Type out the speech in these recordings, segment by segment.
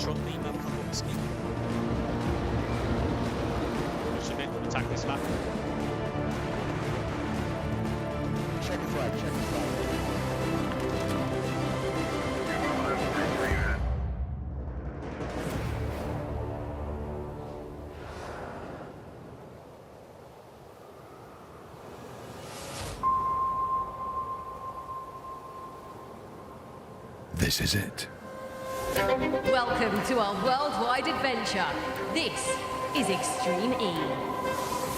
strongly na Pawłowski. Zobaczymy, attack this lap. Check flag, check flag. This is it. Welcome to our worldwide adventure. This is Extreme E.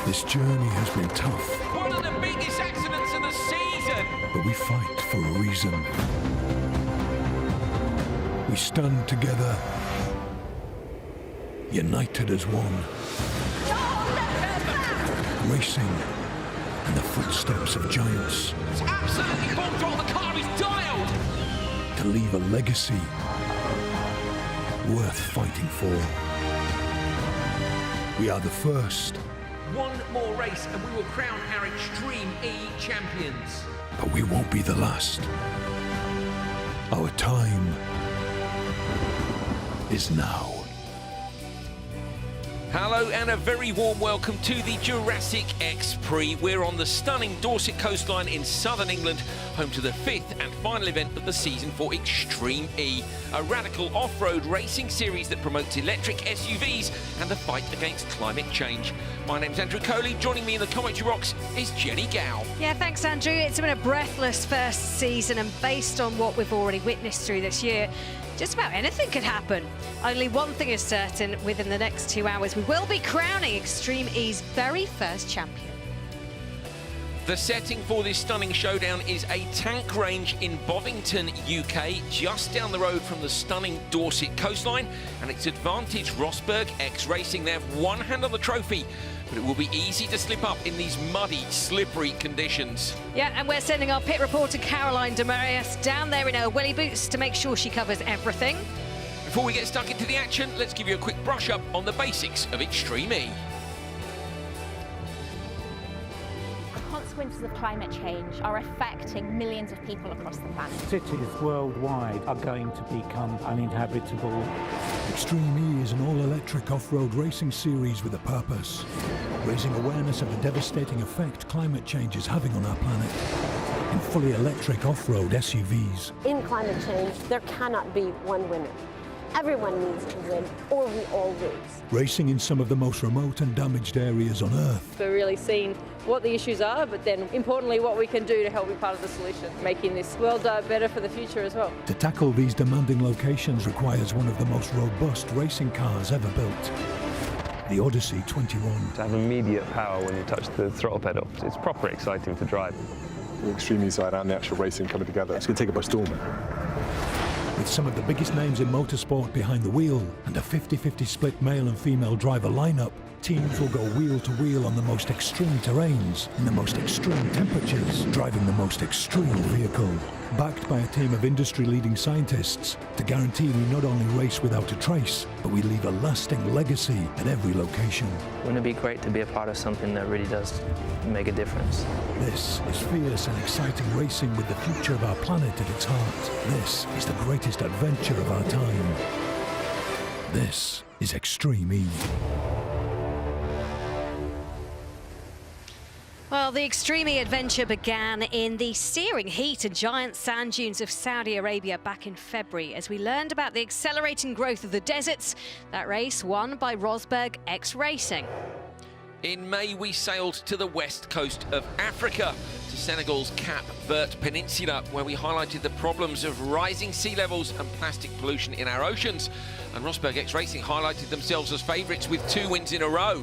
This journey has been tough. One of the biggest accidents of the season. But we fight for a reason. We stand together, united as one. Racing in the footsteps of giants. It's absolutely full throttle. The car is dialed. To leave a legacy worth fighting for. We are the first. One more race and we will crown our Extreme E champions. But we won't be the last. Our time is now. Hello and a very warm welcome to the Jurassic X Prix. We're on the stunning Dorset coastline in southern England, home to the 5th and final event of the season for Extreme E, a radical off-road racing series that promotes electric SUVs and the fight against climate change. My name's Andrew Coley. Joining me in the commentary box is Jenny Gow. Yeah, thanks, Andrew. It's been a breathless first season, and based on what we've already witnessed through this year, just about anything could happen. Only one thing is certain: within the next 2 hours, we will be crowning Extreme E's very first champion. The setting for this stunning showdown is a tank range in Bovington, UK, just down the road from the stunning Dorset coastline, and it's Advantage Rosberg X Racing. They have one hand on the trophy, but it will be easy to slip up in these muddy, slippery conditions. Yeah, and we're sending our pit reporter Caroline Demarius down there in her welly boots to make sure she covers everything. Before we get stuck into the action, let's give you a quick brush up on the basics of Extreme E. Consequences of climate change are affecting millions of people across the planet. Cities worldwide are going to become uninhabitable. Extreme E is an all-electric off-road racing series with a purpose, raising awareness of the devastating effect climate change is having on our planet in fully electric off-road SUVs. In climate change, there cannot be one winner. Everyone needs to win, or we all lose. Racing in some of the most remote and damaged areas on Earth. We're really seeing what the issues are, but then importantly what we can do to help be part of the solution, making this world better for the future as well. To tackle these demanding locations requires one of the most robust racing cars ever built, the Odyssey 21. To have immediate power when you touch the throttle pedal, it's proper exciting to drive. The Extreme E side and the actual racing coming together, it's going to take it by storm. With some of the biggest names in motorsport behind the wheel and a 50-50 split male and female driver lineup, teams will go wheel to wheel on the most extreme terrains, in the most extreme temperatures, driving the most extreme vehicle. Backed by a team of industry-leading scientists to guarantee we not only race without a trace, but we leave a lasting legacy at every location. Wouldn't it be great to be a part of something that really does make a difference? This is fierce and exciting racing with the future of our planet at its heart. This is the greatest adventure of our time. This is Extreme E. Well, the Extreme E adventure began in the searing heat and giant sand dunes of Saudi Arabia back in February as we learned about the accelerating growth of the deserts. That race won by Rosberg X Racing. In May, we sailed to the west coast of Africa, to Senegal's Cap Vert Peninsula, where we highlighted the problems of rising sea levels and plastic pollution in our oceans. And Rosberg X Racing highlighted themselves as favourites with 2 wins in a row.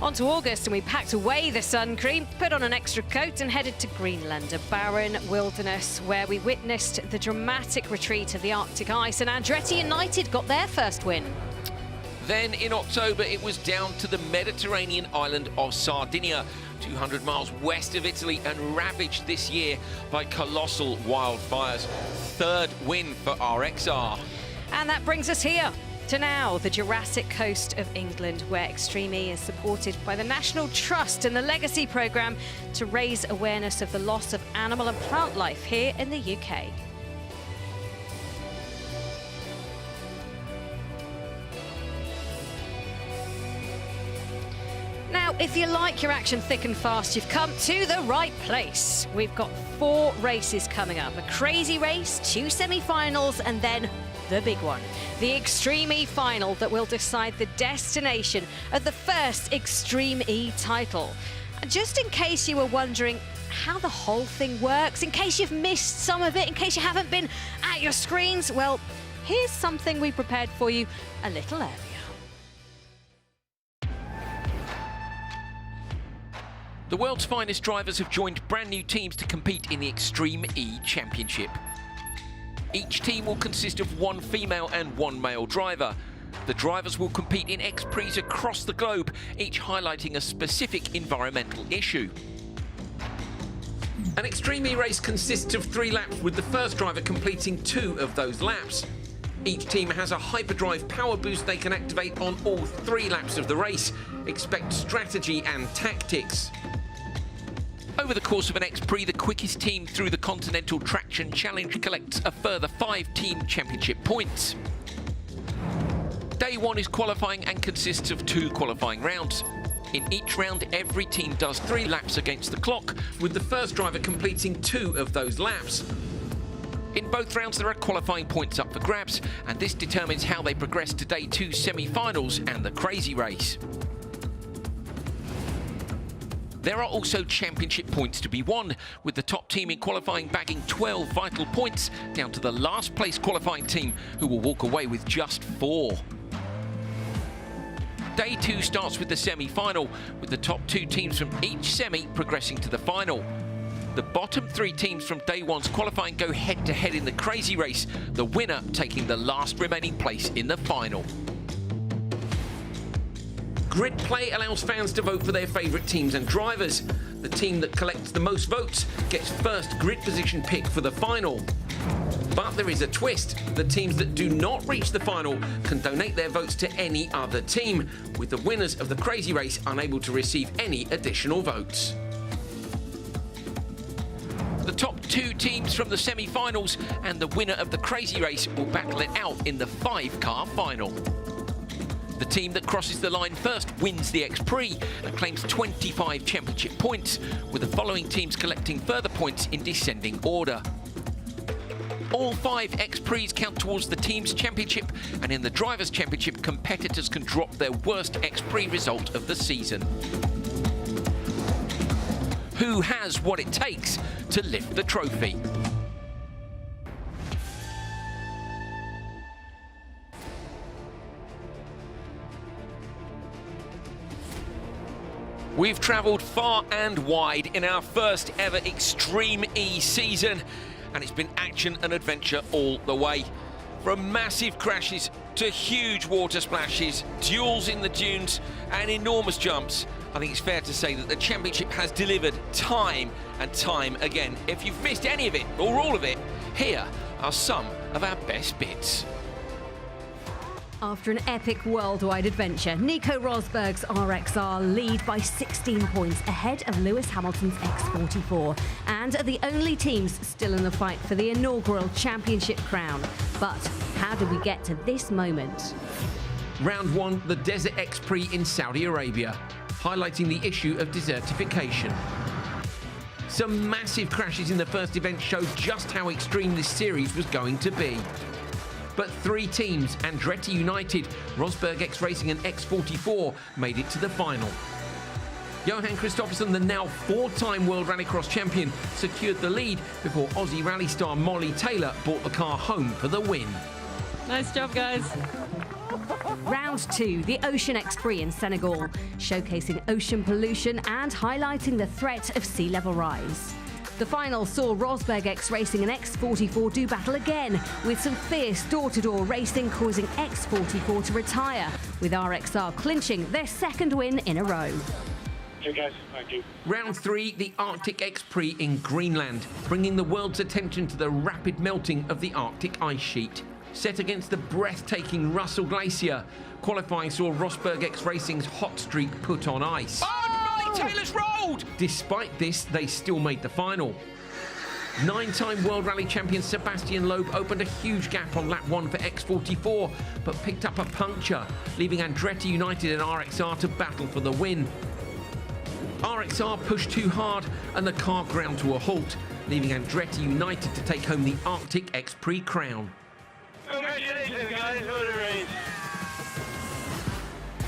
On to August, and we packed away the sun cream, put on an extra coat and headed to Greenland, a barren wilderness where we witnessed the dramatic retreat of the Arctic ice, and Andretti United got their first win. Then in October, it was down to the Mediterranean island of Sardinia, 200 miles west of Italy and ravaged this year by colossal wildfires. 3rd win for RXR. And that brings us here to now, the Jurassic coast of England, where Extreme E is supported by the National Trust and the Legacy Programme to raise awareness of the loss of animal and plant life here in the UK. Well, if you like your action thick and fast, you've come to the right place. We've got 4 races coming up. A crazy race, 2 semi-finals, and then the big one, the Extreme E final that will decide the destination of the first Extreme E title. And just in case you were wondering how the whole thing works, in case you've missed some of it, in case you haven't been at your screens, well, here's something we prepared for you a little earlier. The world's finest drivers have joined brand new teams to compete in the Extreme E Championship. Each team will consist of 1 female and 1 male driver. The drivers will compete in X Prix across the globe, each highlighting a specific environmental issue. An Extreme E race consists of 3 laps, with the first driver completing 2 of those laps. Each team has a hyperdrive power boost they can activate on all 3 laps of the race. Expect strategy and tactics. Over the course of an X Prix, the quickest team through the Continental Traction Challenge collects a further 5 team championship points. Day 1 is qualifying and consists of 2 qualifying rounds. In each round, every team does 3 laps against the clock, with the first driver completing 2 of those laps. In both rounds, there are qualifying points up for grabs, and this determines how they progress to Day 2 semi-finals and the crazy race. There are also championship points to be won, with the top team in qualifying bagging 12 vital points, down to the last place qualifying team, who will walk away with just 4. Day 2 starts with the semi-final, with the top 2 teams from each semi progressing to the final. The bottom 3 teams from Day 1's qualifying go head-to-head in the crazy race, the winner taking the last remaining place in the final. Grid play allows fans to vote for their favourite teams and drivers. The team that collects the most votes gets first grid position pick for the final. But there is a twist. The teams that do not reach the final can donate their votes to any other team, with the winners of the crazy race unable to receive any additional votes. The top 2 teams from the semi-finals and the winner of the crazy race will battle it out in the 5-car final. The team that crosses the line first wins the X Prix and claims 25 championship points, with the following teams collecting further points in descending order. All 5 X Prix count towards the team's championship, and in the Drivers' Championship, competitors can drop their worst X Prix result of the season. Who has what it takes to lift the trophy? We've travelled far and wide in our first ever Extreme E season, and it's been action and adventure all the way. From massive crashes to huge water splashes, duels in the dunes and enormous jumps, I think it's fair to say that the championship has delivered time and time again. If you've missed any of it or all of it, here are some of our best bits. After an epic worldwide adventure, Nico Rosberg's RXR lead by 16 points ahead of Lewis Hamilton's X44, and are the only teams still in the fight for the inaugural championship crown. But how did we get to this moment? Round 1, the Desert X Prix in Saudi Arabia, highlighting the issue of desertification. Some massive crashes in the first event showed just how extreme this series was going to be. But 3 teams, Andretti United, Rosberg X Racing and X44, made it to the final. Johan Kristoffersson, the now 4-time World Rallycross champion, secured the lead before Aussie rally star Molly Taylor brought the car home for the win. Nice job, guys. Round 2, the Ocean X Prix in Senegal, showcasing ocean pollution and highlighting the threat of sea level rise. The final saw Rosberg X Racing and X44 do battle again, with some fierce door-to-door racing causing X44 to retire, with RXR clinching their 2nd win in a row. Okay, guys, thank you. Round 3, the Arctic X Prix in Greenland, bringing the world's attention to the rapid melting of the Arctic ice sheet. Set against the breathtaking Russell Glacier, qualifying saw Rosberg X Racing's hot streak put on ice. Taylor's rolled! Despite this, they still made the final. 9-time World Rally champion Sebastian Loeb opened a huge gap on lap 1 for X44, but picked up a puncture, leaving Andretti United and RXR to battle for the win. RXR pushed too hard and the car ground to a halt, leaving Andretti United to take home the Arctic X Prix crown. Congratulations, guys. What a race.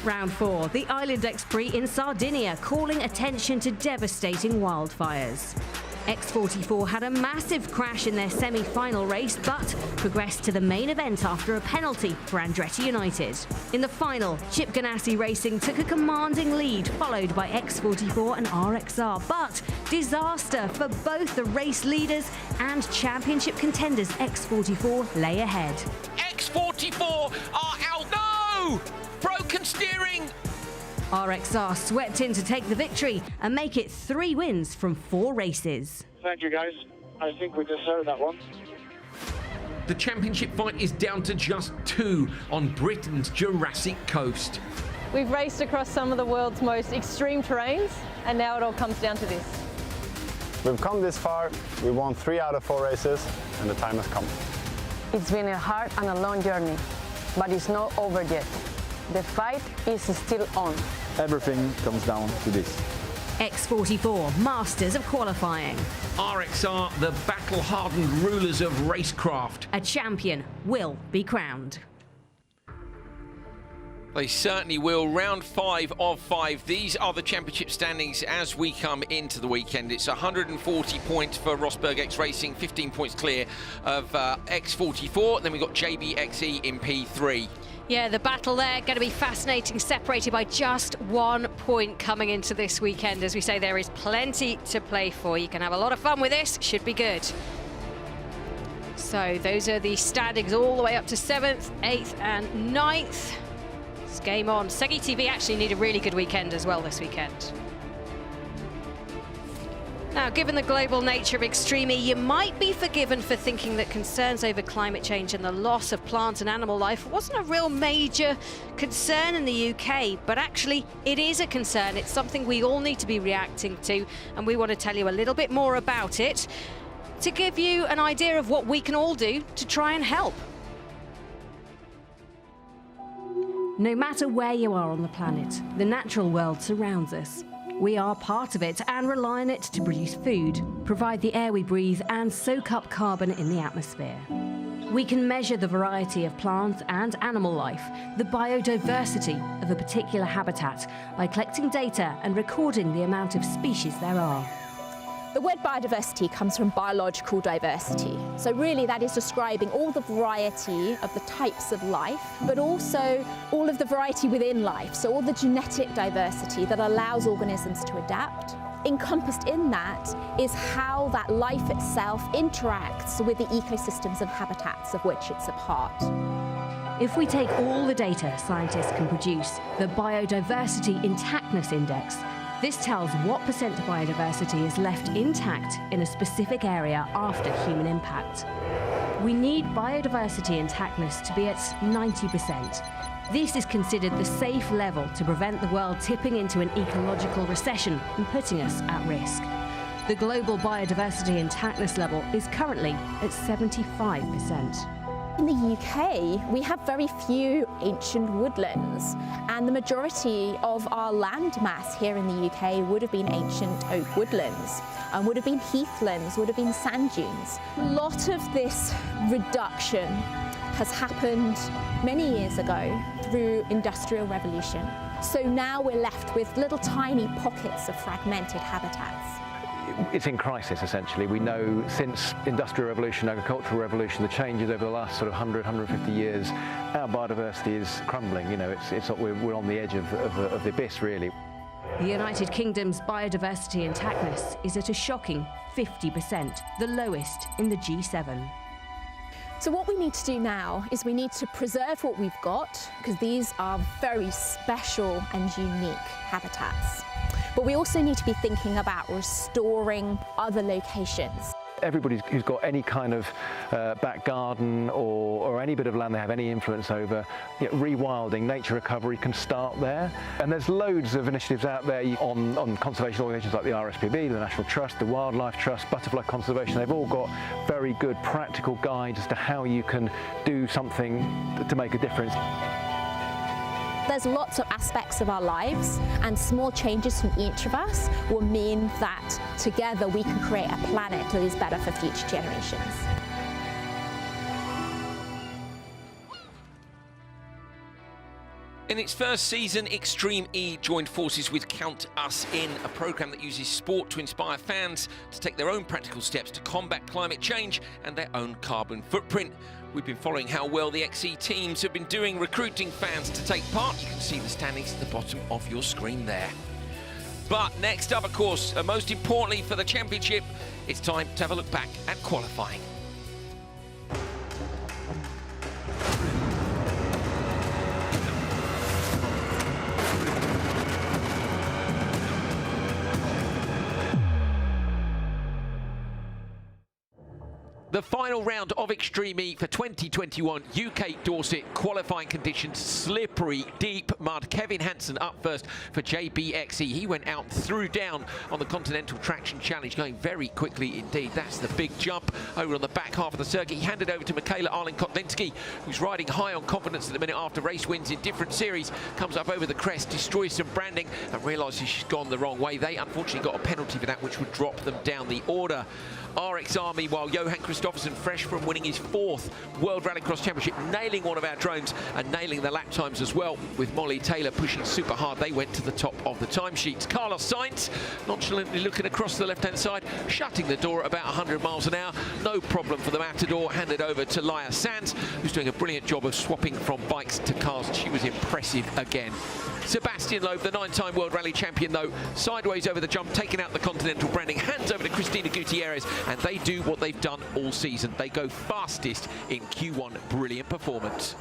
Round 4, the Island X Prix in Sardinia, calling attention to devastating wildfires. X44 had a massive crash in their semi-final race, but progressed to the main event after a penalty for Andretti United. In the final, Chip Ganassi Racing took a commanding lead, followed by X44 and RXR. But disaster for both the race leaders and championship contenders. X44 lay ahead. X44 are out. No! Broken steering! RXR swept in to take the victory and make it 3 wins from 4 races. Thank you, guys. I think we deserve that one. The championship fight is down to just 2 on Britain's Jurassic coast. We've raced across some of the world's most extreme terrains, and now it all comes down to this. We've come this far, we won 3 out of 4 races, and the time has come. It's been a hard and a long journey, but it's not over yet. The fight is still on. Everything comes down to this. X44, masters of qualifying. RXR, the battle-hardened rulers of racecraft. A champion will be crowned. They certainly will. Round 5 of 5. These are the championship standings as we come into the weekend. It's 140 points for Rosberg X Racing, 15 points clear of X44. Then we've got JBXE in P3. Yeah, the battle there going to be fascinating, separated by just 1 point coming into this weekend. As we say, there is plenty to play for. You can have a lot of fun with this. Should be good. So those are the standings all the way up to 7th, 8th and 9th. It's game on. Segi TV actually need a really good weekend as well this weekend. Now, given the global nature of Extreme E, you might be forgiven for thinking that concerns over climate change and the loss of plant and animal life wasn't a real major concern in the UK, but actually it is a concern. It's something we all need to be reacting to, and we want to tell you a little bit more about it to give you an idea of what we can all do to try and help. No matter where you are on the planet, the natural world surrounds us. We are part of it and rely on it to produce food, provide the air we breathe, and soak up carbon in the atmosphere. We can measure the variety of plant and animal life, the biodiversity of a particular habitat, by collecting data and recording the amount of species there are. The word biodiversity comes from biological diversity. So really that is describing all the variety of the types of life, but also all of the variety within life. So all the genetic diversity that allows organisms to adapt. Encompassed in that is how that life itself interacts with the ecosystems and habitats of which it's a part. If we take all the data scientists can produce, the Biodiversity Intactness Index, this tells what % of biodiversity is left intact in a specific area after human impact. We need biodiversity intactness to be at 90%. This is considered the safe level to prevent the world tipping into an ecological recession and putting us at risk. The global biodiversity intactness level is currently at 75%. In the UK, we have very few ancient woodlands, and the majority of our land mass here in the UK would have been ancient oak woodlands, and would have been heathlands, would have been sand dunes. A lot of this reduction has happened many years ago through Industrial Revolution. So now we're left with little tiny pockets of fragmented habitats. It's in crisis, essentially. We know since Industrial Revolution, Agricultural Revolution, the changes over the last sort of 100, 150 years, our biodiversity is crumbling. You know, we're on the edge of the abyss, really. The United Kingdom's biodiversity intactness is at a shocking 50%, the lowest in the G7. So what we need to do now is we need to preserve what we've got, because these are very special and unique habitats. But we also need to be thinking about restoring other locations. Everybody who's got any kind of back garden or any bit of land they have any influence over, rewilding, nature recovery can start there. And there's loads of initiatives out there on conservation organisations like the RSPB, the National Trust, the Wildlife Trust, Butterfly Conservation. They've all got very good practical guides as to how you can do something to make a difference. There's lots of aspects of our lives, and small changes from each of us will mean that together we can create a planet that is better for future generations. In its first season, Extreme E joined forces with Count Us In, a programme that uses sport to inspire fans to take their own practical steps to combat climate change and their own carbon footprint. We've been following how well the XE teams have been doing recruiting fans to take part. You can see the standings at the bottom of your screen there. But next up, of course, and most importantly for the championship, it's time to have a look back at qualifying. The final round of Extreme E for 2021 UK Dorset qualifying conditions, slippery, deep mud. Kevin Hansen up first for JBXE. He went out, threw down on the Continental Traction Challenge, going very quickly indeed. That's the big jump over on the back half of the circuit. He handed over to Michaela Arlen-Kotlinski, who's riding high on confidence at the minute after race wins in different series. Comes up over the crest, destroys some branding and realises she's gone the wrong way. They unfortunately got a penalty for that, which would drop them down the order. RXR, meanwhile, Johan Kristoffersen, fresh from winning his 4th World Rallycross Championship, nailing one of our drones and nailing the lap times as well, with Molly Taylor pushing super hard. They went to the top of the timesheets. Carlos Sainz, nonchalantly looking across the left-hand side, shutting the door at about 100 miles an hour. No problem for the Matador, handed over to Laia Sanz, who's doing a brilliant job of swapping from bikes to cars. She was impressive again. Sebastian Loeb, the 9-time World Rally Champion, though, sideways over the jump, taking out the Continental branding, hands over to Christina Gutierrez, and they do what they've done all season. They go fastest in Q1. Brilliant performance.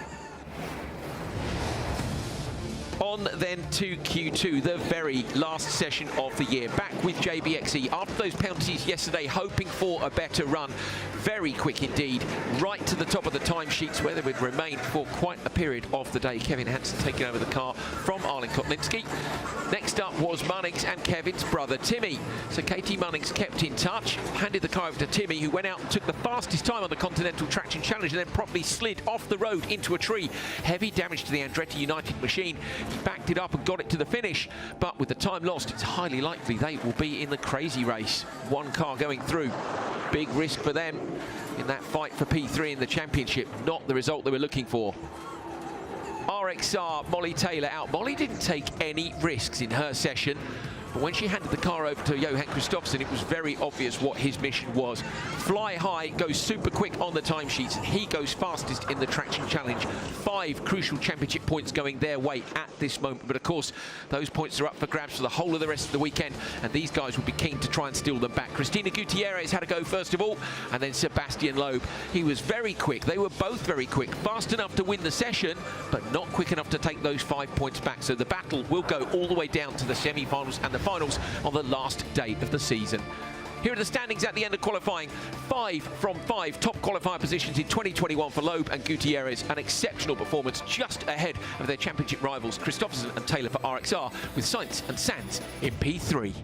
On then to Q2, the very last session of the year. Back with JBXE after those penalties yesterday, hoping for a better run. Very quick indeed, right to the top of the timesheets where they would remain for quite a period of the day. Kevin Hansen taking over the car from Arlen-Kotlinski. Next up was Munnings and Kevin's brother Timmy. So Katie Munnings kept in touch, handed the car over to Timmy, who went out and took the fastest time on the Continental Traction Challenge and then promptly slid off the road into a tree. Heavy damage to the Andretti United machine. He backed it up and got it to the finish, but with the time lost, it's highly likely they will be in the crazy race. One car going through. Big risk for them in that fight for P3 in the championship. Not the result they were looking for. RXR, Molly Taylor out. Molly didn't take any risks in her session, but when she handed the car over to Johan Kristoffersen, it was very obvious what his mission was. Fly high, goes super quick on the timesheets. He goes fastest in the Traction Challenge. 5 crucial championship points going their way at this moment. But of course, those points are up for grabs for the whole of the rest of the weekend, and these guys will be keen to try and steal them back. Christina Gutierrez had to go first of all, and then Sebastian Loeb. He was very quick. They were both very quick. Fast enough to win the session, but not quick enough to take those 5 points back. So the battle will go all the way down to the semi-finals and the finals on the last day of the season. Here are the standings at the end of qualifying. 5 from 5 top qualifier positions in 2021 for Loeb and Gutierrez. An exceptional performance, just ahead of their championship rivals Kristoffersen and Taylor for RXR, with Sainz and Sanz in P3.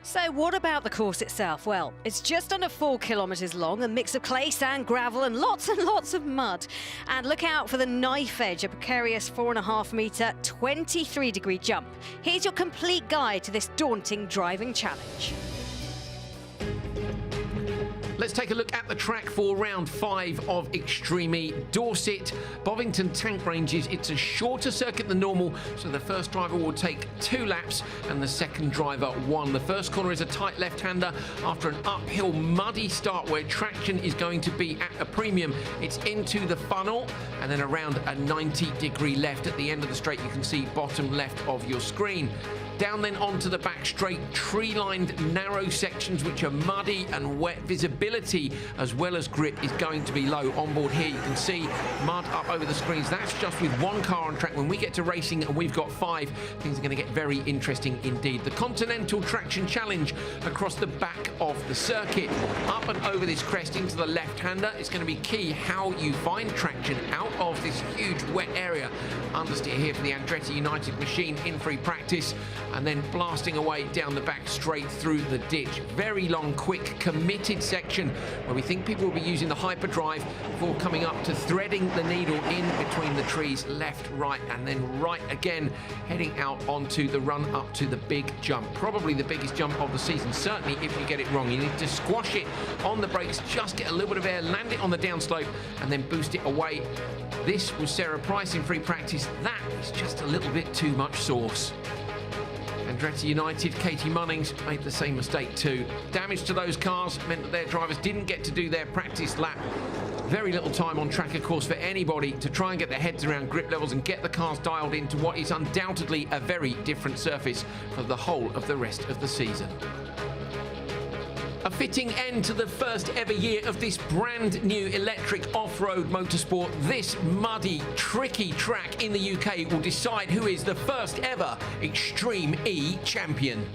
So what about the course itself? Well, it's just under 4 kilometres long, a mix of clay, sand, gravel and lots of mud. And look out for the knife edge, a precarious 4.5 metre, 23-degree jump. Here's your complete guide to this daunting driving challenge. Let's take a look at the track for round 5 of Extreme E. Dorset, Bovington Tank Ranges. It's a shorter circuit than normal, so the first driver will take 2 laps and the second driver 1. The first corner is a tight left-hander after an uphill muddy start where traction is going to be at a premium. It's into the funnel and then around a 90-degree left at the end of the straight. You can see bottom left of your screen. Down then onto the back straight, tree-lined narrow sections which are muddy and wet. Visibility as well as grip is going to be low. On board here you can see mud up over the screens. That's just with 1 car on track. When we get to racing and we've got 5, things are going to get very interesting indeed. The Continental Traction Challenge across the back of the circuit. Up and over this crest into the left-hander. It's going to be key how you find traction out of this huge wet area. Understeer here for the Andretti United machine in free practice. and then blasting away down the back straight through the ditch. Very long, quick, committed section where we think people will be using the hyperdrive before coming up to threading the needle in between the trees, left, right, and then right again, heading out onto the run up to the big jump. Probably the biggest jump of the season, certainly if you get it wrong. You need to squash it on the brakes, just get a little bit of air, land it on the downslope, and then boost it away. This was Sarah Price in free practice. That is just a little bit too much sauce. Andretti United, Katie Munnings made the same mistake too. Damage to those cars meant that their drivers didn't get to do their practice lap. Very little time on track, of course, for anybody to try and get their heads around grip levels and get the cars dialed into what is undoubtedly a very different surface for the whole of the rest of the season. A fitting end to the first ever year of this brand new electric off-road motorsport. This muddy, tricky track in the UK will decide who is the first ever Extreme E champion.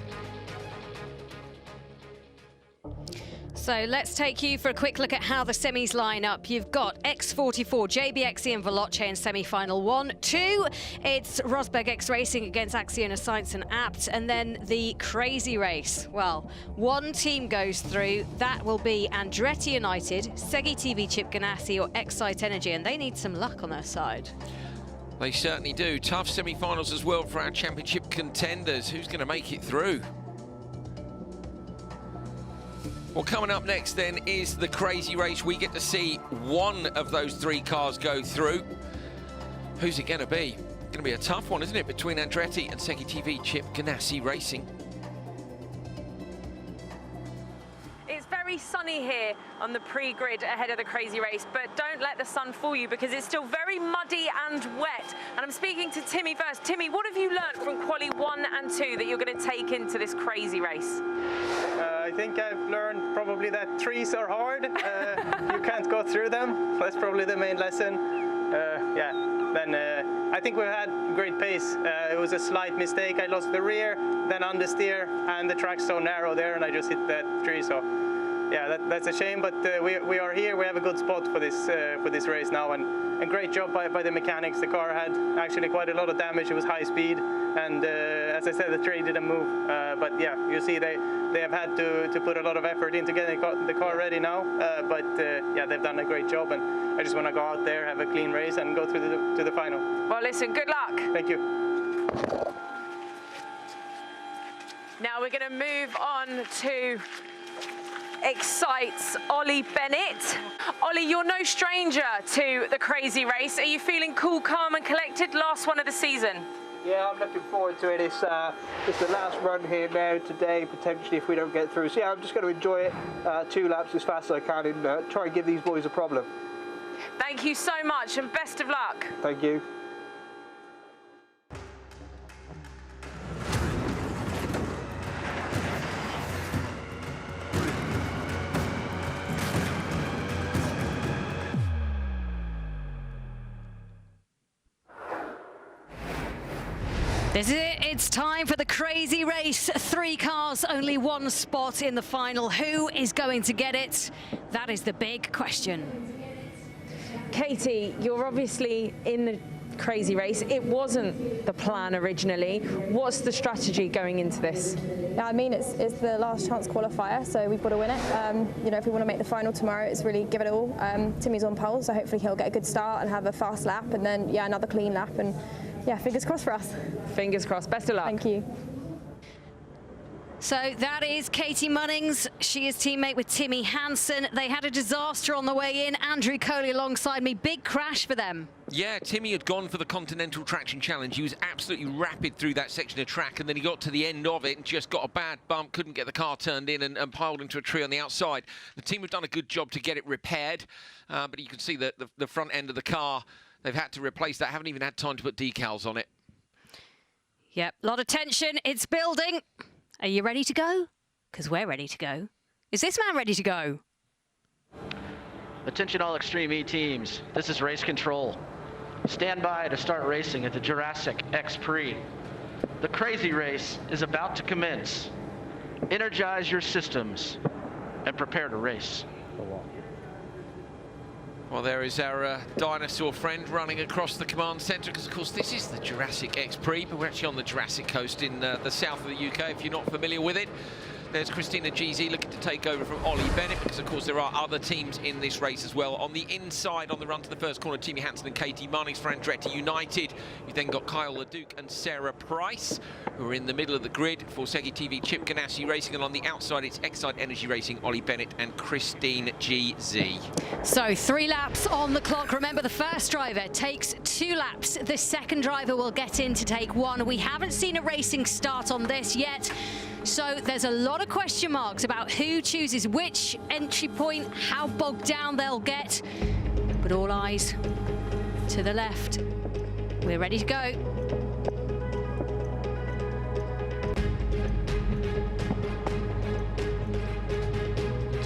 So let's take you for a quick look at how the semis line up. You've got X44, JBXE and Veloce in semi-final 1. 2, it's Rosberg X Racing against Acciona Science and Abt. And then the crazy race. Well, one team goes through. That will be Andretti United, Segi TV Chip Ganassi or Excite Energy. And they need some luck on their side. They certainly do. Tough semi-finals as well for our championship contenders. Who's going to make it through? Well, coming up next then is the crazy race. We get to see one of those 3 cars go through. Who's it going to be? Going to be a tough one, isn't it, between Andretti and Segi TV Chip Ganassi Racing. It's very sunny here on the pre-grid ahead of the crazy race, but don't let the sun fool you because it's still very muddy and wet. And I'm speaking to Timmy first. Timmy, what have you learned from Quali 1 and 2 that you're going to take into this crazy race? I think I've learned probably that trees are hard. You can't go through them. That's probably the main lesson. Then I think we had great pace. It was a slight mistake. I lost the rear, then understeer, and the track's so narrow there, and I just hit that tree. So yeah, that's a shame. But we are here. We have a good spot for this race now, and great job by the mechanics. The car had actually quite a lot of damage. It was high speed, and as I said, the tree didn't move. But yeah, you see they have had to put a lot of effort into getting the car ready now. But yeah, they've done a great job, and I just want to go out there, have a clean race, and go through to the final. Well, listen, good luck. Thank you. Now we're going to move on to Excite's Ollie Bennett. Ollie, you're no stranger to the crazy race. Are you feeling cool, calm and collected? Last one of the season. Yeah, I'm looking forward to it. It's the last run here now today, potentially, if we don't get through. So yeah, I'm just going to enjoy it 2 laps as fast as I can and try and give these boys a problem. Thank you so much and best of luck. Thank you. This is it. It's time for the crazy race. 3 cars, only 1 spot in the final. Who is going to get it? That is the big question. Katie, you're obviously in the crazy race. It wasn't the plan originally. What's the strategy going into this? Yeah, I mean, it's the last chance qualifier, so we've got to win it. You know, if we want to make the final tomorrow, it's really give it all. Timmy's on pole, so hopefully he'll get a good start and have a fast lap, and then, yeah, another clean lap, and yeah, fingers crossed for us. Fingers crossed. Best of luck. Thank you. So that is Katie Munnings. She is teammate with Timmy Hansen. They had a disaster on the way in. Andrew Coley alongside me. Big crash for them. Yeah, Timmy had gone for the Continental Traction Challenge. He was absolutely rapid through that section of track, and then he got to the end of it and just got a bad bump, couldn't get the car turned in and piled into a tree on the outside. The team have done a good job to get it repaired, but you can see that the front end of the car, they've had to replace that. Haven't even had time to put decals on it. Yep, a lot of tension. It's building. Are you ready to go? Because we're ready to go. Is this man ready to go? Attention all Extreme E teams. This is race control. Stand by to start racing at the Jurassic X Prix. The crazy race is about to commence. Energize your systems and prepare to race. Well, there is our dinosaur friend running across the command centre, because of course this is the Jurassic X Prix, but we're actually on the Jurassic coast in the south of the UK, if you're not familiar with it. There's Christina Gutierrez looking to take over from Ollie Bennett, because of course there are other teams in this race as well. On the inside, on the run to the first corner, Timmy Hansen and Katie Munnings for Andretti United. You've then got Kyle Leduc and Sarah Price, who are in the middle of the grid for Segi TV Chip Ganassi Racing, and on the outside it's Excite Energy Racing, Ollie Bennett and Christine GZ. So 3 laps on the clock. Remember, the first driver takes 2 laps. The second driver will get in to take 1. We haven't seen a racing start on this yet, so there's a lot of question marks about who chooses which entry point, how bogged down they'll get. But all eyes to the left. We're ready to go.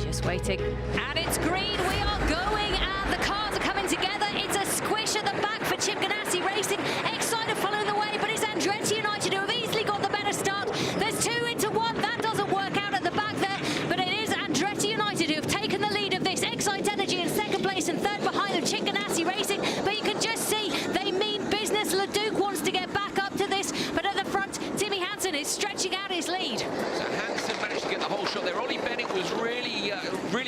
Just waiting. And it's green. We are going, and the cars are coming together. It's a squish at the back for Chip Ganassi Racing. Exciter following the way, but it's Andretti United who have easily got the better start. There's 2 into 1. That doesn't work out at the back there, but it is Andretti United who have taken the lead of this. Excite Energy in second place, and third behind them Chip Ganassi Racing. But you can just see they mean business. Leduc wants to get back up to this, but at the front, Timmy Hansen is stretching out his lead. So Hansen managed to get the whole shot there. Ollie Bennett was really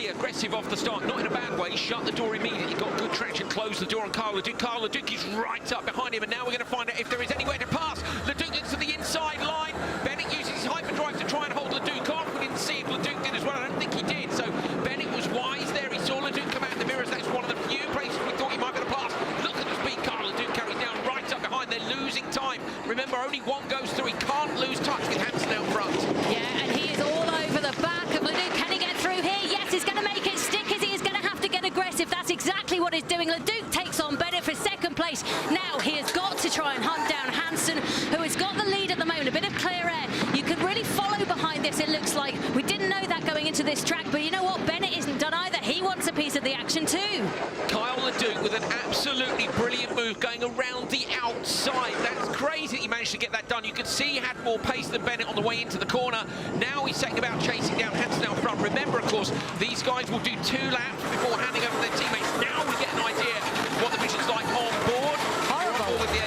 aggressive off the start, not in a bad way. Shut the door immediately, got good traction, closed the door on Kyle Leduc. Kyle Leduc is right up behind him, and now we're going to find out if there is anywhere to pass. Leduc gets to the inside line. Bennett uses his hyperdrive to try and hold Leduc off. We didn't see if Leduc did as well. I don't think he did. So Bennett was wise there. He saw Leduc come out in the mirrors. That's one of the few places we thought he might be able to pass. Look at the speed Kyle Leduc carries down right up behind. They're losing time. Remember, only one goes through. He can't lose touch with Hansen out front. Yeah, and he is all over the back of Leduc. Can he get through here? Yes, he's going to make it stick. He's going to have to get aggressive. That's exactly what he's doing. Leduc takes on Bennett for second place. Now he has got to try and hunt down Hansen, who has got the lead at the moment. A bit of clear air. You could really follow behind this, it looks like. We didn't know that going into this track, but you know what? Bennett isn't done either. He wants a piece of the action too. Kyle Leduc with an absolutely brilliant move going around the outside. That's crazy that he managed to get that done. You could see he had more pace than Bennett on the way into the corner. Now he's saying about chasing down Hansen out front. Remember, of course, these guys will do 2 laps before handing over their teammates. Now we get an idea what the mission's like on board.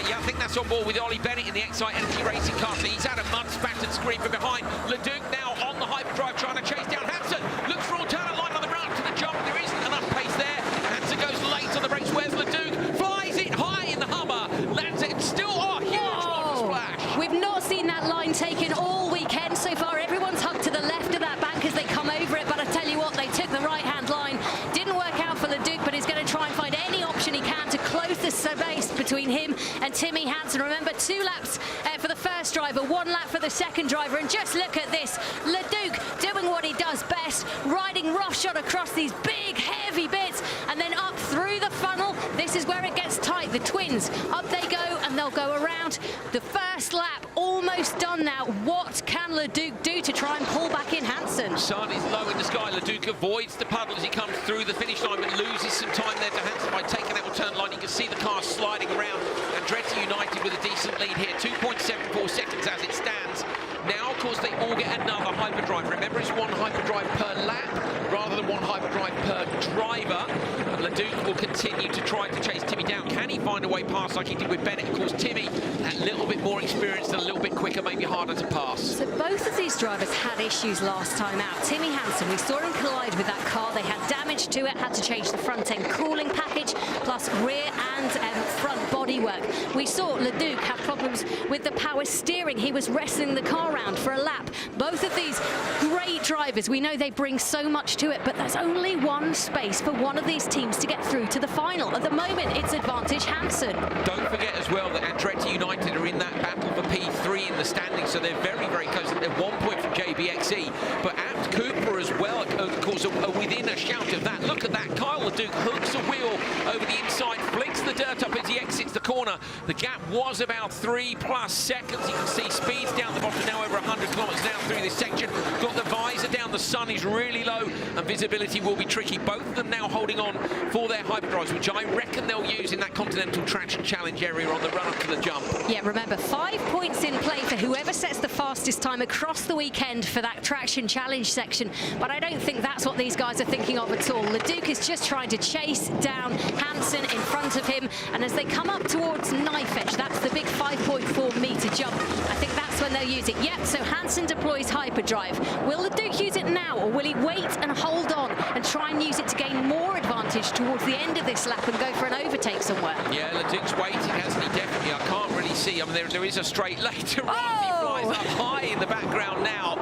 I think that's on board with Ollie Bennett in the Excite Energy Racing car. So he's had a mud-spattered screen from behind. Leduc now on the hyperdrive trying to chase down Hansen. Looks for alternate line on the run to the jump. There isn't enough pace there. Hansen goes late on the brakes. Where's Leduc? Flies it high in the Hummer. Lands it still. Oh, huge roller splash. We've not seen that line taken all weekend so far. Everyone's hugged to the left of that bank as they come over it. But I tell you what, they took the right-hand line. Didn't work out for Leduc, but he's going to try and find any option he can to close the space between him and Timmy Hansen. Remember, 2 laps for the first driver, 1 lap for the second driver. And just look at this. Leduc doing what he does best, riding roughshod across these big, heavy bits, and then up through the funnel. This is where it gets tight. The twins, up they go, and they'll go around. The first lap almost done now. What can Leduc do to try and pull back in Hansen? Sun is low in the sky. Leduc avoids the puddle as he comes through the finish line, but loses some time there to Hansen by taking that turn line. You can see the car sliding around. Andretti United with a decent lead here, 2.74 seconds as it stands. Now, of course, they all get another hyperdrive. Remember, it's 1 hyperdrive per lap rather than 1 hyperdrive per driver. And Leduc will continue to try to chase Timmy down. Can he find a way past like he did with Bennett? Of course, Timmy, that little bit more experienced and a little bit quicker, maybe harder to pass. So both of these drivers had issues last time out. Timmy Hansen, we saw him collide with that car. They had damage to it, had to change the front-end cooling package, plus rear and front bodywork. We saw Leduc have problems with the power steering. He was wrestling the car around for a lap. Both of these great drivers, we know they bring so much to it, but there's only 1 space for one of these teams to get through to the final. At the moment, it's advantage Hansen. Don't forget as well that Andretti United are in that battle for P3 in the standings, so they're very, very close. They're 1 point from JBXE, but Abt Cooper as well, of course, are within a shout of that. Look at that. Kyle Leduc hooks a wheel over the inside, flicks the dirt up as he exits the corner. The gap was about 3+ seconds. You can see speeds down the bottom now over 100 kilometers an hour through this section. Got the visor down around, the sun is really low, and visibility will be tricky. Both of them now holding on for their hyperdrives, which I reckon they'll use in that Continental Traction Challenge area on the run up to the jump. Yeah, remember, 5 points in play for whoever sets the fastest time across the weekend for that Traction Challenge section. But I don't think that's what these guys are thinking of at all. Leduc is just trying to chase down Hansen in front of him, and as they come up towards knife edge, that's the big 5.4 meter jump. I think that's when they'll use it. Yep, so Hansen deploys hyperdrive. Will Leduc use it now, or will he wait and hold on and try and use it to gain more advantage towards the end of this lap and go for an overtake somewhere? Yeah, Leduc's waiting, hasn't he? Definitely. I can't really see. I mean, there is a straight later on. He flies up high in the background now.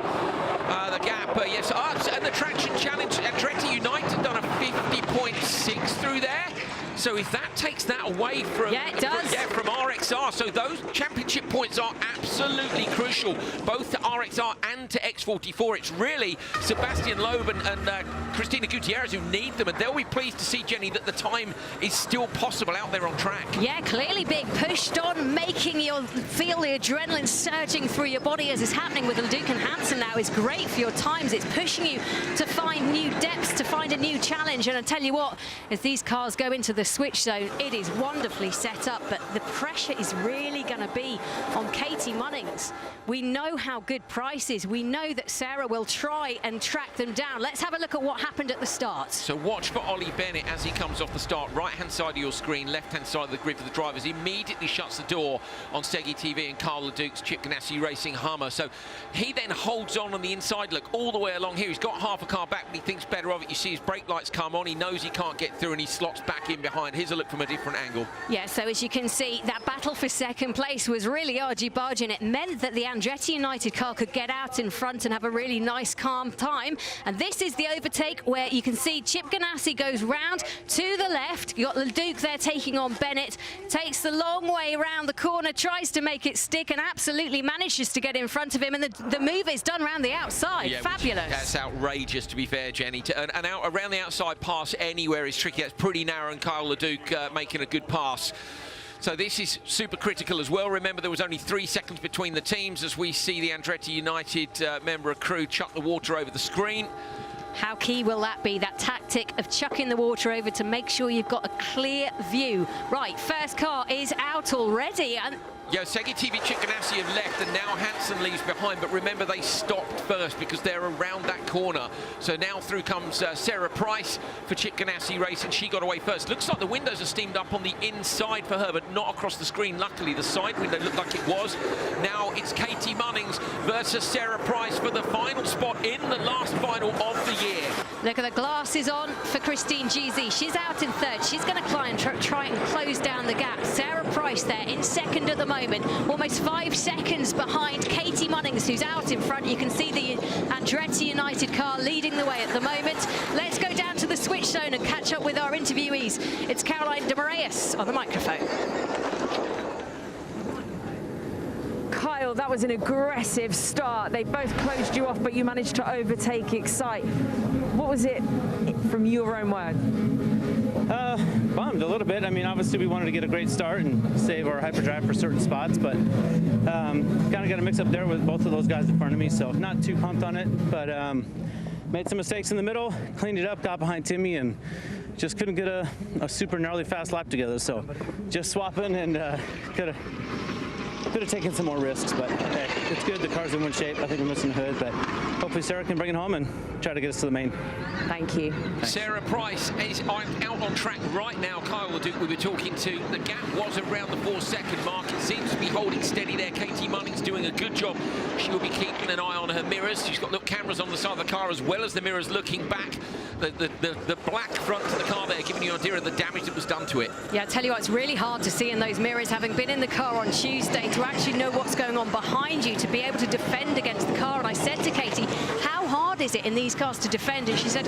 The gap, yes. And the Traction Challenge, Andretti United done a 50.6 through there. So if that takes that away from, from RXR, so those championship points are absolutely crucial, both to RXR and to X44. It's really Sebastian Loeb and Christina Gutierrez who need them, and they'll be pleased to see, Jenny, that the time is still possible out there on track. Yeah, clearly being pushed on, making you feel the adrenaline surging through your body as is happening with Leduc and Hansen now is great for your times. It's pushing you to find new depths, to find a new challenge, and I tell you what, as these cars go into the switch zone, it is wonderfully set up, but the pressure is really going to be on Katie Munnings. We know how good Price is. We know that Sarah will try and track them down. Let's have a look at what happened at the start. So watch for Ollie Bennett as he comes off the start. Right-hand side of your screen, left-hand side of the grid for the drivers. Immediately shuts the door on Segi TV and Carl Leduc's Chip Ganassi Racing Hummer. So he then holds on the inside, look, all the way along here. He's got half a car back, but he thinks better of it. You see his brake lights come on. He knows he can't get through, and he slots back in behind. Here's a look from a different angle. Yeah, so as you can see, that battle for second place was really argy-bargy, and it meant that the Andretti United car could get out in front and have a really nice, calm time. And this is the overtake where you can see Chip Ganassi goes round to the left. You got Leduc there taking on Bennett, takes the long way around the corner, tries to make it stick, and absolutely manages to get in front of him. And the move is done around the outside. Yeah, fabulous. That's outrageous, to be fair, Jenny. And out around the outside pass anywhere is tricky. That's pretty narrow, and Kyle Leduc making a good pass. So this is super critical as well. Remember, there was only 3 seconds between the teams as we see the Andretti United member of crew chuck the water over the screen. How key will that be, that tactic of chucking the water over to make sure you've got a clear view? Right, first car is out already. And yeah, Segi TV Chip Ganassi have left, and now Hansen leaves behind. But remember, they stopped first because they're around that corner. So now through comes Sarah Price for Chip Ganassi Racing. She got away first. Looks like the windows are steamed up on the inside for her, but not across the screen. Luckily, the side window looked like it was. Now it's Katie Munnings versus Sarah Price for the final spot in the last final of the year. Look at the glasses on for Christine GZ. She's out in third. She's going to try and close down the gap. Sarah Price there in second at the moment, almost 5 seconds behind Katie Munnings, who's out in front. You can see the Andretti United car leading the way at the moment. Let's go down to the switch zone and catch up with our interviewees. It's Caroline de Moraes on the microphone. Kyle, that was an aggressive start. They both closed you off, but you managed to overtake Excite. What was it from your own word? Bummed a little bit. I mean, obviously we wanted to get a great start and save our hyperdrive for certain spots, but kind of got a mix up there with both of those guys in front of me, so not too pumped on it, but made some mistakes in the middle, cleaned it up, got behind Timmy, and just couldn't get a super gnarly fast lap together. So just swapping, and could have taken some more risks, but hey, it's good. The car's in good shape. I think we're missing the hood, but hopefully Sarah can bring it home and try to get us to the main. Thank you. Thanks. Sarah Price is out on track right now. Kyle Leduc we were talking to. The gap was around the 4-second mark. It seems to be holding steady there. Katie Munnings doing a good job. She'll be keeping an eye on her mirrors. She's got little cameras on the side of the car as well as the mirrors looking back. The black front of the car there, giving you an idea of the damage that was done to it. Yeah, I tell you what, it's really hard to see in those mirrors, having been in the car on Tuesday, to actually know what's going on behind you, to be able to defend against the car. And I said to Katie, how hard is it in these cars to defend? And she said,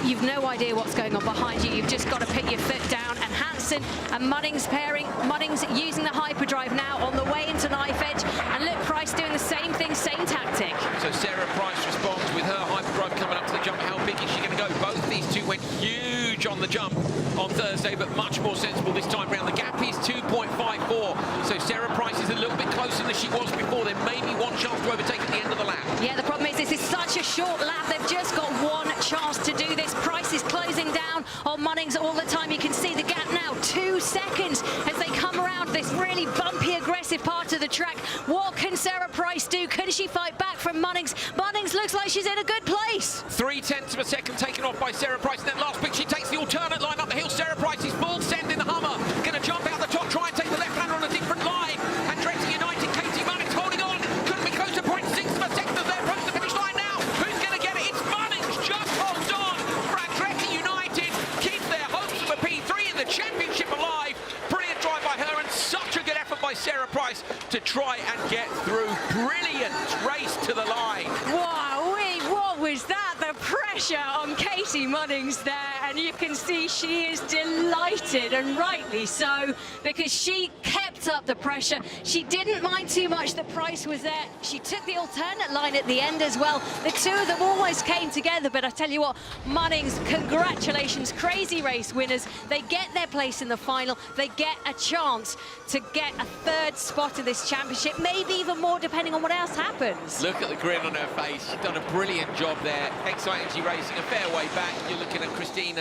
you've no idea what's going on behind you. You've just got to put your foot down. And Hansen and Munnings pairing. Munnings using the hyperdrive now on the way into knife edge. And look, Price doing the same thing, same tactic. So Sarah Price responds with her hyperdrive coming up to the jump. How big is she going to go? Both these two went huge on on the jump on Thursday, but much more sensible this time round. The gap is 2.54, so Sarah Price is a little bit closer than she was before. There may be one chance to overtake at the end of the lap. Yeah, the problem is this is such a short lap. They've just got one chance to do this. Price is closing down on Munnings all the time. You can see the gap now, 2 seconds as they come around this really bumpy, aggressive part of the track. What can Sarah Price do? Can she fight back from Munnings? Munnings looks like she's in a good place. 0.3 of a second taken off by Sarah Price in that last pick. She takes the alternate line up the hill. Sarah Price is full send in the Hummer. Going to jump out the top, try and take the left-hander on a different line. Andretti United, Katie Munnings holding on. Couldn't be closer. 0.6 of a second as they're approaching the finish line now. Who's going to get it? It's Munnings. Just holds on for Andretti United. Keeps their hopes of a P3 in the championship alive. Brilliant drive by her and such a good effort by Sarah Price to try and get through. Brilliant race to the line. Wow-wee, what was that? The pressure on Katie Munnings there, and you can see she is delighted, and rightly so, because she kept up the pressure. She didn't mind too much that Price was there. She took the alternate line at the end as well. The two of them almost came together, but I tell you what, Munnings, congratulations, crazy race winners. They get their place in the final. They get a chance to get a 3rd spot in this championship, maybe even more depending on what else happens. Look at the grin on her face. She's done a brilliant job there. Exciting, she racing a fair way back. You're looking at Christine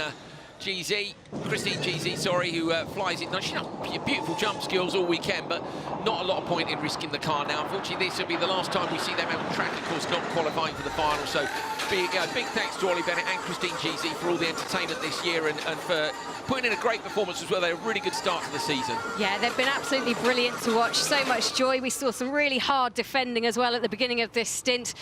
GZ, sorry, who flies it. No, she's got beautiful jump skills all weekend, but not a lot of point in risking the car now. Unfortunately, this will be the last time we see them out on track, of course, not qualifying for the final. So big thanks to Ollie Bennett and Christine GZ for all the entertainment this year and for putting in a great performance as well. They're a really good start to the season. Yeah, they've been absolutely brilliant to watch. So much joy. We saw some really hard defending as well at the beginning of this stint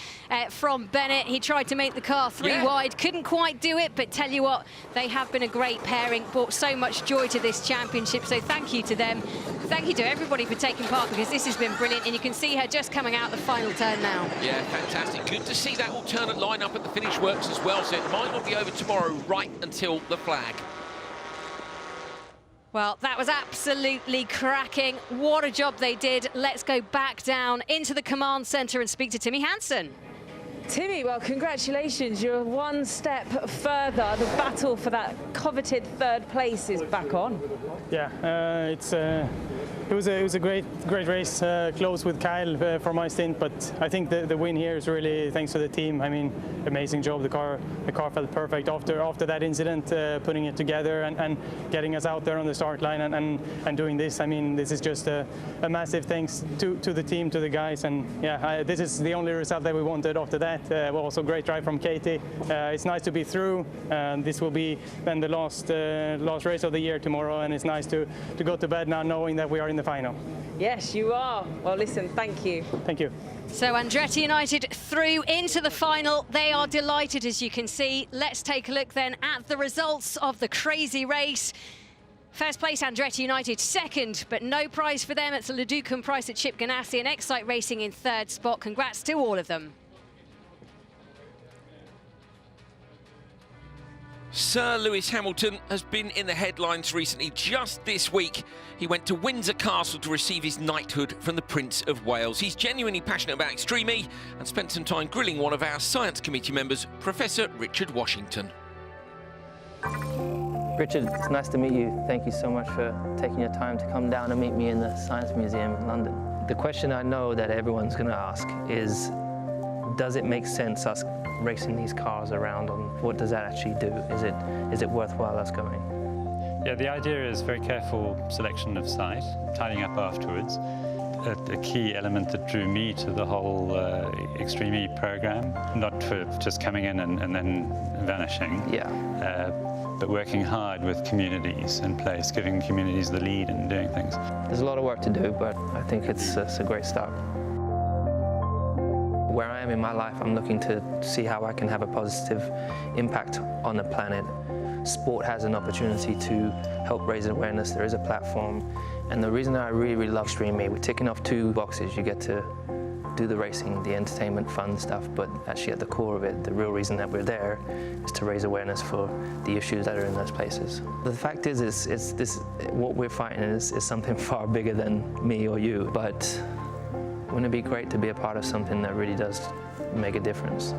from Bennett. He tried to make the car 3 wide, couldn't quite do it, but tell you what, they have been a great pairing, brought so much joy to this championship, so thank you to them. Thank you to everybody for taking part, because this has been brilliant, and you can see her just coming out the final turn now. Yeah, fantastic. Good to see that alternate lineup at the finish works as well, so it might not be over tomorrow right until the flag. Well, that was absolutely cracking. What a job they did. Let's go back down into the command centre and speak to Timmy Hansen. Timmy, well, congratulations. You're one step further. The battle for that coveted 3rd place is back on. Yeah, it was a great race, close with Kyle for my stint, but I think the win here is really thanks to the team. I mean, amazing job. The car felt perfect after that incident, putting it together and getting us out there on the start line and doing this. I mean, this is just a massive thanks to the team, to the guys, and yeah, this is the only result that we wanted after that. Also great drive from Katie. It's nice to be through. This will be then the last race of the year tomorrow, and it's nice to go to bed now knowing that we are in the final. Yes, you are. Well, listen, thank you. Thank you. So Andretti United through into the final. They are delighted, as you can see. Let's take a look then at the results of the crazy race. First place, Andretti United. 2nd, but no prize for them. It's a Leducan prize at Chip Ganassi, and Excite Racing in 3rd spot. Congrats to all of them. Sir Lewis Hamilton has been in the headlines recently. Just this week, he went to Windsor Castle to receive his knighthood from the Prince of Wales. He's genuinely passionate about Extreme E and spent some time grilling one of our science committee members, Professor Richard Washington. Richard, it's nice to meet you. Thank you so much for taking your time to come down and meet me in the Science Museum in London. The question I know that everyone's going to ask is, does it make sense us racing these cars around? What does that actually do? Is it worthwhile us going? Yeah, the idea is very careful selection of site, tidying up afterwards. A key element that drew me to the whole Extreme E program, not for just coming in and then vanishing, but working hard with communities in place, giving communities the lead and doing things. There's a lot of work to do, but I think it's a great start. Where I am in my life, I'm looking to see how I can have a positive impact on the planet. Sport has an opportunity to help raise awareness. There is a platform. And the reason I really love Extreme E, we're ticking off 2 boxes. You get to do the racing, the entertainment, fun stuff, but actually at the core of it, the real reason that we're there is to raise awareness for the issues that are in those places. The fact is what we're fighting is something far bigger than me or you, but wouldn't it be great to be a part of something that really does make a difference?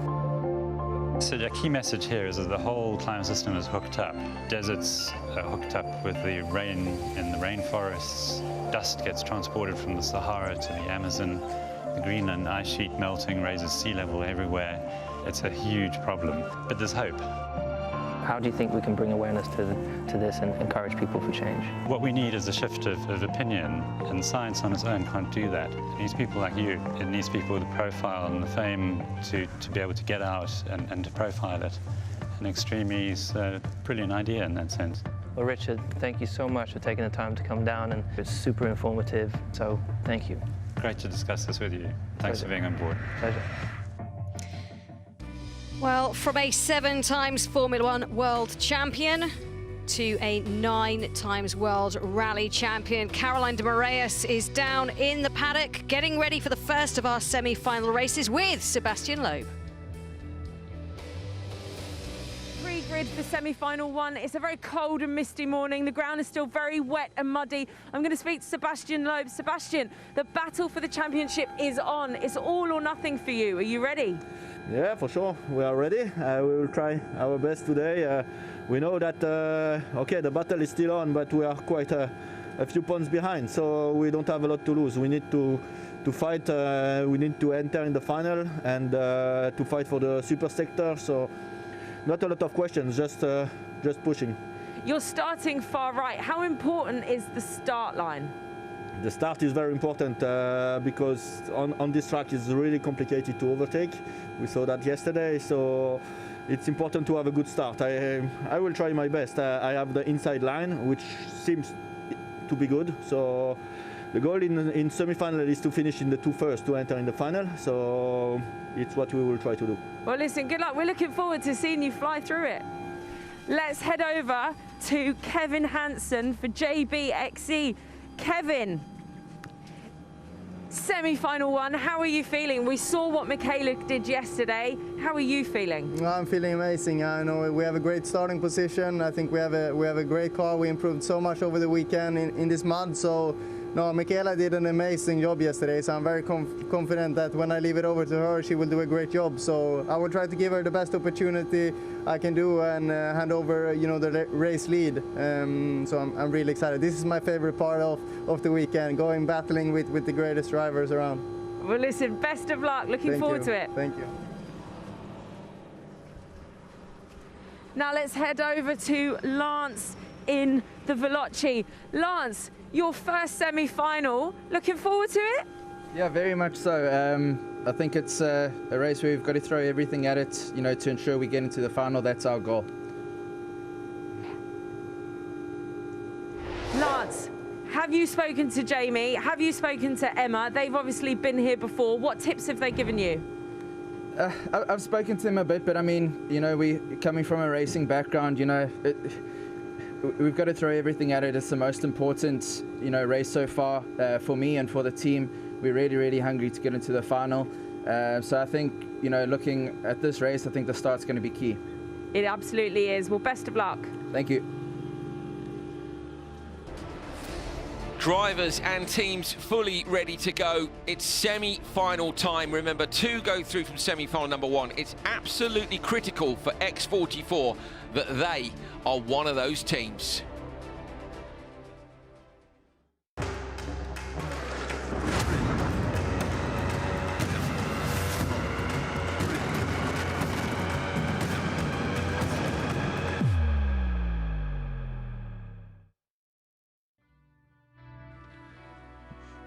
So the key message here is that the whole climate system is hooked up. Deserts are hooked up with the rain in the rainforests. Dust gets transported from the Sahara to the Amazon. The Greenland ice sheet melting raises sea level everywhere. It's a huge problem, but there's hope. How do you think we can bring awareness to this and encourage people for change? What we need is a shift of opinion, and science on its own can't do that. It needs people like you. It needs people with the profile and the fame to be able to get out and to profile it. And Extreme E's a brilliant idea in that sense. Well, Richard, thank you so much for taking the time to come down, and it's super informative, so thank you. Great to discuss this with you. Thanks for being on board. Pleasure. Well, from a 7 times Formula One world champion to a 9 times world rally champion, Caroline de Moraes is down in the paddock, getting ready for the first of our semi-final races with Sebastian Loeb. Pre-grid for semi-final 1. It's a very cold and misty morning. The ground is still very wet and muddy. I'm going to speak to Sebastian Loeb. Sebastian, the battle for the championship is on. It's all or nothing for you. Are you ready? Yeah, for sure. We are ready. We will try our best today. We know that, okay, the battle is still on, but we are quite a few points behind, so we don't have a lot to lose. We need to fight. We need to enter in the final and to fight for the super sector. So not a lot of questions, just pushing. You're starting far right. How important is the start line? The start is very important because on this track it's really complicated to overtake. We saw that yesterday, so it's important to have a good start. I will try my best. I have the inside line, which seems to be good. So the goal in semi-final is to finish in the 2 first to enter in the final. So it's what we will try to do. Well, listen, good luck. We're looking forward to seeing you fly through it. Let's head over to Kevin Hansen for JBXE. Kevin, semi-final 1, how are you feeling? We saw what Michaela did yesterday. How are you feeling? I'm feeling amazing. I know we have a great starting position. I think we have a great car. We improved so much over the weekend in this mud. So no, Michaela did an amazing job yesterday. So I'm very confident that when I leave it over to her, she will do a great job. So I will try to give her the best opportunity I can do and hand over, you know, the race lead. So I'm really excited. This is my favorite part of the weekend, battling with the greatest drivers around. Well, listen, best of luck. Looking forward to it. Thank you. Now let's head over to Lance in the Veloci. Lance, your first semi-final. Looking forward to it? Yeah, very much so. I think it's a race where we've got to throw everything at it, you know, to ensure we get into the final. That's our goal. Lance, have you spoken to Jamie? Have you spoken to Emma? They've obviously been here before. What tips have they given you? I've spoken to them a bit, but I mean, you know, we coming from a racing background, you know, we've got to throw everything at it. It's the most important, you know, race so far for me and for the team. We're really, really hungry to get into the final. So I think, you know, looking at this race, I think the start's going to be key. It absolutely is. Well, best of luck. Thank you. Drivers and teams fully ready to go. It's semi-final time. Remember, 2 go through from semi-final number 1. It's absolutely critical for X44 that they are one of those teams.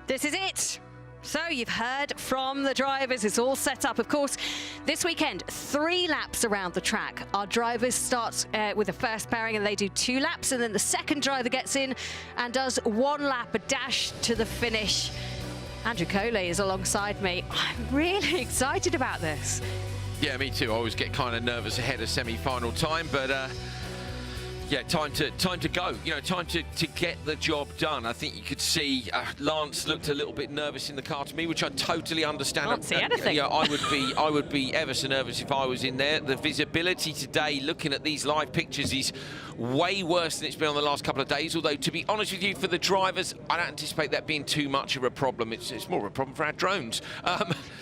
This is it. So you've heard from the drivers. It's all set up. Of course, this weekend, 3 laps around the track. Our drivers start with the first pairing and they do 2 laps, and then the second driver gets in and does 1 lap, a dash to the finish. Andrew Coley is alongside me. I'm really excited about this. Yeah, me too. I always get kind of nervous ahead of semi-final time, but yeah, time to go. You know, time to get the job done. I think you could see Lance looked a little bit nervous in the car to me, which I totally understand. Can't see anything. Yeah, I would be ever so nervous if I was in there. The visibility today, looking at these live pictures, is way worse than it's been on the last couple of days. Although, to be honest with you, for the drivers, I don't anticipate that being too much of a problem. It's more of a problem for our drones.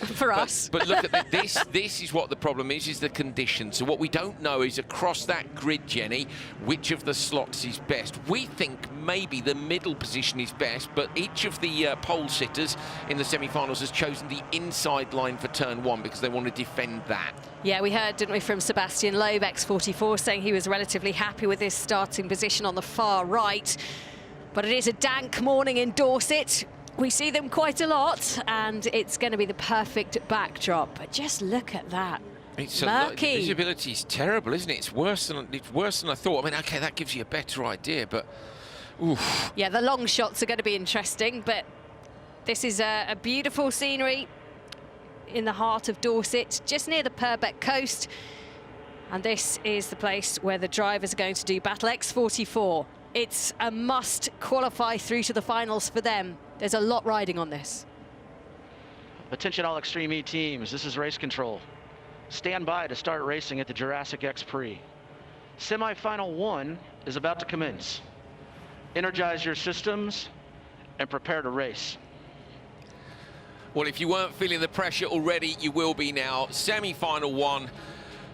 For us. But look at this. This is what the problem is the conditions. So what we don't know is across that grid, Jenny, which of the slots is best. We think maybe the middle position is best, but each of the pole sitters in the semi-finals has chosen the inside line for turn 1 because they want to defend that. Yeah, we heard, didn't we, from Sebastian Loeb, X44, saying he was relatively happy with his starting position on the far right. But it is a dank morning in Dorset. We see them quite a lot, and it's going to be the perfect backdrop. But just look at that. It's murky. Visibility is terrible, isn't it? It's worse than I thought. I mean, okay, that gives you a better idea, but oof. Yeah, the long shots are going to be interesting, but this is a beautiful scenery in the heart of Dorset, just near the Purbeck coast. And this is the place where the drivers are going to do battle. X44. It's a must qualify through to the finals for them. There's a lot riding on this. Attention all Extreme E teams, this is race control. Stand by to start racing at the Jurassic X Prix. Semi-final 1 is about to commence. Energize your systems and prepare to race. Well, if you weren't feeling the pressure already, you will be now. Semi-final 1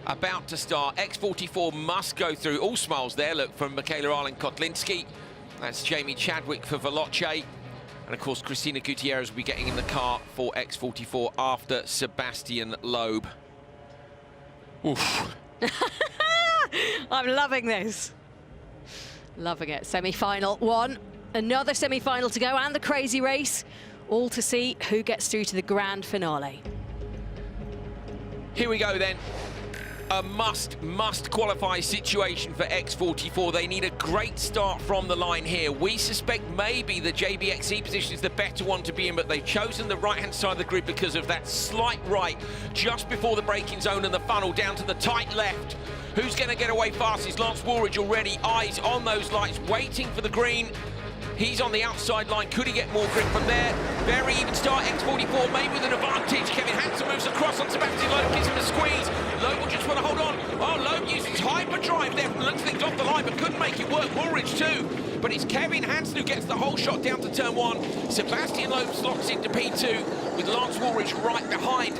about to start. X44 must go through. All smiles there, look, from Michaela Arlen-Kotlinski. That's Jamie Chadwick for Veloce. And, of course, Christina Gutierrez will be getting in the car for X44 after Sebastian Loeb. Oof. I'm loving this. Loving it. Semi-final 1. Another semi-final to go, and the crazy race. All to see who gets through to the grand finale. Here we go then. A must qualify situation for X44. They need a great start from the line here. We suspect maybe the JBXE position is the better one to be in, but they've chosen the right-hand side of the grid because of that slight right just before the braking zone and the funnel down to the tight left. Who's going to get away fastest? Lance Woolridge already, eyes on those lights, waiting for the green. He's on the outside line. Could he get more grip from there? Very even start. X44 maybe with an advantage. Kevin Hansen moves across on Sebastian Loeb, gives him a squeeze. Loeb will just want to hold on. Oh, Loeb uses hyperdrive there from looks things off the line, but couldn't make it work. Woolridge too. But it's Kevin Hansen who gets the whole shot down to turn 1. Sebastian Loeb slots into P2 with Lance Woolridge right behind.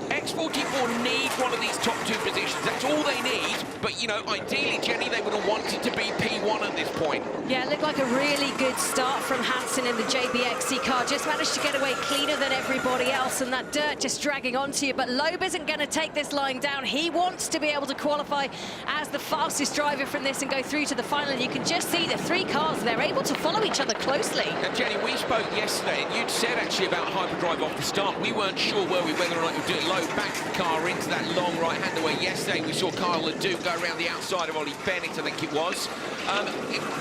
X44 need one of these top 2 positions. That's all they need. But, you know, ideally, Jenny, they would have wanted to be P1 at this point. Yeah, it looked like a really good start from Hansen in the JBXE car. Just managed to get away cleaner than everybody else, and that dirt just dragging onto you. But Loeb isn't going to take this line down. He wants to be able to qualify as the fastest driver from this and go through to the final. You can just see the 3 cars. They're able to follow each other closely. Now, Jenny, we spoke yesterday, and you'd said actually about hyperdrive off the start. We weren't sure, were we, whether or not you'd do it. Loeb back the car into that long right-hander where yesterday we saw Kyle Ledoux go around the outside of Ollie Bennett, I think it was.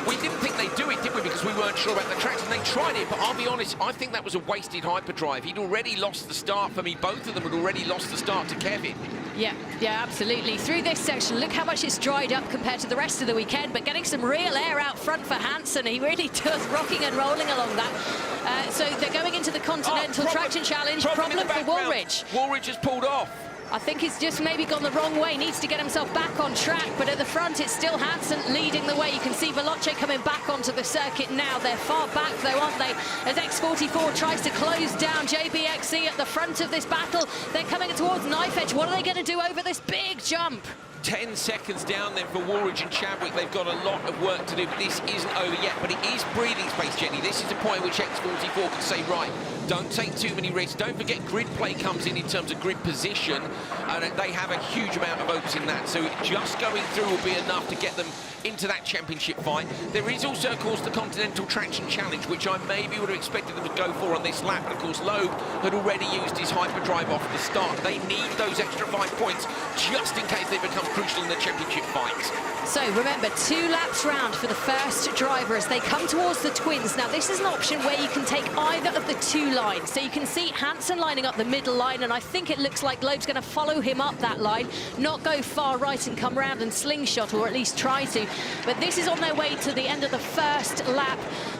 We didn't think they'd do it, did we, because we weren't sure about the traction. They tried it, but I'll be honest, I think that was a wasted hyperdrive. He'd already lost the start for me. Both of them had already lost the start to Kevin. Yeah, absolutely. Through this section, look how much it's dried up compared to the rest of the weekend, but getting some real air out front for Hansen. He really does rocking and rolling along that. So they're going into the Continental Traction Challenge. Problem for Woolridge. Woolridge has pulled off. I think he's just maybe gone the wrong way, needs to get himself back on track, but at the front it's still Hansen leading the way. You can see Veloce coming back onto the circuit now. They're far back though, aren't they, as X44 tries to close down JBXE at the front of this battle. They're coming towards knife edge. What are they going to do over this big jump? 10 seconds down then for Woolridge and Chadwick. They've got a lot of work to do, but this isn't over yet. But it is breathing space, Jenny. This is the point at which X44 can say, right, don't take too many risks. Don't forget grid play comes in terms of grid position, and they have a huge amount of votes in that. So just going through will be enough to get them into that championship fight. There is also, of course, the Continental Traction Challenge, which I maybe would have expected them to go for on this lap. But of course, Loeb had already used his hyperdrive off the start. They need those extra 5 points just in case they become crucial in the championship fights. So remember, 2 laps round for the first driver as they come towards the twins. Now this is an option where you can take either of the 2 lines. So you can see Hansen lining up the middle line, and I think it looks like Loeb's going to follow him up that line, not go far right and come round and slingshot, or at least try to. But this is on their way to the end of the first lap.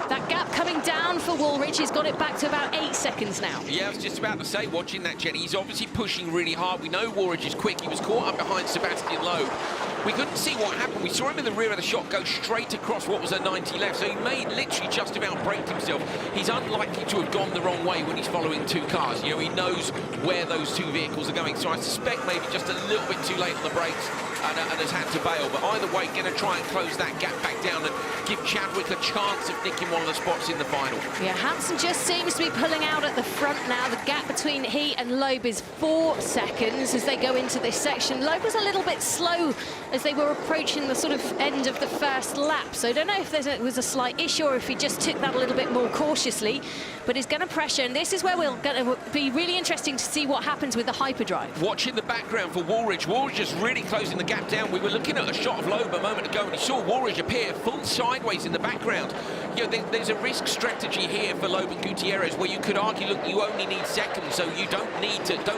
That gap coming down for Woolridge. He's got it back to about 8 seconds now. Yeah, I was just about to say, watching that, Jenny, he's obviously pushing really hard. We know Woolridge is quick. He was caught up behind Sebastian Loeb. We couldn't see what happened. We saw him in the rear of the shot go straight across what was a 90 left, so he may literally just about braked himself. He's unlikely to have gone the wrong way when he's following two cars. You know, he knows where those two vehicles are going, so I suspect maybe just a little bit too late on the brakes and has had to bail. But either way, going to try and close that gap back down and give Chadwick a chance of nicking one of the spots in the final. Yeah, Hansen just seems to be pulling out at the front now. The gap between he and Loeb is 4 seconds as they go into this section. Loeb was a little bit slow as they were approaching the sort of end of the first lap. So I don't know if there was a slight issue or if he just took that a little bit more cautiously, but he's going to pressure. And this is where we're going to be really interesting to see what happens with the hyperdrive. Watching the background for Woolridge. Woolridge is really closing the gap down. We were looking at a shot of Loeb a moment ago and he saw Woolridge appear full sideways in the background. You know, there's a risk strategy here for Loeb and Gutierrez where you could argue, look, you only need seconds, so you don't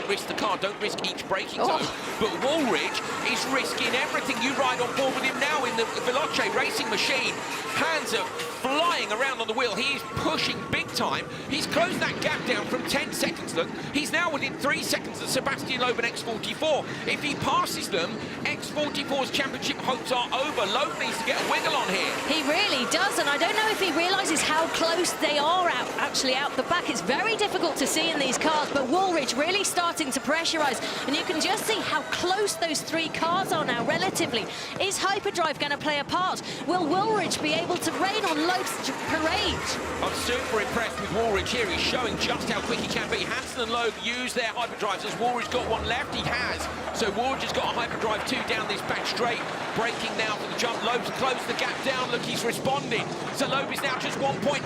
risk the car, don't risk each braking zone. But Woolridge is risking everything. You ride on board with him now in the Veloce racing machine. Hands are flying around on the wheel. He is pushing big time. He's closed that gap down from 10 seconds, look. He's now within 3 seconds of Sebastian Loeb and X44. If he passes them, X44's championship hopes are over. Loeb needs to get a wiggle on here. He really does, and I don't know if he realises how close they are actually out the back. It's very difficult to see in these cars, but Woolridge really starting to pressurise, and you can just see how close those 3 cars are now relatively. Is hyperdrive going to play a part? Will Woolridge be able to rain on Loeb's parade? I'm super impressed with Woolridge here. He's showing just how quick he can be. Hansen and Loeb use their hyperdrives. Has Woolridge got one left? He has. So Woolridge has got a hyperdrive 2 down this back straight. Braking now for the jump. Loeb's closed the gap down. Look, he's responding. So Loeb is now just 1.95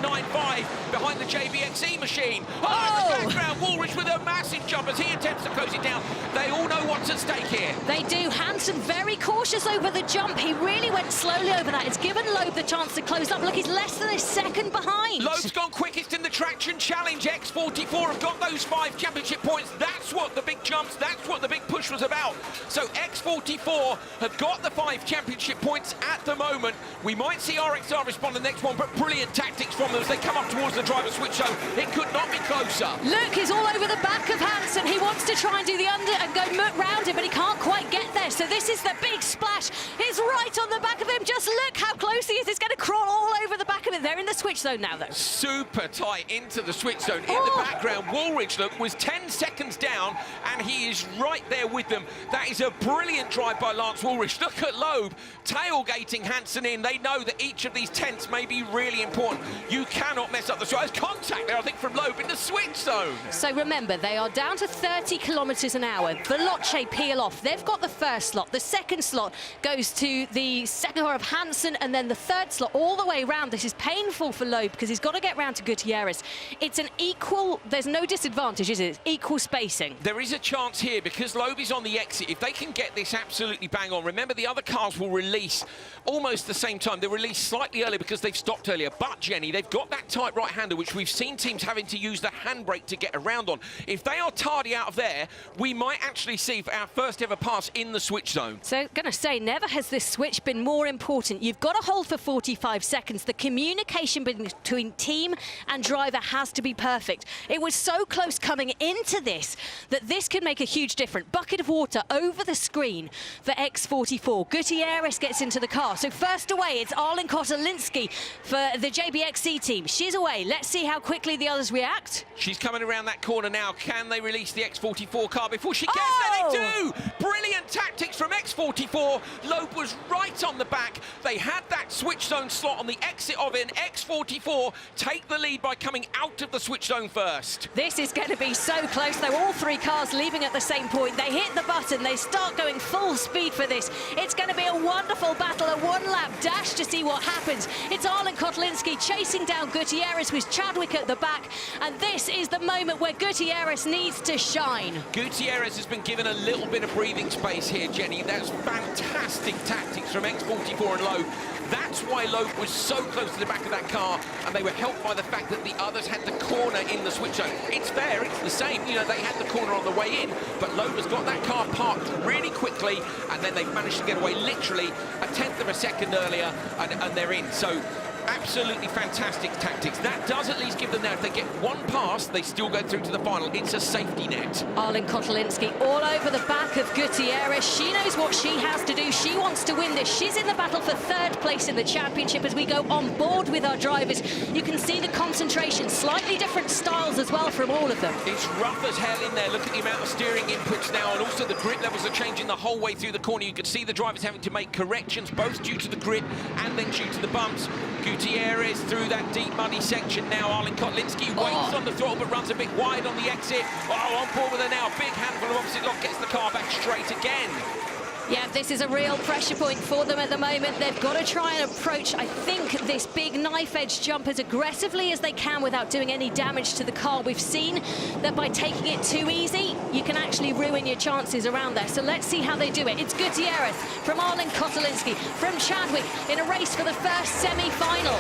behind the JBXE machine. Oh, in the background, Woolridge with a massive jump as he attempts to close it down. They all know what's at stake here. They do. Hansen very cautious over the jump. He really went slowly over that. It's given Loeb the chance to close up. Look, he's less than a second behind. Loeb's gone quickest in the traction challenge. X44 have got those 5 championship points. That's what the big jumps, that's what the big push was about. So X44 have got the 5 championship points at the moment. We might see RXR respond to the next one, but brilliant tactics from them as they come up towards the driver switch zone. It could not be closer. Look, he's all over the back of Hansen. He wants to try and do the under and go round him, but he can't quite get there. So this is the big splash. It's right on the back of him. Just look how close he is. He's going to crawl all over the back of him. They're in the switch zone now, though. Super tight into the switch zone. In the background, Woolridge, look, was 10 seconds down, and he is right there with them. That is a brilliant drive by Lance Woolridge. Look at Loeb tailgating Hansen in. They know that each of these tenths may be really important. You cannot mess up the switch. There's contact there, I think, from Loeb in the switch zone. So remember, they are down to 30 kilometres an hour. Veloce peel off. They've got the first slot. The second slot goes to the second car of Hansen, and then the third slot all the way round. This is painful for Loeb because he's got to get round to Gutierrez. It's an equal, there's no disadvantage, is it? It's equal spacing. There is a chance here because Loeb is on the exit. If they can get this absolutely bang on, remember the other cars will release almost the same time. They release slightly earlier because they've stopped earlier. But, Jenny, they've got that tight right-hander, which we've seen teams having to use the handbrake to get around on. If they are tardy out of there, we might actually see our first ever pass in the switch zone. So, going to say, never has this switch been more important. You've got to hold for 45 seconds. The communication between team and driver has to be perfect. It was so close coming into this that this could make a huge difference. Bucket of water over the screen for X44. Gutierrez gets into the car. So first away, it's Arlen Kotelinski for the JBXE team. She's away. Let's see how quickly the others react. She's coming around that corner now. Can they release the X44 car before she gets there? They do! Brilliant tactics from X44. Loeb was right on the back. They had that switch zone slot on the exit of it. X44 take the lead by coming out of the switch zone first. This is going to be so close, though. All 3 cars leaving at the same point. They hit the button. They start going full speed for this. It's going to be a wonderful battle, a one-lap dash to see what happens. It's Arlen Kotelinski chasing down Gutierrez with Chadwick at the back, and this is the moment where Gutierrez needs to shine. Gutierrez has been given a little bit of breathing space here, Jenny. That's fantastic tactics from X44 and Loeb. That's why Loeb was so close to the back of that car, and they were helped by the fact that the others had the corner in the switch zone. It's fair, it's the same. You know, they had the corner on the way in, but Loeb has got that car parked really quickly, and then they've managed to get away literally a tenth of a second earlier, and they're in. So Absolutely fantastic tactics. That does at least give them now, if they get one pass, they still go through to the final. It's a safety net. Arlen Kotelinski all over the back of Gutierrez. She knows what she has to do. She wants to win this. She's in the battle for third place in the championship as we go on board with our drivers. You can see the concentration, slightly different styles as well from all of them. It's rough as hell in there. Look at the amount of steering inputs now, and also the grip levels are changing the whole way through the corner. You could see the drivers having to make corrections, both due to the grip and then due to the bumps. Gutierrez through that deep muddy section now. Arlen Kotelinski waits on the throttle but runs a bit wide on the exit. Oh, on board with her now. Big handful of opposite lock, gets the car back straight again. Yeah, this is a real pressure point for them at the moment. They've got to try and approach, I think, this big knife-edge jump as aggressively as they can without doing any damage to the car. We've seen that by taking it too easy, you can actually ruin your chances around there. So let's see how they do it. It's Gutierrez from Arlen Kotelinski, from Chadwick in a race for the first semi-final.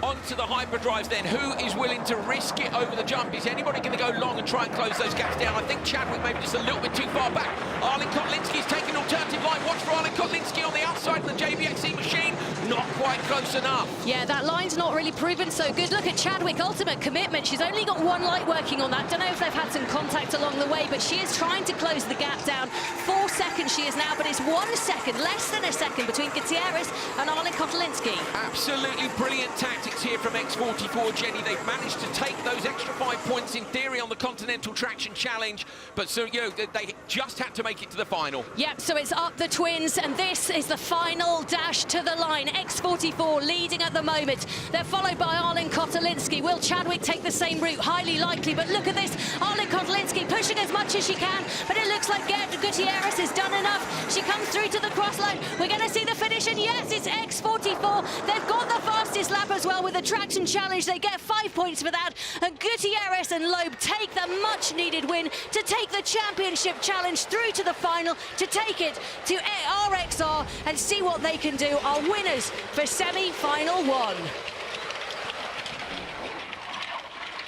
Onto the hyperdrives then. Who is willing to risk it over the jump? Is anybody going to go long and try and close those gaps down? I think Chadwick maybe just a little bit too far back. Arlen Kotelinski's taking an alternative line. Watch for Arlen Kotelinski on the outside of the JBXE machine. Not quite close enough. Yeah, that line's not really proven so good. Look at Chadwick, ultimate commitment. She's only got one light working on that. Don't know if they've had some contact along the way, but she is trying to close the gap down. 4 seconds she is now, but it's 1 second, less than a second between Gutierrez and Arlen Kotelinski. Absolutely brilliant tactics here from X44, Jenny. They've managed to take those extra 5 points in theory on the Continental Traction Challenge, but so, you know, they just had to make it to the final. Yep, so it's up the twins, and this is the final dash to the line. X44 leading at the moment. They're followed by Arlen Kotelinski. Will Chadwick take the same route? Highly likely, but look at this. Arlen Kotelinski pushing as much as she can, but it looks like Gutierrez has done enough. She comes through to the cross line. We're going to see the finish, and yes, it's X44. They've got the fastest lap as well with the Traction Challenge. They get 5 points for that, and Gutierrez and Loeb take the much-needed win to take the Championship Challenge through to the final, to take it to RXR and see what they can do. Our winners for semi-final 1.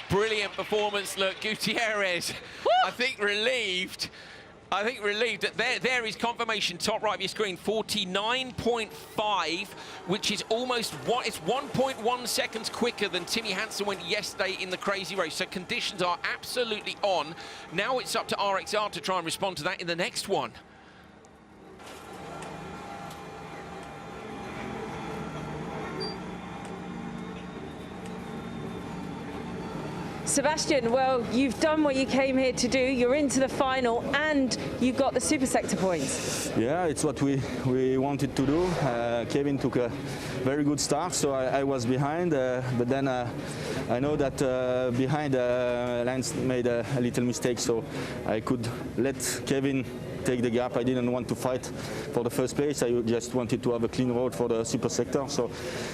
Brilliant performance. Look, Gutierrez, I think relieved that there is confirmation, top right of your screen, 49.5, which is almost it's 1.1 seconds quicker than Timmy Hansen went yesterday in the crazy race. So conditions are absolutely on. Now it's up to RXR to try and respond to that in the next one. Sebastian, well, you've done what you came here to do. You're into the final and you've got the super sector points. Yeah, it's what we wanted to do. Kevin took a very good start, so I was behind, but then I know that behind Lance made a little mistake, so I could let Kevin take the gap. I didn't want to fight for the first place. I just wanted to have a clean road for the super sector. So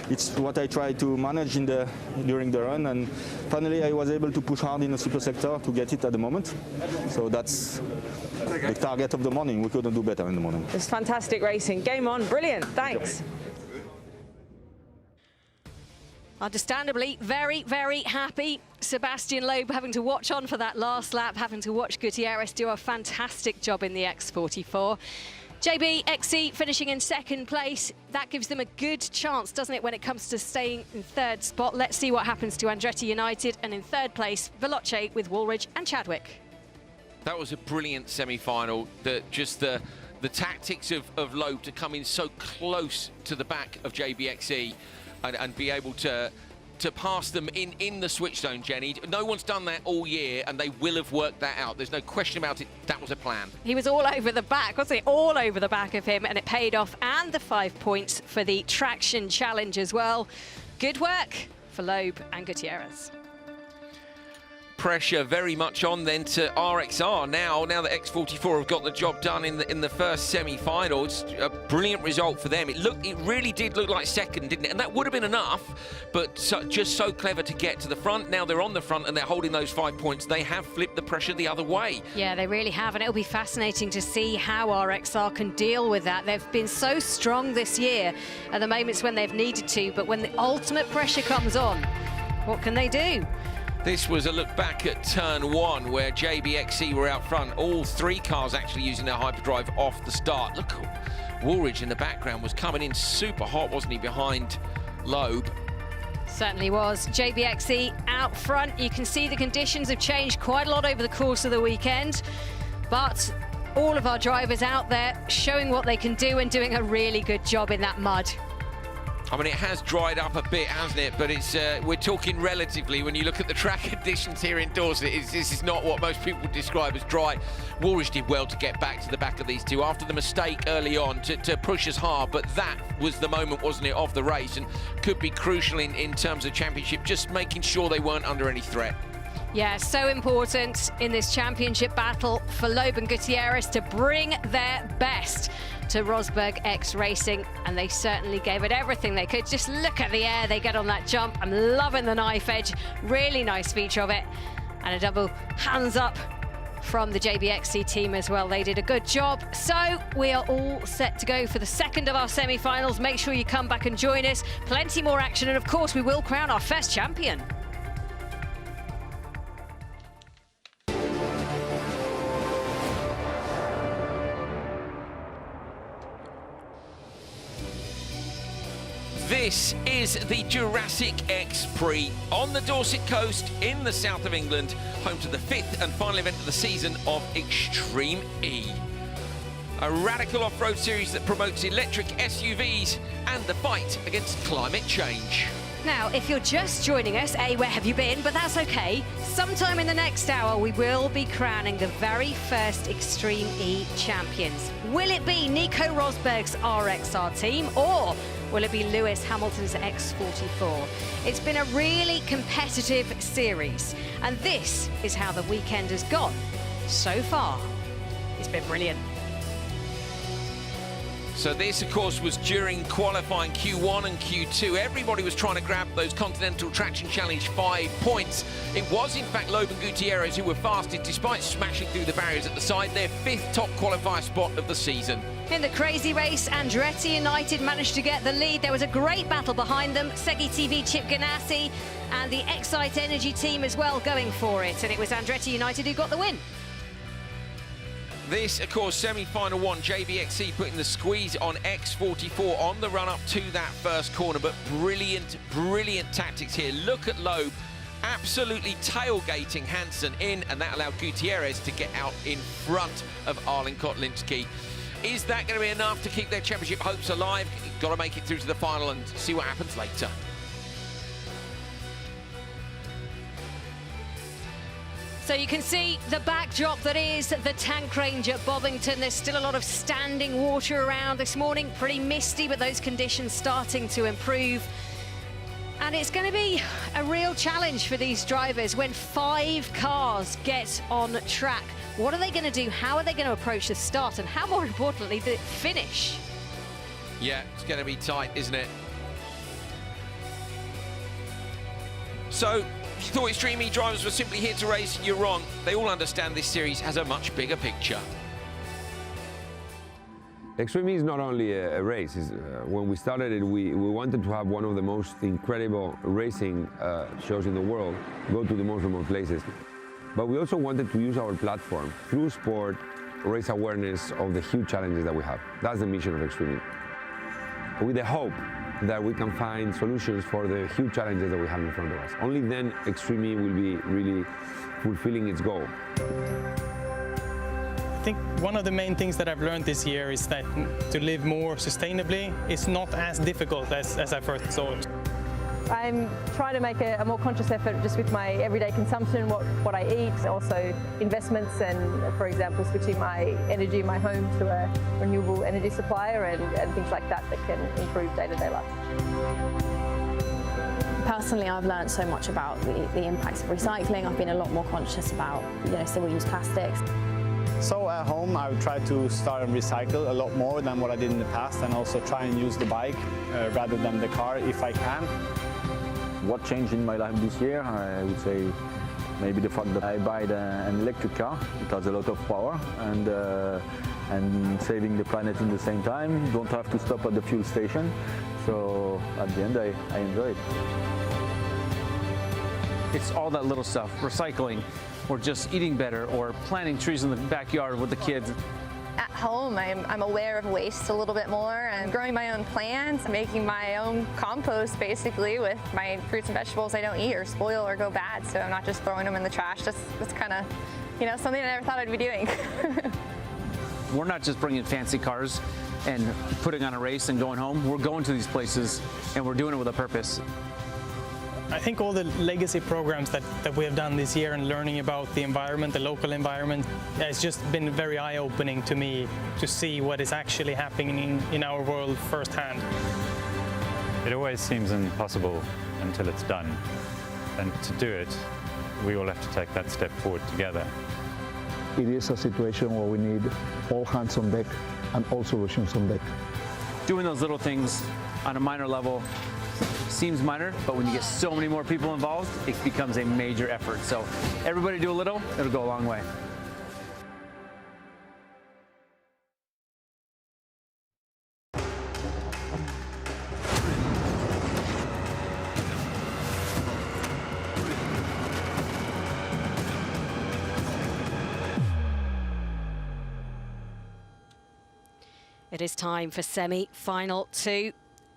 it's what I tried to manage during the run, and finally I was able to push hard in the super sector to get it at the moment. So that's the target of the morning. We couldn't do better in the morning. It's fantastic racing. Game on. Brilliant. Thanks. Understandably, very, very happy. Sebastian Loeb having to watch on for that last lap, having to watch Gutierrez do a fantastic job in the X44. JBXE finishing in second place. That gives them a good chance, doesn't it, when it comes to staying in third spot. Let's see what happens to Andretti United. And in third place, Veloce with Woolridge and Chadwick. That was a brilliant semi-final. Just the tactics of Loeb to come in so close to the back of JBXE and be able to pass them in the switch zone, Jenny. No one's done that all year, and they will have worked that out. There's no question about it. That was a plan. He was all over the back, wasn't he? All over the back of him, and it paid off. And the 5 points for the Traction Challenge as well. Good work for Loeb and Gutierrez. Pressure very much on then to RXR now that X44 have got the job done in the first semi-final. It's a brilliant result for them. It really did look like second, didn't it? And that would have been enough, but just so clever to get to the front. Now they're on the front and they're holding those 5 points. They have flipped the pressure the other way. Yeah, they really have, and it'll be fascinating to see how RXR can deal with that. They've been so strong this year at the moments when they've needed to, but when the ultimate pressure comes on, what can they do? This was a look back at turn 1 where JBXE were out front. All 3 cars actually using their hyperdrive off the start. Look, Woolridge in the background was coming in super hot, wasn't he, behind Loeb. Certainly was. JBXE out front. You can see the conditions have changed quite a lot over the course of the weekend, but all of our drivers out there showing what they can do and doing a really good job in that mud. I mean, it has dried up a bit, hasn't it? But it's we're talking relatively. When you look at the track conditions here in Dorset, this is not what most people would describe as dry. Woolwich did well to get back to the back of these two after the mistake early on to push us hard. But that was the moment, wasn't it, of the race, and could be crucial in terms of championship, just making sure they weren't under any threat. Yeah, so important in this championship battle for Loeb and Gutierrez to bring their best to Rosberg X Racing, and they certainly gave it everything they could. Just look at the air they get on that jump. I'm loving the knife edge, really nice feature of it, and a double hands up from the JBXC team as well. They did a good job. So we are all set to go for the second of our semi-finals. Make sure you come back and join us. Plenty more action, and of course we will crown our first champion. This is the Jurassic X Prix on the Dorset coast in the south of England, home to the 5th and final event of the season of Extreme E. A radical off-road series that promotes electric SUVs and the fight against climate change. Now, if you're just joining us, where have you been? But that's okay. Sometime in the next hour, we will be crowning the very first Extreme E champions. Will it be Nico Rosberg's RXR team, or will it be Lewis Hamilton's X44? It's been a really competitive series, and this is how the weekend has gone so far. It's been brilliant. So this, of course, was during qualifying Q1 and Q2. Everybody was trying to grab those Continental Traction Challenge 5 points. It was, in fact, Loeb and Gutierrez who were fastest, despite smashing through the barriers at the side, their 5th top qualifier spot of the season. In the crazy race, Andretti United managed to get the lead. There was a great battle behind them. Segi TV, Chip Ganassi, and the Excite Energy team as well going for it. And it was Andretti United who got the win. This, of course, semi-final one, JBXC putting the squeeze on X44 on the run-up to that first corner, but brilliant, brilliant tactics here. Look at Loeb absolutely tailgating Hansen in, and that allowed Gutierrez to get out in front of Arlen Kotlinski. Is that going to be enough to keep their championship hopes alive? Got to make it through to the final and see what happens later. So you can see the backdrop that is the tank range at Bovington. There's still a lot of standing water around this morning. Pretty misty, but those conditions starting to improve. And it's going to be a real challenge for these drivers when 5 cars get on track. What are they going to do? How are they going to approach the start? And how, more importantly, the finish? Yeah, it's going to be tight, isn't it? So, if you thought Extreme E drivers were simply here to race, you're wrong. They all understand this series has a much bigger picture. Extreme E is not only a race. When we started it, we wanted to have one of the most incredible racing shows in the world, go to the most remote places. But we also wanted to use our platform through sport, raise awareness of the huge challenges that we have. That's the mission of Extreme E. With the hope that we can find solutions for the huge challenges that we have in front of us. Only then Extreme E will be really fulfilling its goal. I think one of the main things that I've learned this year is that to live more sustainably is not as difficult as I first thought. I'm trying to make a more conscious effort just with my everyday consumption, what I eat, also investments, and for example switching my energy in my home to a renewable energy supplier and things like that that can improve day-to-day life. Personally, I've learned so much about the impacts of recycling. I've been a lot more conscious about single-use plastics. So at home, I would try to start and recycle a lot more than what I did in the past, and also try and use the bike rather than the car if I can. What changed in my life this year? I would say maybe the fact that I buy an electric car. It has a lot of power and saving the planet in the same time. Don't have to stop at the fuel station. So at the end, I enjoy it. It's all that little stuff, recycling, or just eating better, or planting trees in the backyard with the kids. At home, I'm aware of waste a little bit more. I'm growing my own plants, making my own compost basically with my fruits and vegetables I don't eat or spoil or go bad, so I'm not just throwing them in the trash. That's kind of, you know, something I never thought I'd be doing. We're not just bringing fancy cars and putting on a race and going home. We're going to these places and we're doing it with a purpose. I think all the legacy programs that we have done this year and learning about the environment, the local environment, has just been very eye-opening to me to see what is actually happening in our world firsthand. It always seems impossible until it's done. And to do it, we all have to take that step forward together. It is a situation where we need all hands on deck and all solutions on deck. Doing those little things on a minor level seems minor, but when you get so many more people involved, it becomes a major effort. So everybody do a little, it'll go a long way. It is time for semi-final 2.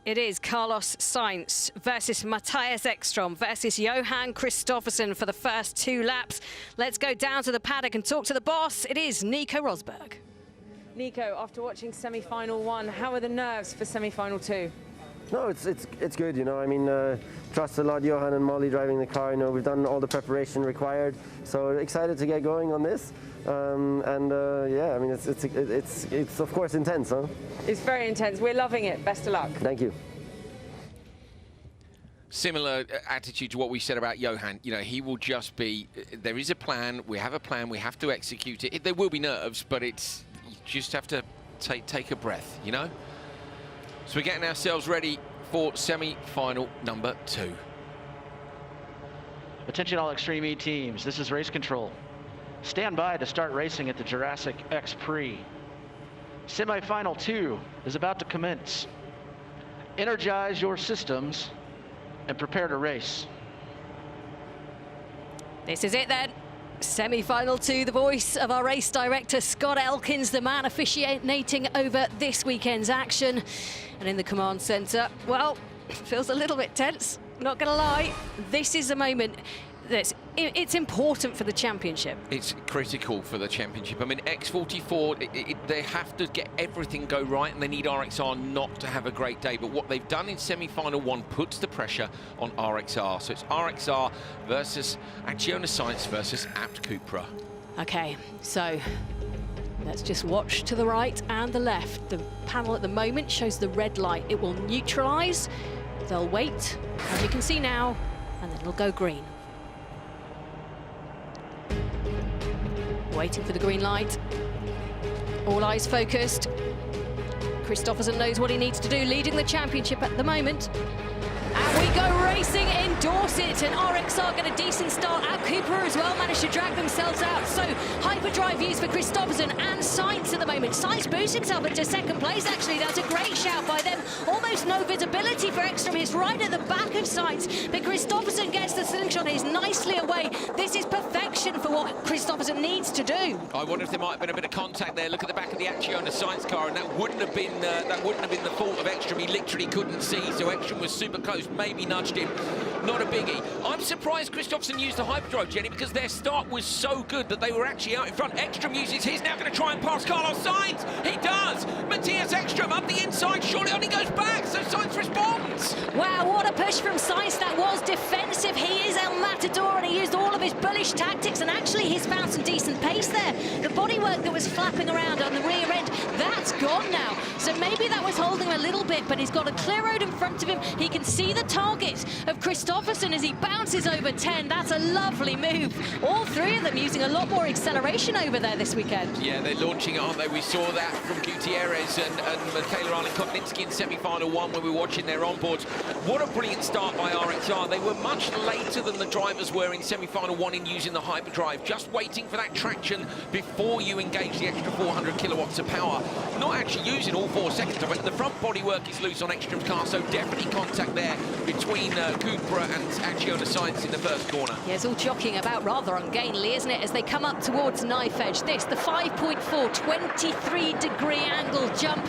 It is Carlos Sainz versus Matthias Ekstrom versus Johan Kristoffersen for the first 2 laps. Let's go down to the paddock and talk to the boss. It is Nico Rosberg. Nico, after watching semi-final 1, how are the nerves for semi-final 2? No, it's good, you know. I mean, trust a lot Johan and Molly driving the car. You know, we've done all the preparation required, so excited to get going on this. Yeah, I mean, it's of course intense, huh? It's very intense. We're loving it. Best of luck. Thank you. Similar attitude to what we said about Johan. You know, he will just be, there is a plan, we have to execute it. There will be nerves, but you just have to take a breath, you know? So we're getting ourselves ready for semi-final number 2. Attention all Extreme E teams, this is race control. Stand by to start racing at the Jurassic X Prix. Semi-final 2 is about to commence. Energize your systems and prepare to race. This is it then. Semi-final 2, the voice of our race director, Scott Elkins, the man officiating over this weekend's action. And in the command centre, well, it feels a little bit tense, not gonna lie. This is a moment it's important for the championship. It's critical for the championship. I mean, X44, they have to get everything go right, and they need RXR not to have a great day. But what they've done in semi-final 1 puts the pressure on RXR. So it's RXR versus Acciona Science versus Abt Cupra. Okay, so let's just watch to the right and the left. The panel at the moment shows the red light. It will neutralise. They'll wait, as you can see now, and then it'll go green. Waiting for the green light. All eyes focused. Kristoffersen knows what he needs to do, leading the championship at the moment. And we go racing in Dorset, and RXR get a decent start. Abt Cupra as well managed to drag themselves out. So hyperdrive views for Kristoffersen and Sainz at the moment. Sainz boosts himself into 2nd place, actually. That's a great shout by them. Almost no visibility for Ekstrom. He's right at the back of Sainz, but Kristoffersen gets the slingshot. He's nicely away. This is perfection for what Kristoffersen needs to do. I wonder if there might have been a bit of contact there. Look at the back of the Acciona Science car, and that wouldn't have been the fault of Ekstrom. He literally couldn't see, so Ekstrom was super close. Maybe nudged him. Not a biggie. I'm surprised Kristoffersen used the hyperdrive, Jenny, because their start was so good that they were actually out in front. Ekstrom uses his, now going to try and pass Carlos Sainz. He does. Matthias Ekstrom up the inside, surely only goes back, so Sainz responds. Wow, what a push from Sainz. That was defensive. He is El Matador, and he used all of his bullish tactics, and actually he's found some decent pace there. The bodywork that was flapping around on the rear end, that's gone now. So maybe that was holding him a little bit, but he's got a clear road in front of him. He can see the target of Kristoffersen as he bounces over 10. That's a lovely move. All 3 of them using a lot more acceleration over there this weekend. Yeah, they're launching it, aren't they? We saw that from Gutierrez and Michaela Arlen-Koplinski in semi-final 1 when we were watching their onboards. What a brilliant start by RXR. They were much later than the drivers were in semi-final 1 in using the hyperdrive, just waiting for that traction before before you engage the extra 400 kilowatts of power. Not actually using all 4 seconds of it, and the front bodywork is loose on Ekström's car, so definitely contact there between Cupra and Acciona Sainz in the first corner. Yeah, it's all jockeying about rather ungainly, isn't it, as they come up towards knife edge. This, the 5.4, 23-degree angle jump.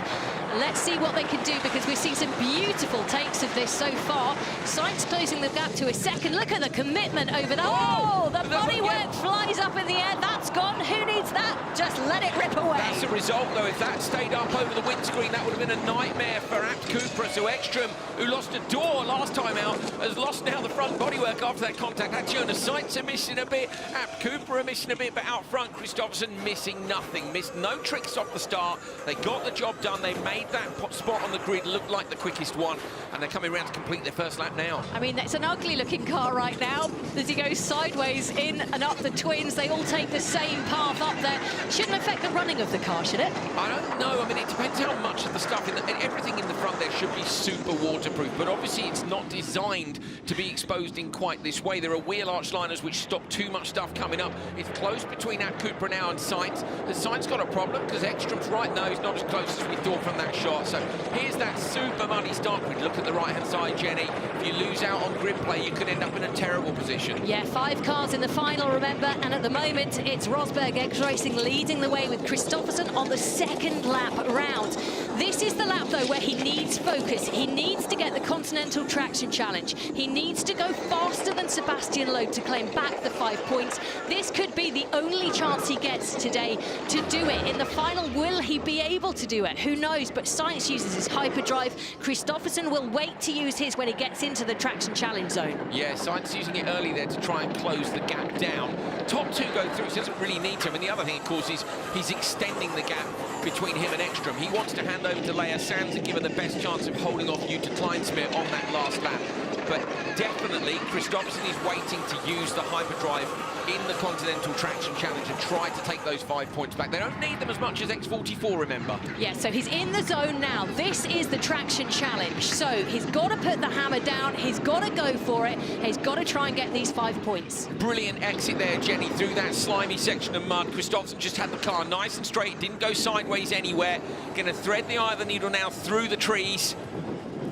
Let's see what they can do, because we've seen some beautiful takes of this so far. Sainz closing the gap to a second. Look at the commitment over there. Oh, the bodywork flies up in the air. That's gone. Who needs that? Just let it rip away. That's the result, though. If that stayed up over the windscreen, that would have been a nightmare for Abt Cupra. So Ekström, who lost a door last time out, has lost now the front bodywork after that contact. Acciona Sainz are missing a bit. Abt Cupra are missing a bit, but out front, Kristoffersen missing nothing. Missed no tricks off the start. They got the job done. They made that spot on the grid look like the quickest one, and they're coming around to complete their first lap now. I mean, it's an ugly-looking car right now. As he goes sideways in and up the twins, they all take the same path up there. Shouldn't affect the running of the car, should it? I don't know. I mean, it depends how much of the stuff, everything in the front there should be super waterproof, but obviously it's not designed to be exposed in quite this way. There are wheel arch liners which stop too much stuff coming up. It's close between Abt Cupra now and Sainz. Has Sainz got a problem? Because Ekström's right now, he's not as close as we thought from that shot. So here's that super muddy start grid. Look at the right-hand side, Jenny. If you lose out on grid play, you could end up in a terrible position. Yeah, 5 cars in the final, remember, and at the moment, it's Rosberg X Racing leading the way with Kristoffersen on the second lap round. This is the lap, though, where he needs focus. He needs to get the Continental Traction Challenge. He needs to go faster than Sebastian Loeb to claim back the 5 points. This could be the only chance he gets today to do it. In the final, will he be able to do it? Who knows? But Sainz uses his hyperdrive. Kristoffersen will wait to use his when he gets into the Traction Challenge zone. Yeah, Sainz using it early there to try and close the gap down. Top 2 go through, so doesn't really need to. And the other thing, of course, is he's extending the gap between him and Ekström. He wants to hand over to Lea Sands and give her the best chance of holding off Jutta Kleinsmith on that last lap. But definitely, Kristoffersen is waiting to use the hyperdrive in the Continental Traction Challenge and try to take those 5 points back. They don't need them as much as X44, remember. Yeah, so he's in the zone now. This is the Traction Challenge. So he's got to put the hammer down. He's got to go for it. He's got to try and get these 5 points. Brilliant exit there, Jenny, through that slimy section of mud. Kristoffersen just had the car nice and straight, didn't go sideways anywhere. Going to thread the eye of the needle now through the trees.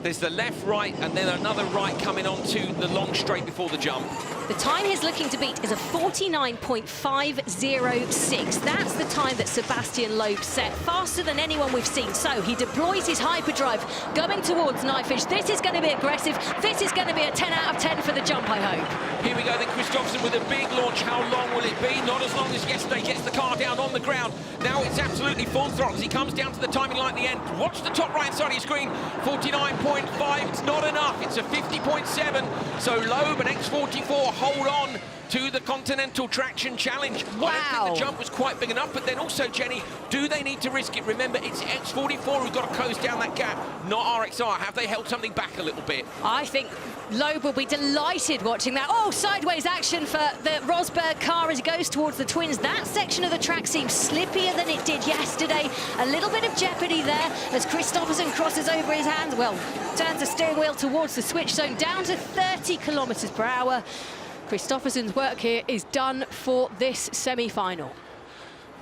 There's the left, right, and then another right coming onto the long straight before the jump. The time he's looking to beat is a 49.506. That's the time that Sebastian Loeb set, faster than anyone we've seen. So he deploys his hyperdrive, going towards knife edge. This is going to be aggressive. This is going to be a 10 out of 10 for the jump, I hope. Here we go, then Kristoffersen with a big launch. How long will it be? Not as long as yesterday. Gets the car down on the ground. Now it's absolutely full throttle as he comes down to the timing line at the end. Watch the top right side of your screen. 49.5. It's not enough. It's a 50.7. So Loeb and X44 hold on to the Continental Traction Challenge. Wow. I don't think the jump was quite big enough, but then also, Jenny, do they need to risk it? Remember, it's X44 who's got to close down that gap, not RXR. Have they held something back a little bit? I think Loeb will be delighted watching that. Oh, sideways action for the Rosberg car as he goes towards the twins. That section of the track seems slippier than it did yesterday. A little bit of jeopardy there as Kristoffersen crosses over his hands. Well, turns the steering wheel towards the switch zone, down to 30 kilometers per hour. Kristoffersen's work here is done for this semi-final.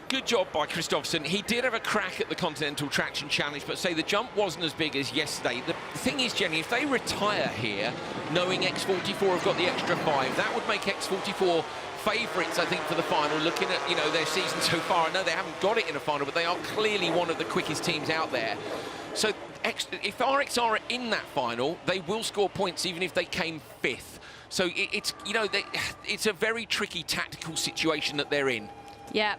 Good job by Kristoffersen. He did have a crack at the Continental Traction Challenge, but say the jump wasn't as big as yesterday. The thing is, Jenny, if they retire here, knowing X44 have got the extra 5, that would make X44 favourites, I think, for the final. Looking at, you know, their season so far, I know they haven't got it in a final, but they are clearly one of the quickest teams out there. So if RXR are in that final, they will score points even if they came 5th. So it's, you know, it's a very tricky tactical situation that they're in. Yeah,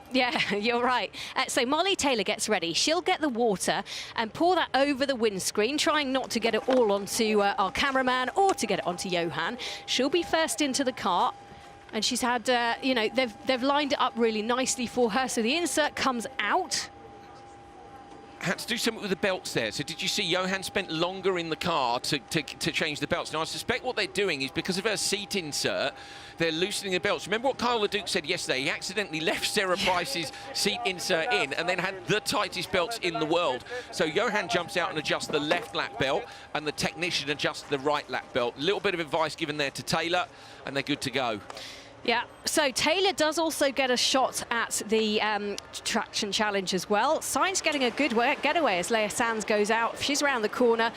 you're right. So Molly Taylor gets ready. She'll get the water and pour that over the windscreen, trying not to get it all onto our cameraman or to get it onto Johan. She'll be first into the car. And she's had, you know, they've lined it up really nicely for her. So the insert comes out. Had to do something with the belts there. So did you see Johan spent longer in the car to change the belts? Now, I suspect what they're doing is because of her seat insert, they're loosening the belts. Remember what Kyle LeDuc said yesterday? He accidentally left Sarah Price's seat insert in and then had the tightest belts in the world. So Johan jumps out and adjusts the left lap belt and the technician adjusts the right lap belt. A little bit of advice given there to Taylor and they're good to go. Yeah, so Taylor does also get a shot at the traction challenge as well. Sainz getting a good getaway as Leah Sands goes out. She's around the corner.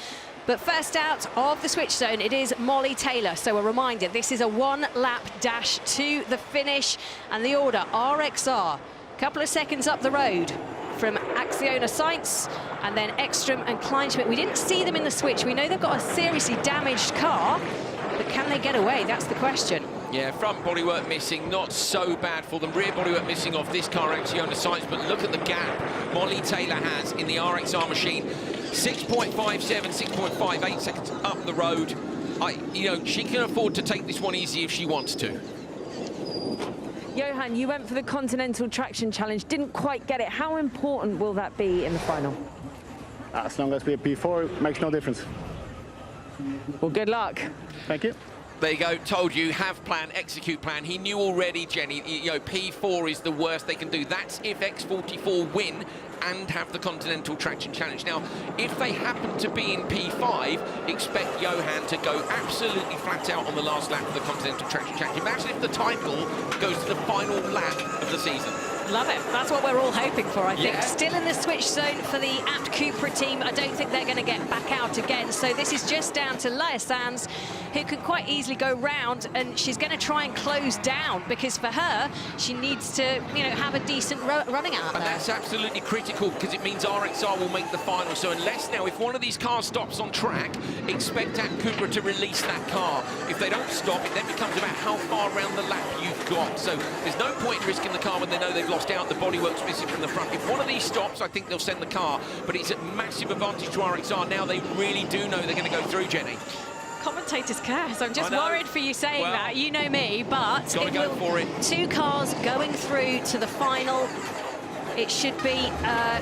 But first out of the switch zone, it is Molly Taylor. So a reminder, this is a one-lap dash to the finish. And the order, RXR, a couple of seconds up the road from Acciona Sainz, and then Ekstrom and Kleinschmidt. We didn't see them in the switch. We know they've got a seriously damaged car, but can they get away? That's the question. Yeah, front bodywork missing, not so bad for them. Rear bodywork missing off this car, Acciona Sainz, but look at the gap Molly Taylor has in the RXR machine. 6.57, 6.58 seconds up the road. You know, she can afford to take this one easy if she wants to. Johan, you went for the Continental Traction Challenge, didn't quite get it. How important will that be in the final? As long as we're P4, it makes no difference. Well, good luck. Thank you. There you go, told you, have plan, execute plan. He knew already, Jenny, you know, P4 is the worst they can do. That's if X44 win and have the Continental Traction Challenge. Now, if they happen to be in P5, expect Johan to go absolutely flat out on the last lap of the Continental Traction Challenge. Imagine if the title goes to the final lap of the season. Love it. That's what we're all hoping for, I think. Yeah. Still in the switch zone for the Abt Cupra team. I don't think they're going to get back out again. So this is just down to Leah Sands, who could quite easily go round, and she's going to try and close down, because for her, she needs to, you know, have a decent running out there. And that's absolutely critical, because it means RXR will make the final. So unless now, if one of these cars stops on track, expect Abt Cupra to release that car. If they don't stop, it then becomes about how far around the lap you've got. So there's no point in risking the car when they know they've lost out. The bodywork's missing from the front. If one of these stops, I think they'll send the car. But it's a massive advantage to RXR. Now they really do know they're going to go through, Jenny. Commentator's curse. I'm just worried for you saying that. You know me, but gotta go for it. 2 cars going through to the final. It should be,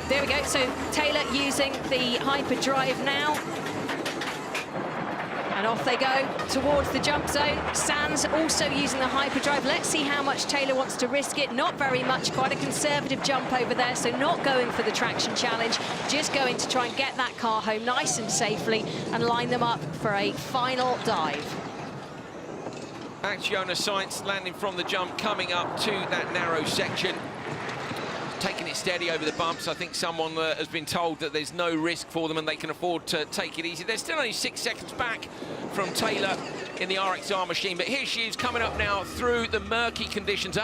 there we go. So Taylor using the hyperdrive now. And off they go towards the jump zone. Sands also using the hyperdrive. Let's see how much Taylor wants to risk it. Not very much, quite a conservative jump over there. So not going for the traction challenge, just going to try and get that car home nice and safely and line them up for a final dive. Acciona Sainz landing from the jump, coming up to that narrow section. Taking it steady over the bumps. I think someone has been told that there's no risk for them and they can afford to take it easy. They're still only 6 seconds back from Taylor in the RXR machine, but here she is coming up now through the murky conditions.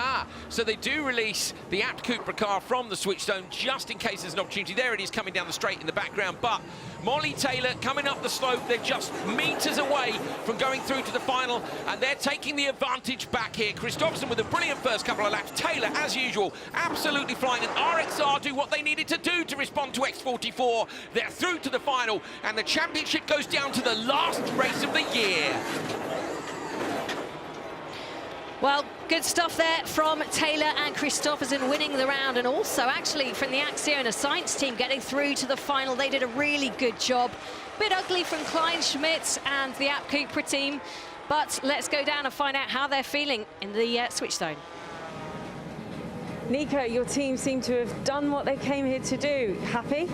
So they do release the Abt Cupra car from the switch zone just in case there's an opportunity. There it is coming down the straight in the background, but Molly Taylor coming up the slope. They're just meters away from going through to the final, and they're taking the advantage back here. Kristoffersen with a brilliant first couple of laps. Taylor, as usual, absolutely flying, and RXR do what they needed to do to respond to X44. They're through to the final, and the championship goes down to the last race of the year. Well, good stuff there from Taylor and Kristoffersen winning the round, and also actually from the Acciona Sainz team getting through to the final. They did a really good job. Bit ugly from Kleinschmidt and the Abt Cupra team, but let's go down and find out how they're feeling in the switch zone. Nico, your team seemed to have done what they came here to do. Happy?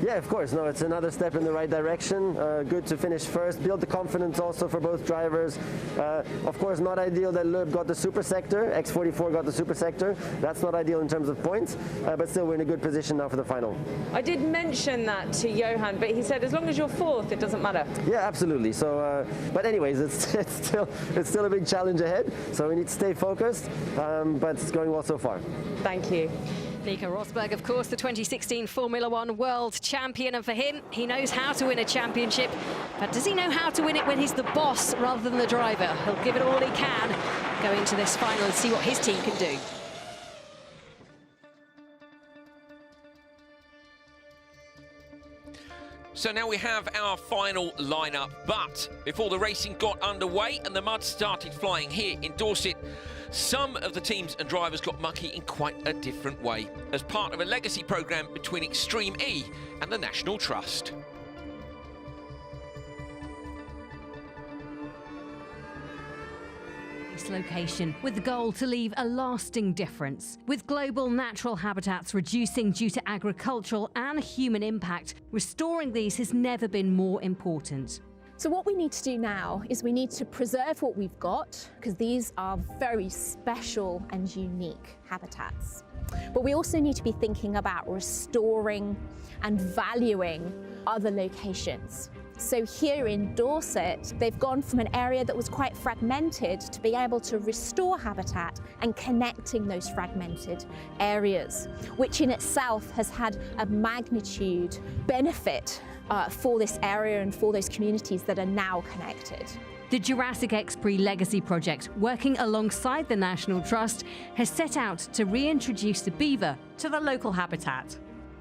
Yeah, of course. No, it's another step in the right direction. Good to finish first. Build the confidence also for both drivers. Of course, not ideal that Loeb got the super sector. X44 got the super sector. That's not ideal in terms of points, but still we're in a good position now for the final. I did mention that to Johan, but he said as long as you're fourth, it doesn't matter. Yeah, absolutely. So, but anyways, it's still a big challenge ahead. So we need to stay focused, but it's going well so far. Thank you. Nico Rosberg, of course, the 2016 Formula One world champion, and for him, he knows how to win a championship, but does he know how to win it when he's the boss rather than the driver? He'll give it all he can go into this final and see what his team can do. So now we have our final lineup, but before the racing got underway and the mud started flying here in Dorset, some of the teams and drivers got mucky in quite a different way as part of a legacy programme between Extreme E and the National Trust. Location with the goal to leave a lasting difference. With global natural habitats reducing due to agricultural and human impact, restoring these has never been more important. So what we need to do now is we need to preserve what we've got, because these are very special and unique habitats. But we also need to be thinking about restoring and valuing other locations. So here in Dorset, they've gone from an area that was quite fragmented to be able to restore habitat and connecting those fragmented areas, which in itself has had a magnitude benefit for this area and for those communities that are now connected. The Jurassic X Prix Legacy Project, working alongside the National Trust, has set out to reintroduce the beaver to the local habitat.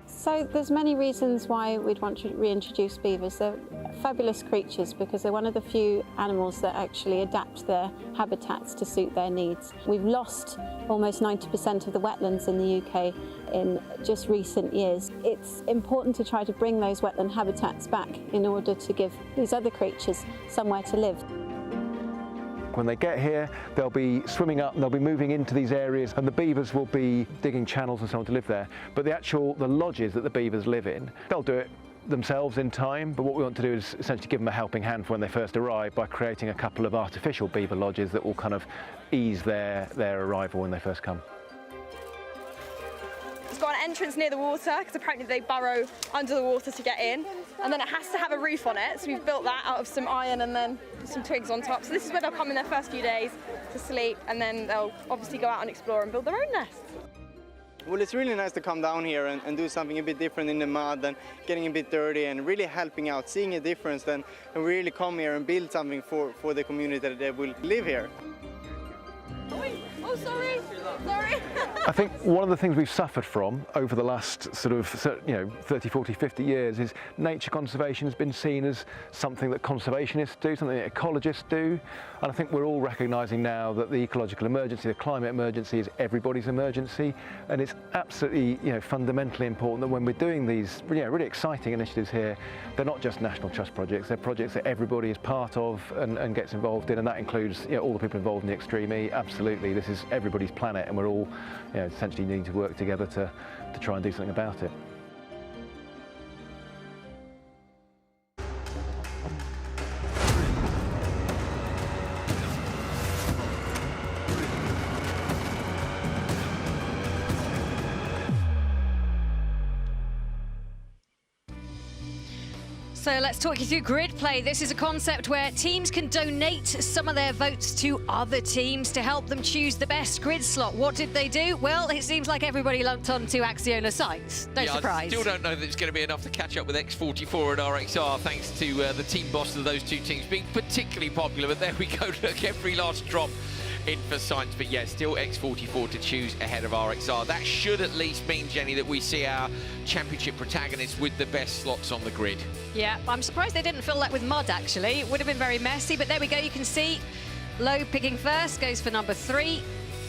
So there's many reasons why we'd want to reintroduce beavers. They're fabulous creatures because they're one of the few animals that actually adapt their habitats to suit their needs. We've lost almost 90% of the wetlands in the UK in just recent years. It's important to try to bring those wetland habitats back in order to give these other creatures somewhere to live. When they get here, they'll be swimming up and they'll be moving into these areas, and the beavers will be digging channels and so on to live there. But the lodges that the beavers live in, they'll do it themselves in time, but what we want to do is essentially give them a helping hand for when they first arrive by creating a couple of artificial beaver lodges that will kind of ease their arrival when they first come. It's got an entrance near the water because apparently they burrow under the water to get in, and then it has to have a roof on it, so we've built that out of some iron and then some twigs on top. So this is where they'll come in their first few days to sleep, and then they'll obviously go out and explore and build their own nests. Well, it's really nice to come down here and do something a bit different in the mud and getting a bit dirty and really helping out, seeing a difference, then and really come here and build something for the community that will live here. Oh, sorry. Sorry. I think one of the things we've suffered from over the last sort of 30, 40, 50 years is nature conservation has been seen as something that conservationists do, something that ecologists do. And I think we're all recognising now that the ecological emergency, the climate emergency is everybody's emergency. And it's absolutely fundamentally important that when we're doing these really exciting initiatives here, they're not just National Trust projects, they're projects that everybody is part of and gets involved in. And that includes all the people involved in the Extreme E. Absolutely, this is everybody's planet, and we're all essentially needing to work together to try and do something about it. So let's talk you through grid play. This is a concept where teams can donate some of their votes to other teams to help them choose the best grid slot. What did they do? Well, it seems like everybody lumped onto Acciona sites. No surprise. I still don't know that it's going to be enough to catch up with X44 and RXR, thanks to the team bosses of those two teams being particularly popular. But there we go, look, every last drop in for science. But yeah, still X44 to choose ahead of RXR. That should at least mean, Jenny, that we see our championship protagonists with the best slots on the grid. Yeah, I'm surprised they didn't fill that with mud, actually. It would have been very messy, but there we go. You can see Loeb picking first, goes for number 3.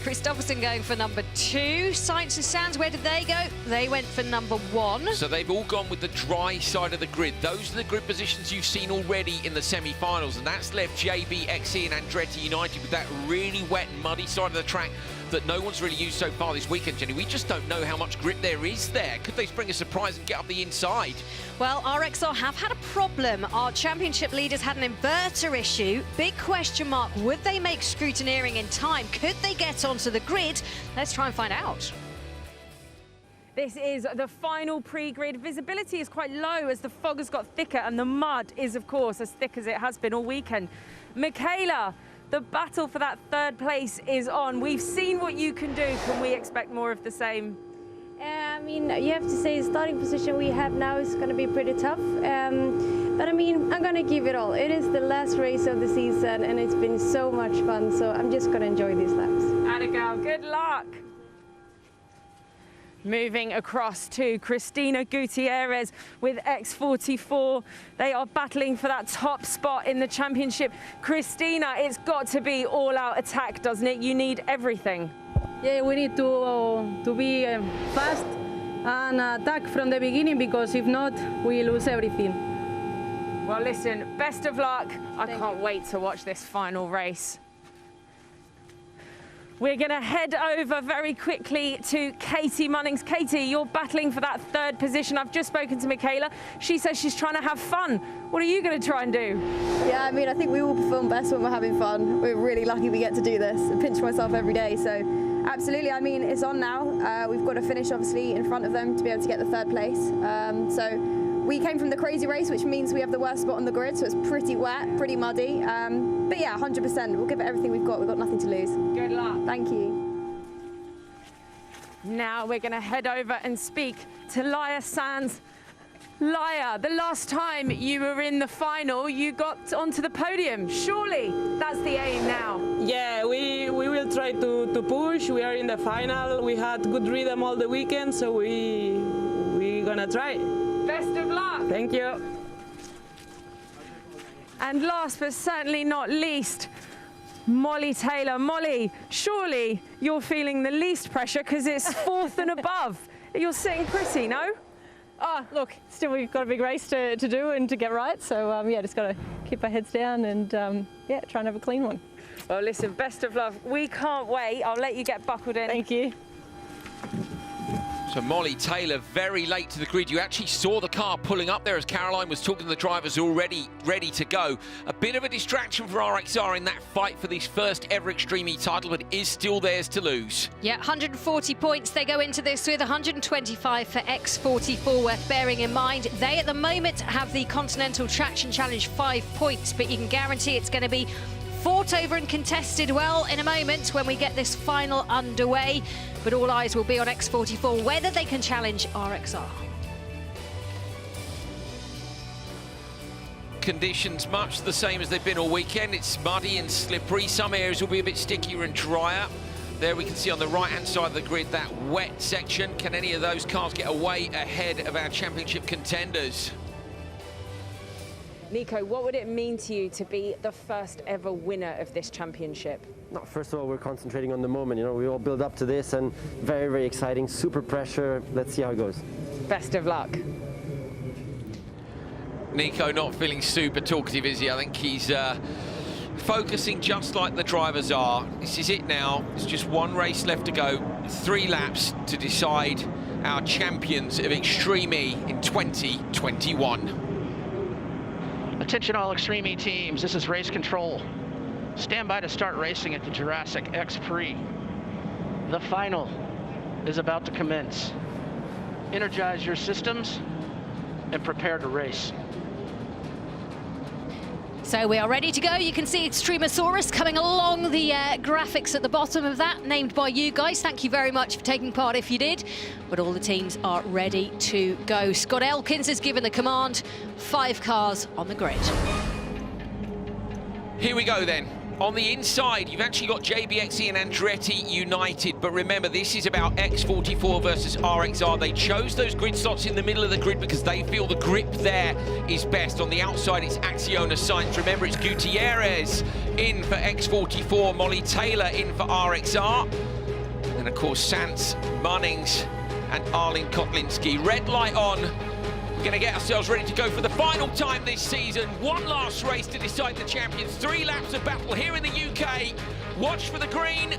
Christopherson going for number 2. Science and Sands, where did they go? They went for number 1. So they've all gone with the dry side of the grid. Those are the grid positions you've seen already in the semi-finals, and that's left JB, XE and Andretti United with that really wet and muddy side of the track that no one's really used so far this weekend, Jenny. We just don't know how much grip there is there. Could they spring a surprise and get up the inside? Well, RXR have had a problem. Our championship leaders had an inverter issue. Big question mark, would they make scrutineering in time? Could they get onto the grid? Let's try and find out. This is the final pre-grid. Visibility is quite low as the fog has got thicker and the mud is, of course, as thick as it has been all weekend. Michaela, the battle for that third place is on. We've seen what you can do. Can we expect more of the same? I mean, you have to say the starting position we have now is going to be pretty tough. But I mean, I'm going to give it all. It is the last race of the season and it's been so much fun. So I'm just going to enjoy these laps. Atta girl, good luck. Moving across to Christina Gutierrez with X44. They are battling for that top spot in the championship. Christina, it's got to be all-out attack, doesn't it? You need everything. Yeah, we need to be fast and attack from the beginning, because if not, we lose everything. Well, listen, best of luck. I can't wait to watch this final race. We're going to head over very quickly to Katie Munnings. Katie, you're battling for that third position. I've just spoken to Michaela. She says she's trying to have fun. What are you going to try and do? Yeah, I mean, I think we all perform best when we're having fun. We're really lucky we get to do this. I pinch myself every day, so absolutely. I mean, it's on now. We've got to finish, obviously, in front of them to be able to get the third place. So we came from the crazy race, which means we have the worst spot on the grid, so it's pretty wet, pretty muddy. But yeah, 100%. We'll give it everything we've got. We've got nothing to lose. Good luck. Thank you. Now we're going to head over and speak to Laia Sands. Laia, the last time you were in the final, you got onto the podium. Surely that's the aim now. Yeah, we will try to push. We are in the final. We had good rhythm all the weekend, so we're gonna try. Best of luck. Thank you. And last but certainly not least, Molly Taylor. Molly, surely you're feeling the least pressure because it's fourth and above. You're sitting pretty, no? Look, still we've got a big race to do and to get right, so yeah, just got to keep our heads down and yeah, try and have a clean one. Well, listen, best of luck. We can't wait. I'll let you get buckled in. Thank you. So Molly Taylor very late to the grid. You actually saw the car pulling up there as Caroline was talking to the drivers already ready to go. A bit of a distraction for RXR in that fight for this first ever Extreme E title, but it is still theirs to lose. Yeah, 140 points they go into this with, 125 for X44. Worth bearing in mind, they at the moment have the Continental Traction Challenge 5 points, but you can guarantee it's going to be fought over and contested well in a moment when we get this final underway. But all eyes will be on X44, whether they can challenge RXR. Conditions much the same as they've been all weekend. It's muddy and slippery. Some areas will be a bit stickier and drier. There we can see on the right-hand side of the grid that wet section. Can any of those cars get away ahead of our championship contenders? Nico, what would it mean to you to be the first ever winner of this championship? First of all, we're concentrating on the moment. You know, we all build up to this, and very, very exciting. Super pressure. Let's see how it goes. Best of luck. Nico not feeling super talkative, is he? I think he's focusing just like the drivers are. This is it now. It's just one race left to go. 3 laps to decide our champions of Extreme E in 2021. Attention all Extreme E teams, this is race control. Stand by to start racing at the Jurassic X Prix. The final is about to commence. Energize your systems and prepare to race. So we are ready to go. You can see Extremosaurus coming along the graphics at the bottom of that, named by you guys. Thank you very much for taking part if you did. But all the teams are ready to go. Scott Elkins has given the command. 5 cars on the grid. Here we go then. On the inside, you've actually got JBXE and Andretti united, but remember, this is about X44 versus RXR. They chose those grid slots in the middle of the grid because they feel the grip there is best. On the outside, it's Acciona Sainz. Remember, it's Gutierrez in for X44, Molly Taylor in for RXR. And of course, Sands, Munnings and Arlene Kotlinski. Red light on. We're going to get ourselves ready to go for the final time this season. One last race to decide the champions. 3 laps of battle here in the UK. Watch for the green.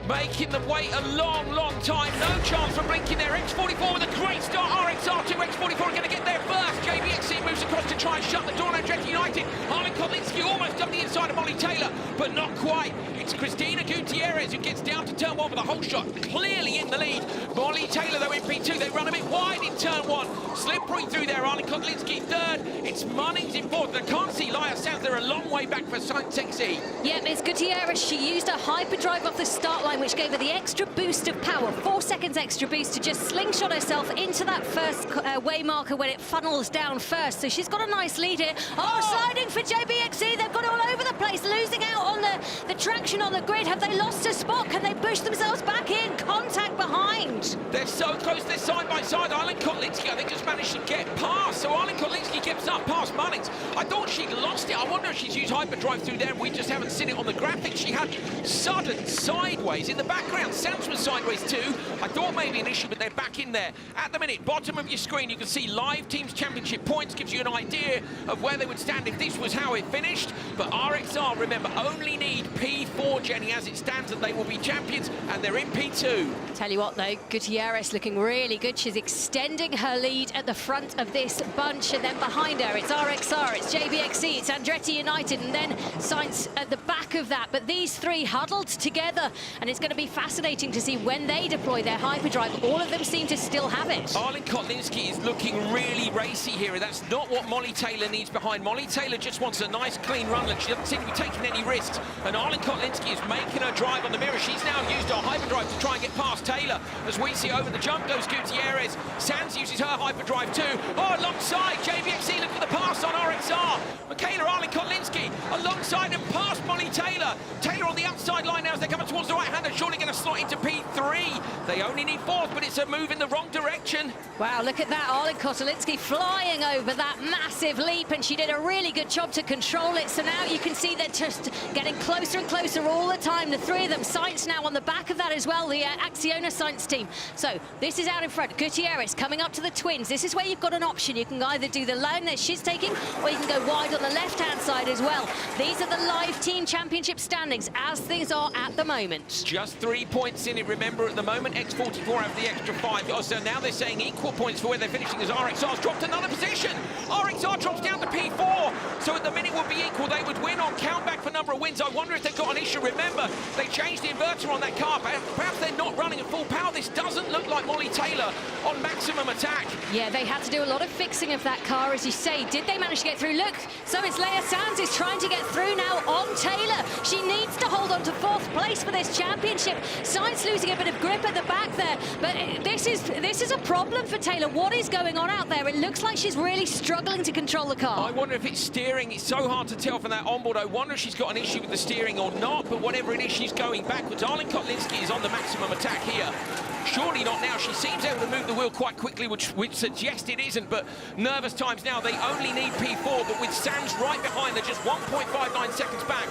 Making them wait a long, long time. No chance for blinking there. X44 with a great start. RXR2, X44 are going to get there first. JBXC moves across to try and shut the door. Andretti United. Arlene Kotlinski almost up the inside of Molly Taylor, but not quite. It's Christina Gutierrez who gets down to turn 1 with a whole shot. Clearly in the lead. Molly Taylor, though, in P2. They run a bit wide in turn 1. Slippery through there. Arlene Kotlinski 3rd. It's Munnings in 4th. I can't see Laia Sands. They're a long way back for Sainz XE. Yeah, it's Gutierrez. She used a hyperdrive off the start line, which gave her the extra boost of power. 4 seconds extra boost to just slingshot herself into that first way marker when it funnels down first. So she's got a nice lead here. Oh, sliding for JBXE. They've got all over the place, losing out on the traction on the grid. Have they lost a spot? Can they push themselves back in? Contact behind. They're so close, they're side by side. Arlen Kotlinski, I think, just managed to get past. So Arlen Kotlinski gets up past Munnings. I thought she'd lost it. I wonder if she's used hyperdrive through there and we just haven't seen it on the graphics. She had sudden sideways in the background. Sands was sideways too. I thought maybe an issue, but they're back in there. At the minute, bottom of your screen, you can see live teams championship points. Gives you an idea of where they would stand if this was how it finished. But RXR, remember, only need P4, Jenny, as it stands, and they will be champions, and they're in P2. Tell you what, though, Gutierrez looking really good. She's extending her lead at the front of this bunch, and then behind her, it's RXR, it's JBXC, it's Andretti United, and then Sainz at the back of that. But these three huddled together, and it's going to be fascinating to see when they deploy their hyperdrive. All of them seem to still have it. Arlen Kotlinski is looking really racy here, and that's not what Molly Taylor needs behind. Molly Taylor just wants a nice, clean run. She doesn't seem to be taking any risks, and Arlen Kotlinski is making her drive on the mirror. She's now used her hyperdrive to try and get past Taylor. As we see over the jump goes Gutierrez. Sands uses her hyperdrive too. Oh, alongside JBXC, look for the pass on RXR. Michaela Arlen Kotlinski alongside and past Molly Taylor. Taylor on the outside line now as they're coming towards the right hand. They're surely going to slot into P3. They only need fourth, but it's a move in the wrong direction. Wow, look at that. Arlen Kotlinski flying over that massive leap, and she did a really good job to control it. So now you can see they're just getting closer and closer all the time. The three of them. Sainz now on the back of that as well, the Acciona Sainz team. So this is out in front. Gutierrez coming up to the twins. This is where you've got an option. You can either do the line that she's taking, or you can go wide on the left-hand side as well. These are the live team championship standings as things are at the moment. Just 3 points in it. Remember, at the moment, X44 have the extra 5. Oh, so now they're saying equal points for where they're finishing as RXR's dropped another position. RXR drops down to P4. So at the minute would be equal. They would win on countback for number of wins. I wonder if they've got an issue. Remember, they changed the inverter on that car. Perhaps they're not running at full power. This doesn't look like Molly Taylor on maximum attack. Yeah, they had to do a lot of fixing of that car, as you say. Did they manage to get through? Look, so it's Leia Sands is trying to get through now on Taylor. She needs to hold on to fourth place for this championship. Sainz losing a bit of grip at the back there, but this is a problem for Taylor. What is going on out there? It looks like she's really struggling to control the car. I wonder if it's steering. It's so hard to tell from that onboard. I wonder if she's got an issue with the steering or not, but whatever it is, she's going backwards. Arlen Kotlinski is on the maximum attack here. Surely not now. She seems able to move the wheel quite quickly, which suggests it isn't, but nervous times now. They only need P4, but with Sands right behind, they're just 1.59 seconds back.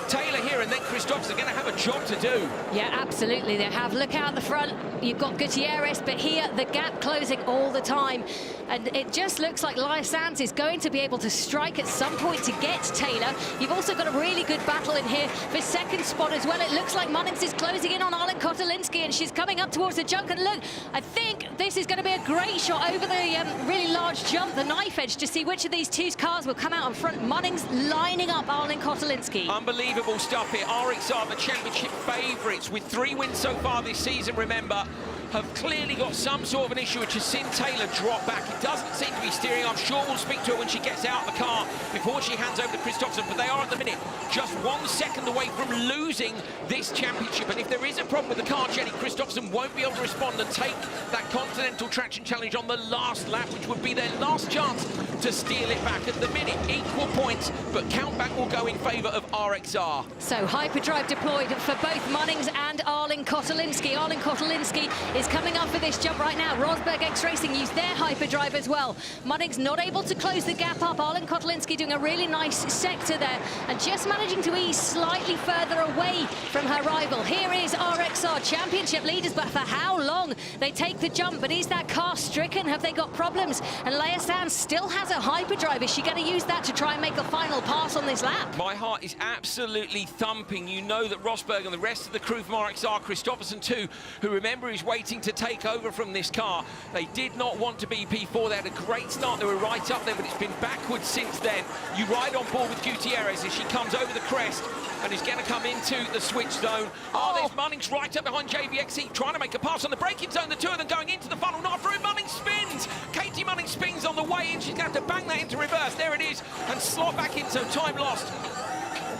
Taylor here and then Christopher's are going to have a job to do. Yeah, absolutely they have. Look out the front, you've got Gutierrez, but here the gap closing all the time. And it just looks like Leia Sands is going to be able to strike at some point to get Taylor. You've also got a really good battle in here for second spot as well. It looks like Munnings is closing in on Arlen Kotlinski, and she's coming up towards the junk. And look, I think this is going to be a great shot over the really large jump, the knife edge, to see which of these two cars will come out in front. Munnings lining up Arlen Kotlinski. Unbelievable stuff here. RXR, the championship favourites, with 3 wins so far this season, remember, have clearly got some sort of an issue, which has seen Taylor drop back. It doesn't seem to be steering. I'm sure we'll speak to her when she gets out of the car before she hands over to Christopherson, but they are at the minute just 1 second away from losing this championship. And if there is a problem with the car, Jenny, Christopherson won't be able to respond and take that Continental Traction Challenge on the last lap, which would be their last chance to steal it back. At the minute, equal points, but countback will go in favour of RXR. So hyperdrive deployed for both Munnings and Arlen Kotlinski. Arlen Kotlinski is coming up for this jump right now. Rosberg X Racing used their hyperdrive as well. Munnings not able to close the gap up. Arlen Kotlinski doing a really nice sector there and just managing to ease slightly further away from her rival. Here is RXR championship leaders, but for how long? They take the jump, but is that car stricken? Have they got problems? And Leia Sands still has a hyperdrive. Is she going to use that to try and make a final pass on this lap? My heart is absolutely thumping. You know that Rosberg and the rest of the crew from RXR, Christopherson too, who remember is waiting to take over from this car. They did not want to be P4. They had a great start. They were right up there, but it's been backwards since then. You ride on board with Gutierrez as she comes over the crest and is going to come into the switch zone. Oh, there's Munnings right up behind JBXC, trying to make a pass on the braking zone. The two of them going into the funnel, not through. Munnings spins. Katie Munnings spins on the way in. She's going to have to bang that into reverse. There it is, and slot back in, so time lost.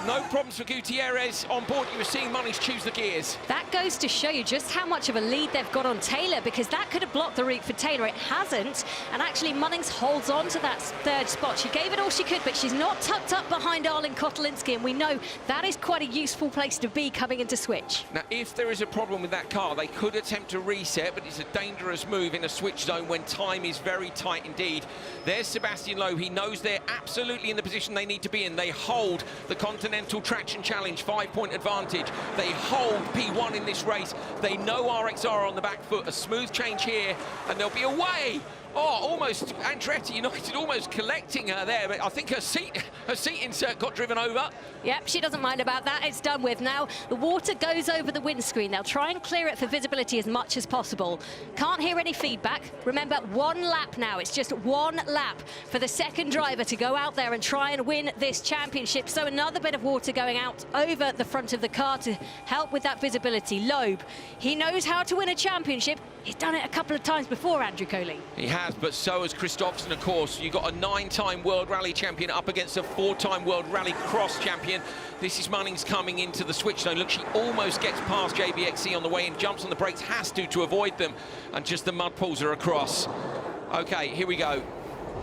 No problems for Gutierrez. On board, you were seeing Munnings choose the gears. That goes to show you just how much of a lead they've got on Taylor, because that could have blocked the route for Taylor. It hasn't, and actually Munnings holds on to that third spot. She gave it all she could, but she's not tucked up behind Arlen Kotelinski, and we know that is quite a useful place to be coming into switch. Now, if there is a problem with that car, they could attempt to reset, but it's a dangerous move in a switch zone when time is very tight indeed. There's Sebastian Loeb. He knows they're absolutely in the position they need to be in. They hold the Continental Traction Challenge 5-point advantage. They hold P1 in this race. They know RXR on the back foot. A smooth change here, and they'll be away. Oh, almost Andretti United almost collecting her there, but I think her seat insert got driven over. Yep, she doesn't mind about that. It's done with now. The water goes over the windscreen. They'll try and clear it for visibility as much as possible. Can't hear any feedback. Remember, 1 lap now. It's just 1 lap for the second driver to go out there and try and win this championship. So another bit of water going out over the front of the car to help with that visibility. Loeb, he knows how to win a championship. He's done it a couple of times before, Andrew Coley. He has, but so has Kristoffersen, of course. You've got a 9-time World Rally champion up against a 4-time World Rally Cross champion. This is Munnings coming into the switch zone. Look, she almost gets past JBXC on the way in, jumps on the brakes, has to avoid them, and just the mud pulls her across. Okay, here we go.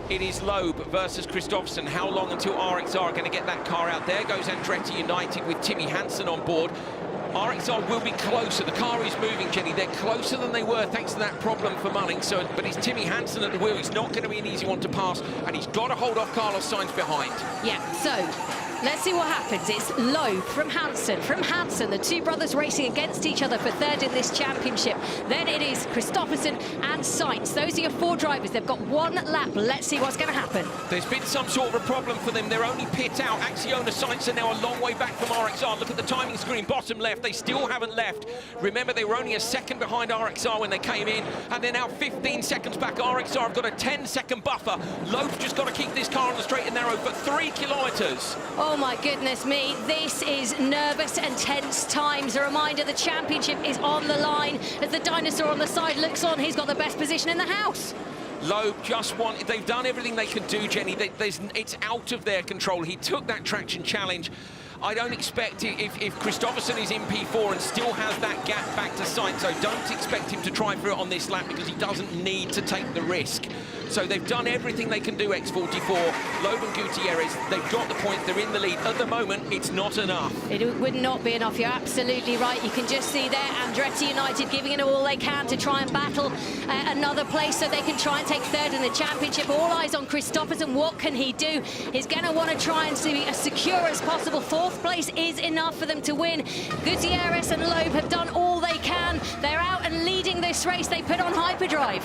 It is Loeb versus Kristoffersen. How long until RXR are going to get that car out? There goes Andretti United with Timmy Hansen on board. RXR will be closer. The car is moving, Jenny. They're closer than they were thanks to that problem for Munnings. But it's Timmy Hansen at the wheel. He's not going to be an easy one to pass, and he's got to hold off Carlos Sainz behind. Yeah, so let's see what happens. It's Loeb from Hansen. From Hansen, the two brothers racing against each other for third in this championship. Then it is Kristoffersen and Sainz. Those are your 4 drivers. They've got 1 lap. Let's see what's going to happen. There's been some sort of a problem for them. They're only pit out. Axiona Sainz are now a long way back from RXR. Look at the timing screen, bottom left. They still haven't left. Remember, they were only a second behind RXR when they came in, and they're now 15 seconds back. RXR have got a 10-second buffer. Loeb's just got to keep this car on the straight and narrow for 3 kilometres. Oh my goodness me, this is nervous and tense times. A reminder, the championship is on the line. As the dinosaur on the side looks on, he's got the best position in the house. Loeb just wanted, they've done everything they can do, Jenny. It's out of their control. He took that traction challenge. I don't expect it, if Kristoffersen is in P4 and still has that gap back to Sainz, so don't expect him to try for it on this lap because he doesn't need to take the risk. So they've done everything they can do, X44. Loeb and Gutierrez, they've got the points, they're in the lead. At the moment, it's not enough. It would not be enough, you're absolutely right. You can just see there, Andretti United giving it all they can to try and battle another place so they can try and take third in the championship. All eyes on Kristoffersen. What can he do? He's going to want to try and be as secure as possible. 4th place is enough for them to win. Gutierrez and Loeb have done all they can. They're out and leading this race. They put on hyperdrive.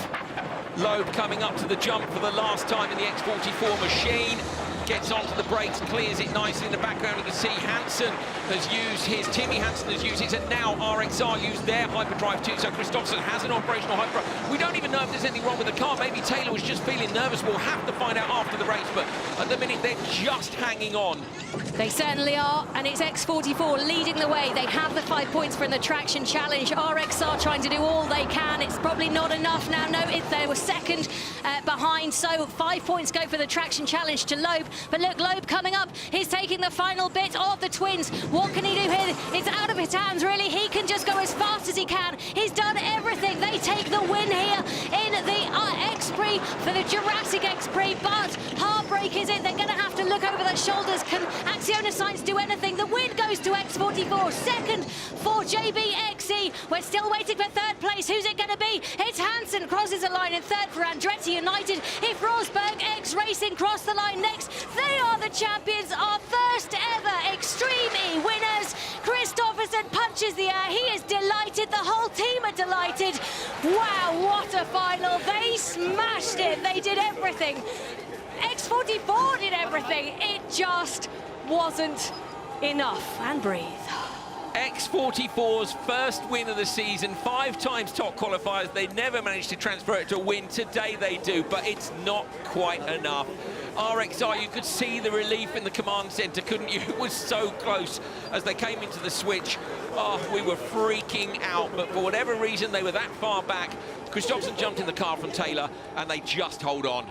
Loeb coming up to the jump for the last time in the X44 machine. Gets onto the brakes, clears it nicely in the background. You can see Hansen has used his, Timmy Hansen has used his, and now RXR used their hyperdrive too. So Kristoffersen has an operational hyperdrive. We don't even know if there's anything wrong with the car. Maybe Taylor was just feeling nervous. We'll have to find out after the race, but at the minute they're just hanging on. They certainly are, and it's X44 leading the way. They have the 5 points for the traction challenge. RXR trying to do all they can. It's probably not enough now. No, they were second behind, so 5 points go for the traction challenge to Loeb. But look, Loeb coming up. He's taking the final bit of the twins. What can he do here? It's out of his hands, really. He can just go as fast as he can. He's done everything. They take the win here in the X Prix for the Jurassic X Prix, but heartbreak is it. They're going to have to look over their shoulders. Can Axiona Sainz do anything? The win goes to X44. Second for JBXE. We're still waiting for 3rd place. Who's it going to be? It's Hansen crosses the line in 3rd for Andretti United. If Rosberg X Racing cross the line next, they are the champions, our first ever Extreme E winners. Kristoffersen punches the air. He is delighted. The whole team are delighted. Wow, what a final. They smashed it. They did everything. X44 did everything. It just wasn't enough. And breathe. X44's first win of the season, 5 times top qualifiers. They never managed to transfer it to a win. Today they do, but it's not quite enough. RXR, you could see the relief in the command centre, couldn't you? It was so close as they came into the switch. Oh, we were freaking out, but for whatever reason, they were that far back. Kristoffersen jumped in the car from Taylor, and they just hold on.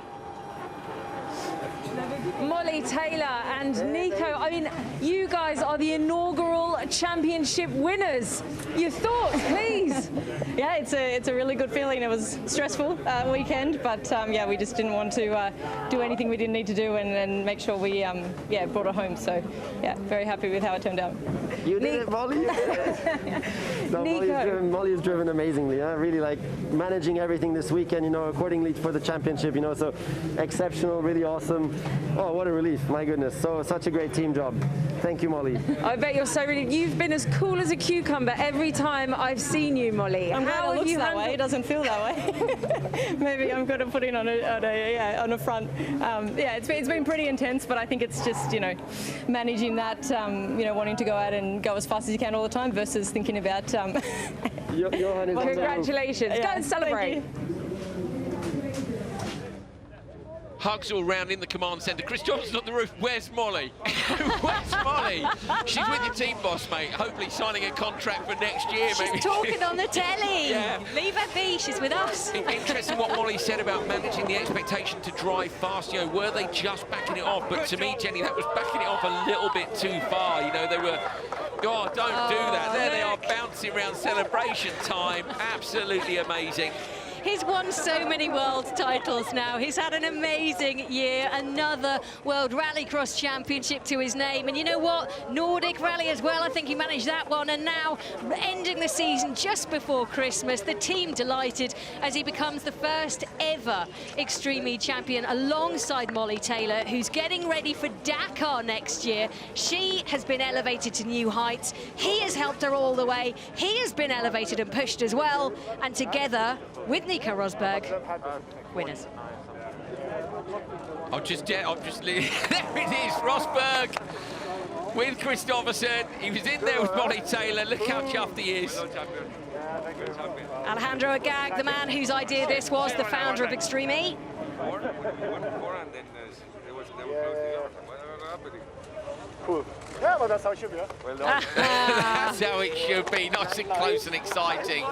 Molly, Taylor and Nico, I mean, you guys are the inaugural championship winners. Your thoughts, please? Yeah, it's a really good feeling. It was stressful weekend, but yeah, we just didn't want to do anything we didn't need to do and make sure we yeah, brought it home. So yeah, very happy with how it turned out. You did it, Molly. You did it. No, Molly has driven amazingly. Really like managing everything this weekend, you know, accordingly for the championship, you know, so exceptional, really awesome. Oh, what a relief, my goodness. So such a great team job. Thank you, Molly. I bet you're so relieved. You've been as cool as a cucumber every time I've seen you, Molly. I'm glad it looks that way. It doesn't feel that way. Maybe I'm going to put in on a front. Yeah, it's been pretty intense, but I think it's just, you know, managing that, you know, wanting to go out and go as fast as you can all the time versus thinking about. Well, congratulations. Yeah, go and celebrate. Hugs all round in the command centre. Chris Johnson's on the roof. Where's Molly? Where's Molly? She's with your team boss, mate. Hopefully signing a contract for next year, maybe. She's talking on the telly. Yeah. Leave her be. She's with us. Interesting what Molly said about managing the expectation to drive fast. You know, were they just backing it off? But to me, Jenny, that was backing it off a little bit too far. You know, they were. God, don't do that. There they are bouncing around celebration time. Absolutely amazing. He's won so many world titles now. He's had an amazing year, another World Rallycross Championship to his name. And you know what? Nordic Rally as well. I think he managed that one. And now, ending the season just before Christmas, the team delighted as he becomes the first ever Extreme E champion alongside Molly Taylor, who's getting ready for Dakar next year. She has been elevated to new heights. He has helped her all the way. He has been elevated and pushed as well. And together, with Nico Rosberg, winners. There it is, Rosberg with Christopherson. He was in there with Molly Taylor. Look how chuffed he is. Alejandro Agag, the man whose idea this was, the founder of Extreme E. Yeah, but that's how it should be, huh? Well done. That's how it should be, nice and close and exciting.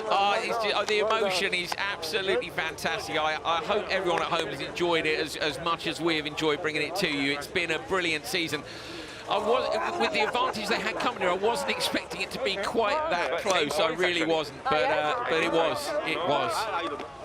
The emotion is absolutely fantastic. I hope everyone at home has enjoyed it as much as we have enjoyed bringing it to you. It's been a brilliant season. With the advantage they had coming here, I wasn't expecting it to be quite that close. I really wasn't, but it was. It was.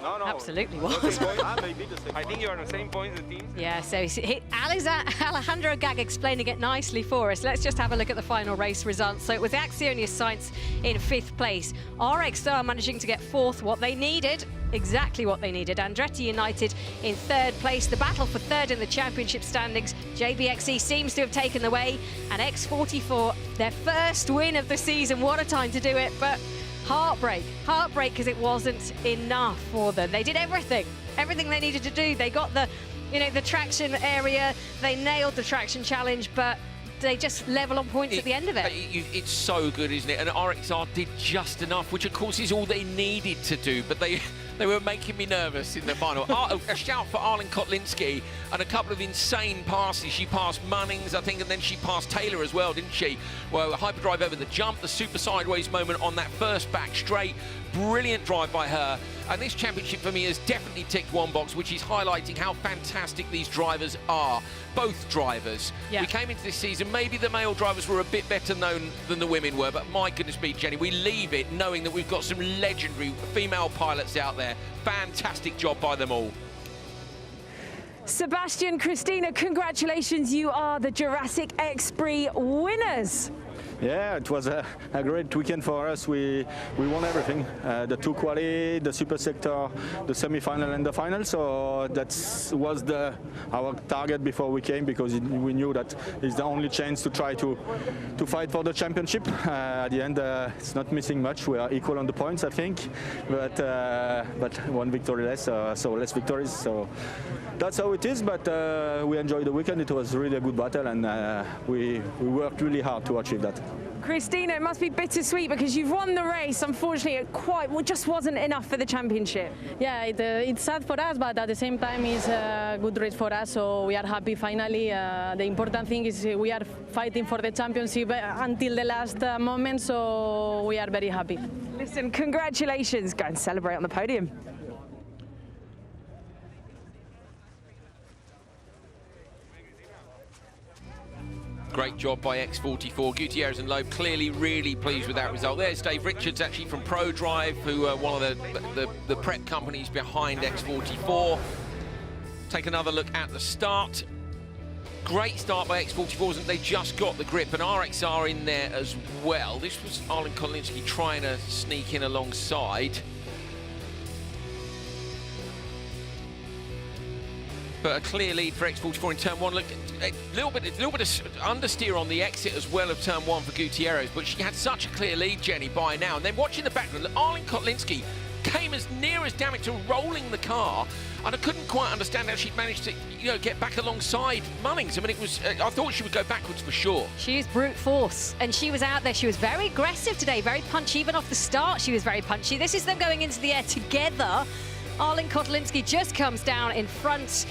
Absolutely was. I think you're on the same point as the team. Yeah, so Alejandro Agag explaining it nicely for us. Let's just have a look at the final race results. So it was Acciona Science in 5th place. RX Star managing to get 4th, what they needed. Exactly what they needed. Andretti United in 3rd place. The battle for 3rd in the championship standings. JBXE seems to have taken the way. And X44, their first win of the season. What a time to do it. But heartbreak because it wasn't enough for them. They did everything they needed to do. They got the traction area. They nailed the traction challenge, but they just level on points at the end of it. It's so good, isn't it? And RXR did just enough, which of course is all they needed to do, but they were making me nervous in the final. A shout for Arlen Kotlinski and a couple of insane passes. She passed Munnings, I think, and then she passed Taylor as well, didn't she? Well, a hyperdrive over the jump, the super sideways moment on that first back straight. Brilliant drive by her. And this championship for me has definitely ticked one box, which is highlighting how fantastic these drivers are. Both drivers. Yeah. We came into this season, maybe the male drivers were a bit better known than the women were, but my goodness me, Jenny, we leave it knowing that we've got some legendary female pilots out there. Fantastic job by them all. Sebastian, Christina, congratulations. You are the Jurassic X Prix winners. Yeah, it was a great weekend for us. We won everything, the 2 quali, the super sector, the semi-final and the final. So that was our target before we came, because we knew that it's the only chance to try to fight for the championship. At the end, it's not missing much. We are equal on the points, I think, but 1 victory less, so less victories. So that's how it is. But we enjoyed the weekend. It was really a good battle, and we worked really hard to achieve that. Christina, it must be bittersweet because you've won the race. Unfortunately, it just wasn't enough for the championship. Yeah, it's sad for us, but at the same time, it's a good race for us, so we are happy finally. The important thing is we are fighting for the championship until the last moment, so we are very happy. Listen, congratulations. Go and celebrate on the podium. Great job by X44. Gutierrez and Loeb clearly really pleased with that result. There's Dave Richards, actually from ProDrive, who are one of the prep companies behind X44. Take another look at the start. Great start by X44s, and they just got the grip, and RXR in there as well. This was Arlen Kotlinski trying to sneak in alongside. But a clear lead for X44 in turn one. Look, a little bit of understeer on the exit as well of turn one for Gutierrez, but she had such a clear lead, Jenny, by now. And then watching the background, Arlen Kotlinski came as near as damn it to rolling the car, and I couldn't quite understand how she'd managed to, get back alongside Mullings. I mean, it was, I thought she would go backwards for sure. She is brute force, and she was out there. She was very aggressive today, very punchy. Even off the start, she was very punchy. This is them going into the air together. Arlen Kotlinski just comes down in front,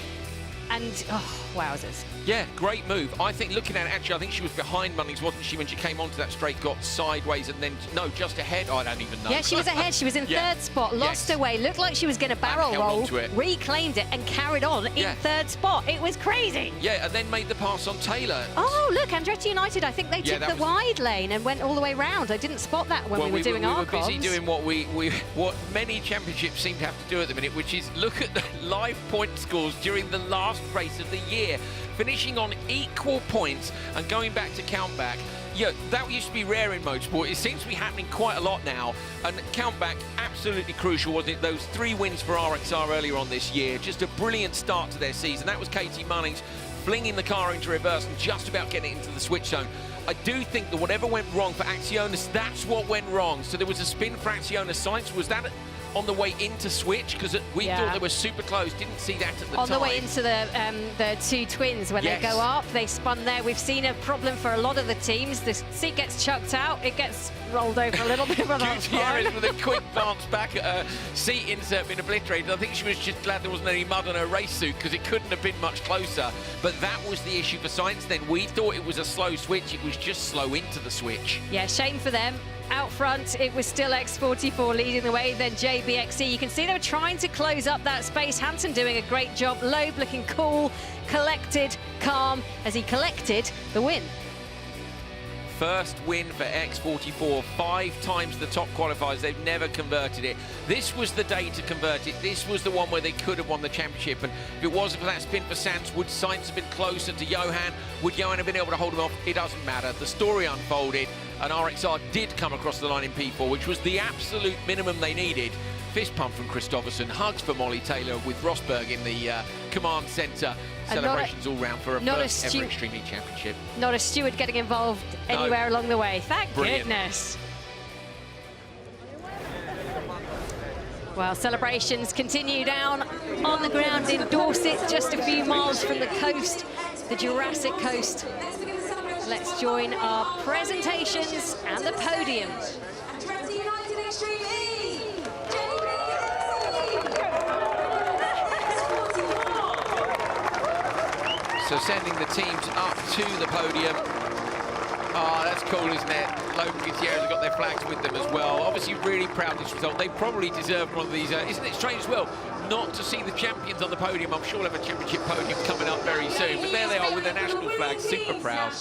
and, oh, wowzers. Yeah, great move. I think, looking at it, actually, I think she was behind Mullings, wasn't she, when she came onto that straight, got sideways, and then, no, just ahead. Oh, I don't even know. Yeah, she was ahead. She was in third spot, lost her way, looked like she was going to barrel roll, reclaimed it, and carried on in third spot. It was crazy. Yeah, and then made the pass on Taylor. Oh, look, Andretti United, I think they took the wide lane and went all the way round. I didn't spot that when we were doing our comms. We were busy doing what many championships seem to have to do at the minute, which is look at the live point scores during the last race of the year, finishing on equal points and going back to countback. Yeah, that used to be rare in motorsport. It seems to be happening quite a lot now. And countback, absolutely crucial, wasn't it? Those 3 wins for RXR earlier on this year. Just a brilliant start to their season. That was Katie Mullings flinging the car into reverse and just about getting it into the switch zone. I do think that whatever went wrong for Accionas, that's what went wrong. So there was a spin for Accionas Science. Was that on the way into switch? Because we thought they were super close, didn't see that at the time. On the way into the 2 twins, when they go up, they spun there. We've seen a problem for a lot of the teams. The seat gets chucked out, it gets rolled over a little bit. Gutierrez with a quick glance back at her seat insert being obliterated. I think she was just glad there wasn't any mud on her race suit, because it couldn't have been much closer. But that was the issue for Science then. We thought it was a slow switch, it was just slow into the switch. Yeah, shame for them. Out front, it was still X44 leading the way, then JBXE. You can see they were trying to close up that space. Hansen doing a great job. Loeb looking cool, collected, calm, as he collected the win. First win for X44, 5 times the top qualifiers. They've never converted it. This was the day to convert it. This was the one where they could have won the championship. And if it wasn't for that spin for Sands, would Sainz have been closer to Johan? Would Johan have been able to hold him off? It doesn't matter. The story unfolded, and RXR did come across the line in P4, which was the absolute minimum they needed. Fist pump from Kristoffersson, hugs for Molly Taylor with Rosberg in the command centre. Celebrations all round for a first ever Extreme E Championship. Not a steward getting involved anywhere along the way. Thank goodness. Well, celebrations continue down on the ground in Dorset, just a few miles from the coast, the Jurassic coast. Let's join our presentations and the podium. So sending the teams up to the podium. Oh, that's cool, isn't it? Loeb and Gutierrez have got their flags with them as well. Obviously really proud of this result. They probably deserved one of these. Isn't it strange as well not to see the champions on the podium? I'm sure we'll have a championship podium coming up very soon. But there they are with their national flags, super proud.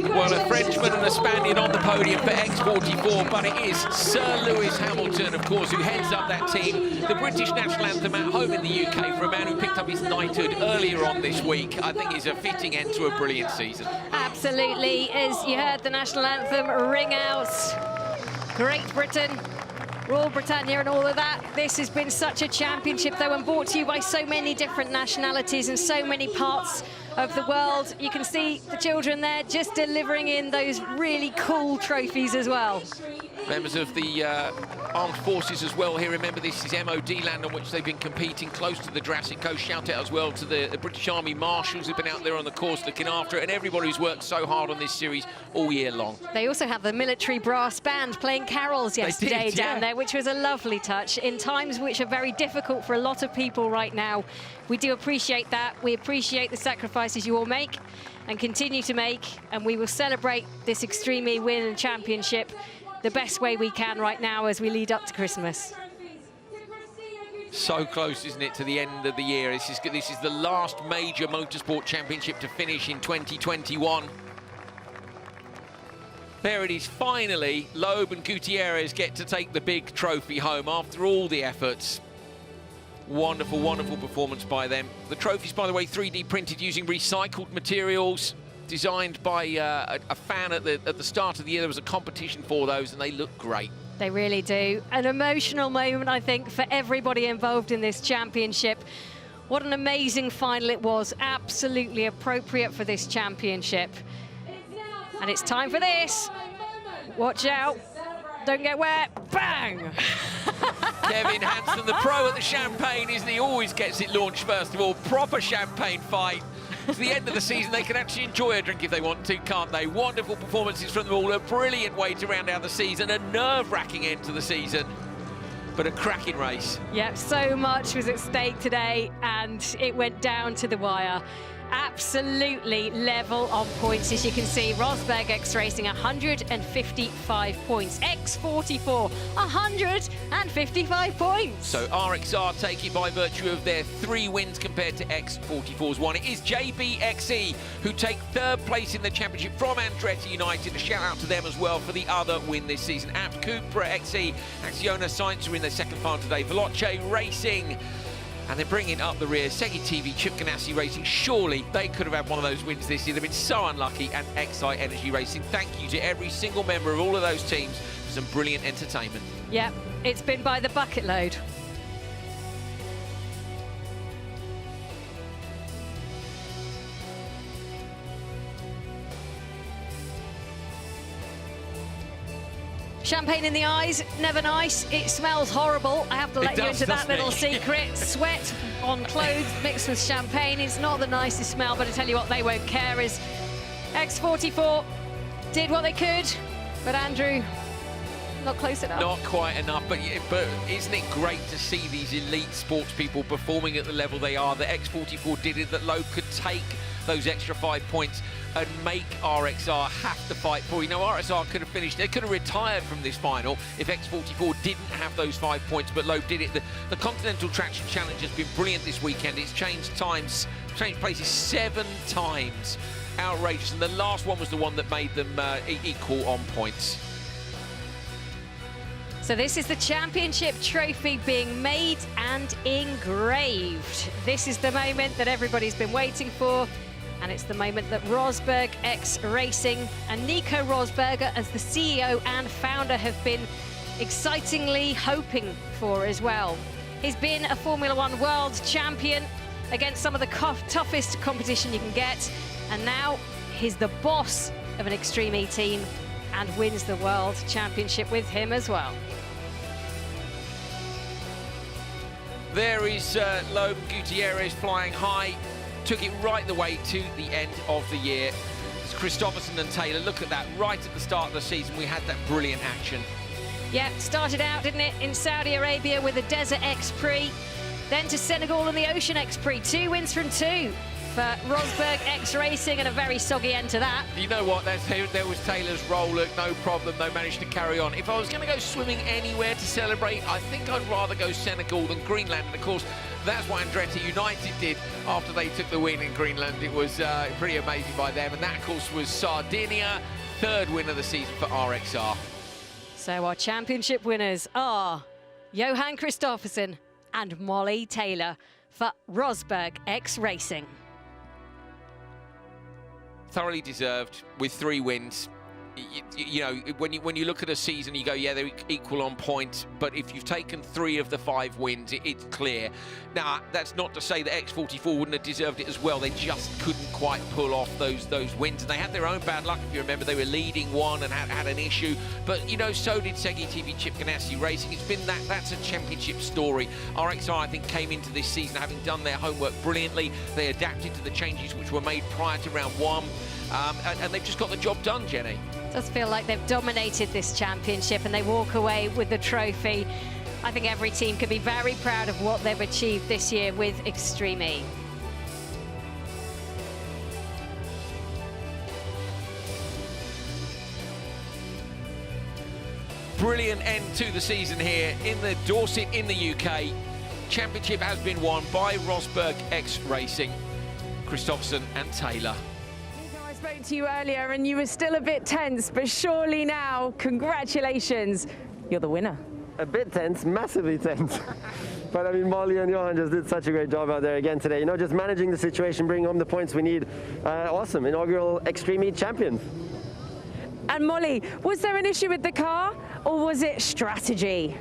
Well, a Frenchman and a Spaniard on the podium for X44, but it is Sir Lewis Hamilton, of course, who heads up that team. The British national anthem at home in the UK for a man who picked up his knighthood earlier on this week. I think is a fitting end to a brilliant season. Absolutely, as you heard the national anthem ring out. Great Britain, Royal Britannia and all of that. This has been such a championship, though, and brought to you by so many different nationalities and so many parts of the world. You can see the children there just delivering in those really cool trophies as well. Members of the armed forces as well here. Remember, this is MOD land on which they've been competing, close to the Jurassic Coast. Shout out as well to the British Army Marshals who've been out there on the course looking after it, and everybody who's worked so hard on this series all year long. They also have the military brass band playing carols yesterday down there, which was a lovely touch in times which are very difficult for a lot of people right now. We do appreciate that. We appreciate the sacrifices you all make and continue to make, and we will celebrate this Extreme E win and championship the best way we can right now as we lead up to Christmas. So close, isn't it, to the end of the year? This is the last major motorsport championship to finish in 2021. There it is, finally, Loeb and Gutierrez get to take the big trophy home after all the efforts. Wonderful, wonderful performance by them. The trophies, by the way, 3D printed using recycled materials, designed by a fan at the start of the year. There was a competition for those, and they look great. They really do. An emotional moment, I think, for everybody involved in this championship. What an amazing final it was. Absolutely appropriate for this championship. And it's time for this. Watch out. Don't get wet. Bang! Kevin Hansen, the pro at the champagne, isn't he? Always gets it launched first of all. Proper champagne fight. To the end of the season, they can actually enjoy a drink if they want to, can't they? Wonderful performances from them all. A brilliant way to round out the season. A nerve-wracking end to the season, but a cracking race. Yep, so much was at stake today, and it went down to the wire. Absolutely level on points, as you can see. Rosberg X Racing 155 points. X44 155 points. So RXR take it by virtue of their 3 wins compared to X44's 1. It is JBXE who take 3rd place in the championship from Andretti United. A shout out to them as well for the other win this season. Abt Cupra XE, Acciona Science are in their 2nd final today. Veloce Racing. And they're bringing up the rear. Segi TV, Chip Ganassi Racing. Surely they could have had one of those wins this year. They've been so unlucky. And XI Energy Racing. Thank you to every single member of all of those teams for some brilliant entertainment. Yep, it's been by the bucket load. Champagne in the eyes, never nice. It smells horrible. I have to let you into that little secret. Sweat on clothes mixed with champagne. It's not the nicest smell, but I tell you what, they won't care. As X44 did what they could, but Andrew, not close enough. Not quite enough, but isn't it great to see these elite sports people performing at the level they are? The X44 did it, that Loeb could take those extra 5 points and make RXR have to fight for. You know, RXR could have finished, they could have retired from this final if X44 didn't have those 5 points, but Loeb did it. The Continental Traction Challenge has been brilliant this weekend. It's changed places 7 times. Outrageous, and the last one was the one that made them equal on points. So this is the championship trophy being made and engraved. This is the moment that everybody's been waiting for, and it's the moment that Rosberg X Racing and Nico Rosberger, as the CEO and founder, have been excitingly hoping for as well. He's been a Formula One world champion against some of the toughest competition you can get, and now he's the boss of an Extreme E team and wins the world championship with him as well. There is Loeb and Gutierrez flying high. Took it right the way to the end of the year. It's Christopherson and Taylor. Look at that. Right at the start of the season, we had that brilliant action. Yeah, started out, didn't it, in Saudi Arabia with the Desert X Prix, then to Senegal and the Ocean X Prix. 2 wins from 2 for Rosberg X Racing, and a very soggy end to that. You know what? There was Taylor's roll. Look, no problem. They managed to carry on. If I was going to go swimming anywhere to celebrate, I think I'd rather go Senegal than Greenland. And of course, that's what Andretti United did after they took the win in Greenland. It was pretty amazing by them. And that, of course, was Sardinia, 3rd win of the season for RXR. So our championship winners are Johan Kristoffersen and Molly Taylor for Rosberg X Racing. Thoroughly deserved with 3 wins. you know, when you look at a season, you go, yeah, they're equal on points, but if you've taken 3 of the 5 wins, it's clear. Now, that's not to say that X44 wouldn't have deserved it as well. They just couldn't quite pull off those wins, and they had their own bad luck. If you remember, they were leading one and had an issue, but you know, so did Segi TV Chip Ganassi Racing. It's been that's a championship story. RXR, I think, came into this season having done their homework brilliantly. They adapted to the changes which were made prior to round 1. And they've just got the job done, Jenny. It does feel like they've dominated this championship and they walk away with the trophy. I think every team can be very proud of what they've achieved this year with Extreme E. Brilliant end to the season here in the Dorset in the UK. Championship has been won by Rosberg X Racing, Kristoffersen and Taylor. I spoke to you earlier and you were still a bit tense, but surely now, congratulations, you're the winner. A bit tense, massively tense. But I mean, Molly and Johan just did such a great job out there again today. You know, just managing the situation, bringing home the points we need. Awesome, inaugural Extreme E champions. And Molly, was there an issue with the car or was it strategy?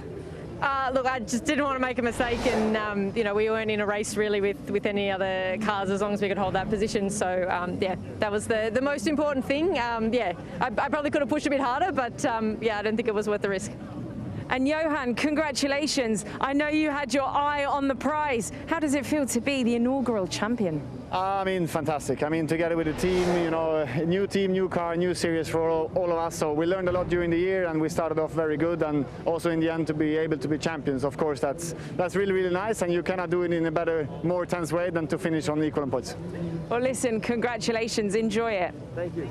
Look, I just didn't want to make a mistake, and you know, we weren't in a race really with any other cars as long as we could hold that position. So yeah, that was the most important thing. Yeah, I probably could have pushed a bit harder, but yeah, I don't think it was worth the risk. And Johan, congratulations. I know you had your eye on the prize. How does it feel to be the inaugural champion? I mean, fantastic. I mean, together with the team, you know, new team, new car, new series for all of us. So we learned a lot during the year, and we started off very good. And also in the end, to be able to be champions, of course, that's really, really nice. And you cannot do it in a better, more tense way than to finish on equal points. Well, listen, congratulations. Enjoy it. Thank you.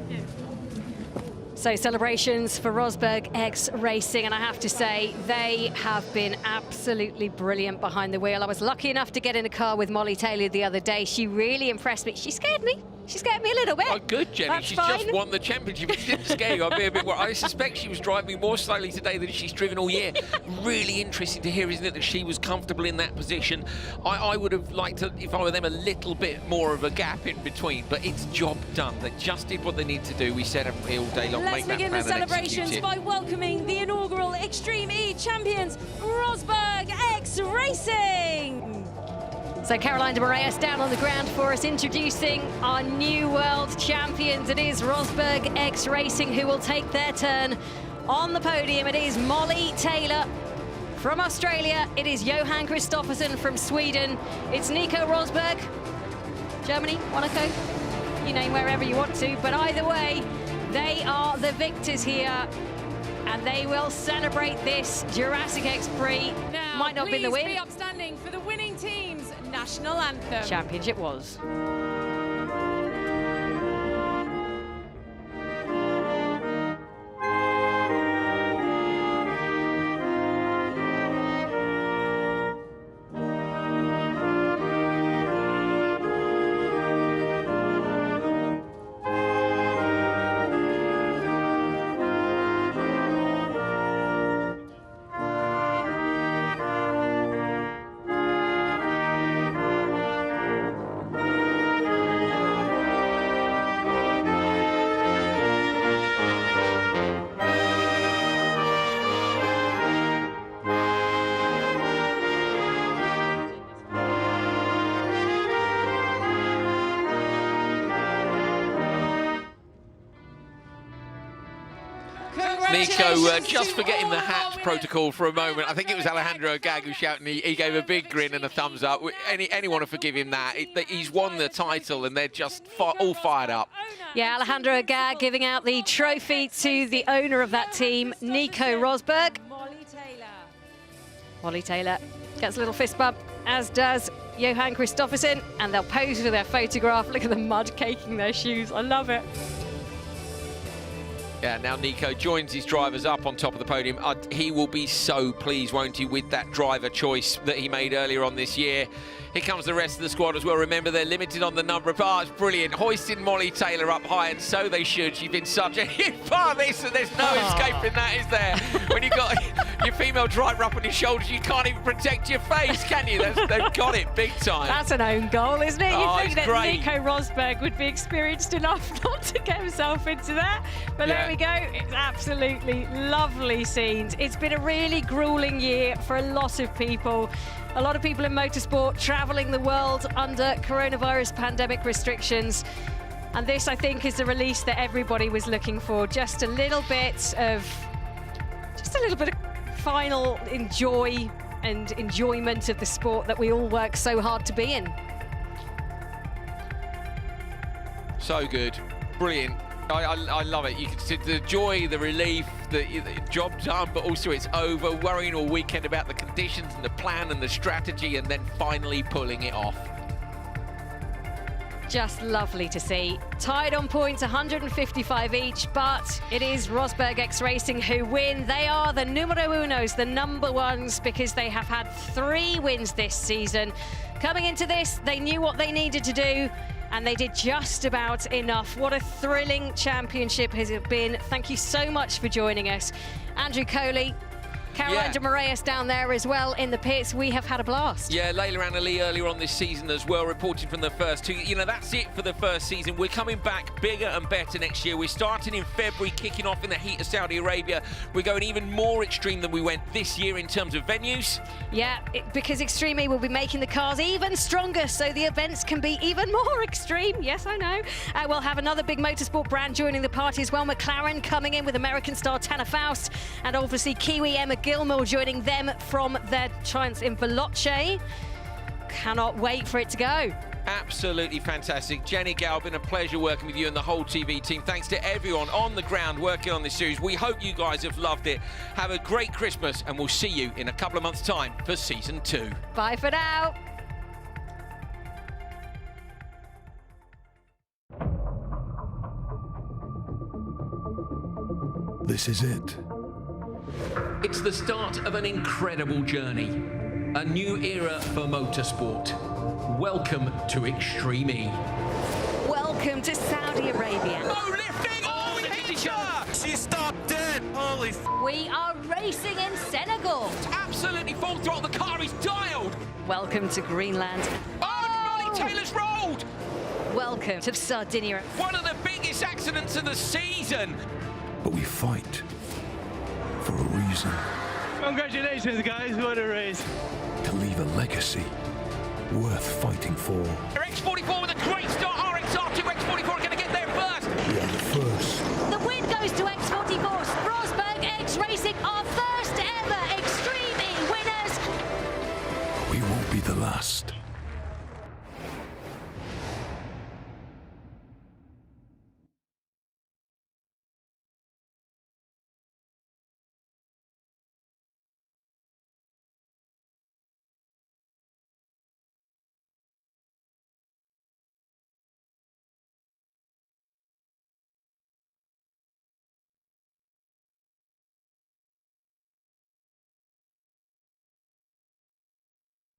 So celebrations for Rosberg X Racing, and I have to say they have been absolutely brilliant behind the wheel. I was lucky enough to get in a car with Molly Taylor the other day. She really impressed me. She scared me. She scared me a little bit. Oh, good, Jenny. That's She's fine. just won the championship. She didn't scare you. I'd be a bit worried. I suspect she was driving more slowly today than she's driven all year. Really interesting to hear, isn't it, that she was comfortable in that position. I would have liked to, if I were them, a little bit more of a gap in between, but it's job done. They just did what they need to do. We said, haven't we, all day long? Let's begin the celebrations by welcoming the inaugural Extreme E champions, Rosberg X Racing. So Caroline de Moraes down on the ground for us, introducing our new world champions. It is Rosberg X Racing who will take their turn on the podium. It is Molly Taylor from Australia. It is Johan Kristoffersen from Sweden. It's Nico Rosberg, Germany, Monaco. You name wherever you want to, but either way, they are the victors here. And they will celebrate this Jurassic X Prix. Now, might not be the win. Please be upstanding for the winning team's national anthem. Championship was. Nico, just forgetting the hat protocol for a moment. I think it was Alejandro Agag who shouted, and he gave a big grin and a thumbs up. Anyone will forgive him that. He's won the title and they're just all fired up. Yeah, Alejandro Agag giving out the trophy to the owner of that team, Nico Rosberg. Molly Taylor gets a little fist bump, as does Johan Kristoffersen, and they'll pose for their photograph. Look at the mud caking their shoes. I love it. Yeah, now Nico joins his drivers up on top of the podium. He will be so pleased, won't he, with that driver choice that he made earlier on this year. Here comes the rest of the squad as well. Remember, they're limited on the number of parts. Brilliant. Hoisting Molly Taylor up high, and so they should. She's been such a hit part. There's no escaping that, is there? When you've got your female driver up on your shoulders, you can't even protect your face, can you? They've got it big time. That's an own goal, isn't it? Oh, You'd think that great. Nico Rosberg would be experienced enough not to get himself into that. But there we go. It's absolutely lovely scenes. It's been a really grueling year for a lot of people. A lot of people in motorsport travelling the world under coronavirus pandemic restrictions. And this, I think, is the release that everybody was looking for. Just a little bit of final enjoyment of the sport that we all work so hard to be in. So good. Brilliant. I love it. You can see the joy, the relief, the job done, but also it's over. Worrying all weekend about the conditions and the plan and the strategy, and then finally pulling it off. Just lovely to see. Tied on points, 155 each, but it is Rosberg X Racing who win. They are the numero unos, the number ones, because they have had 3 wins this season. Coming into this, they knew what they needed to do, and they did just about enough. What a thrilling championship has it been. Thank you so much for joining us. Andrew Coley, Caroline de Moraes down there as well in the pits. We have had a blast. Yeah, Layla and Ali earlier on this season as well, reported from the first 2. You know, that's it for the first season. We're coming back bigger and better next year. We're starting in February, kicking off in the heat of Saudi Arabia. We're going even more extreme than we went this year in terms of venues. Yeah, because Extreme E will be making the cars even stronger, so the events can be even more extreme. Yes, I know. We'll have another big motorsport brand joining the party as well. McLaren coming in with American star Tanner Faust, and obviously Kiwi Emma Gilmore joining them from their chance in Veloce. Cannot wait for it to go. Absolutely fantastic. Jenny Gal, been a pleasure working with you and the whole TV team. Thanks to everyone on the ground working on this series. We hope you guys have loved it. Have a great Christmas, and we'll see you in a couple of months' time for season 2. Bye for now. This is it. It's the start of an incredible journey. A new era for motorsport. Welcome to Extreme E. Welcome to Saudi Arabia. No lifting! Oh, they hit each other! She stopped dead! Holy f***. We are racing in Senegal. Absolutely full throttle. The car is dialed. Welcome to Greenland. Oh, Molly Taylor's rolled! Welcome to Sardinia. One of the biggest accidents of the season. But we fight for a reason. Congratulations, guys. What a race. To leave a legacy worth fighting for. X44 with a great start. RXR2 X44 are going to get there first. We are the first. The win goes to X44. Rosberg X Racing, our first ever Extreme E winners. We won't be the last.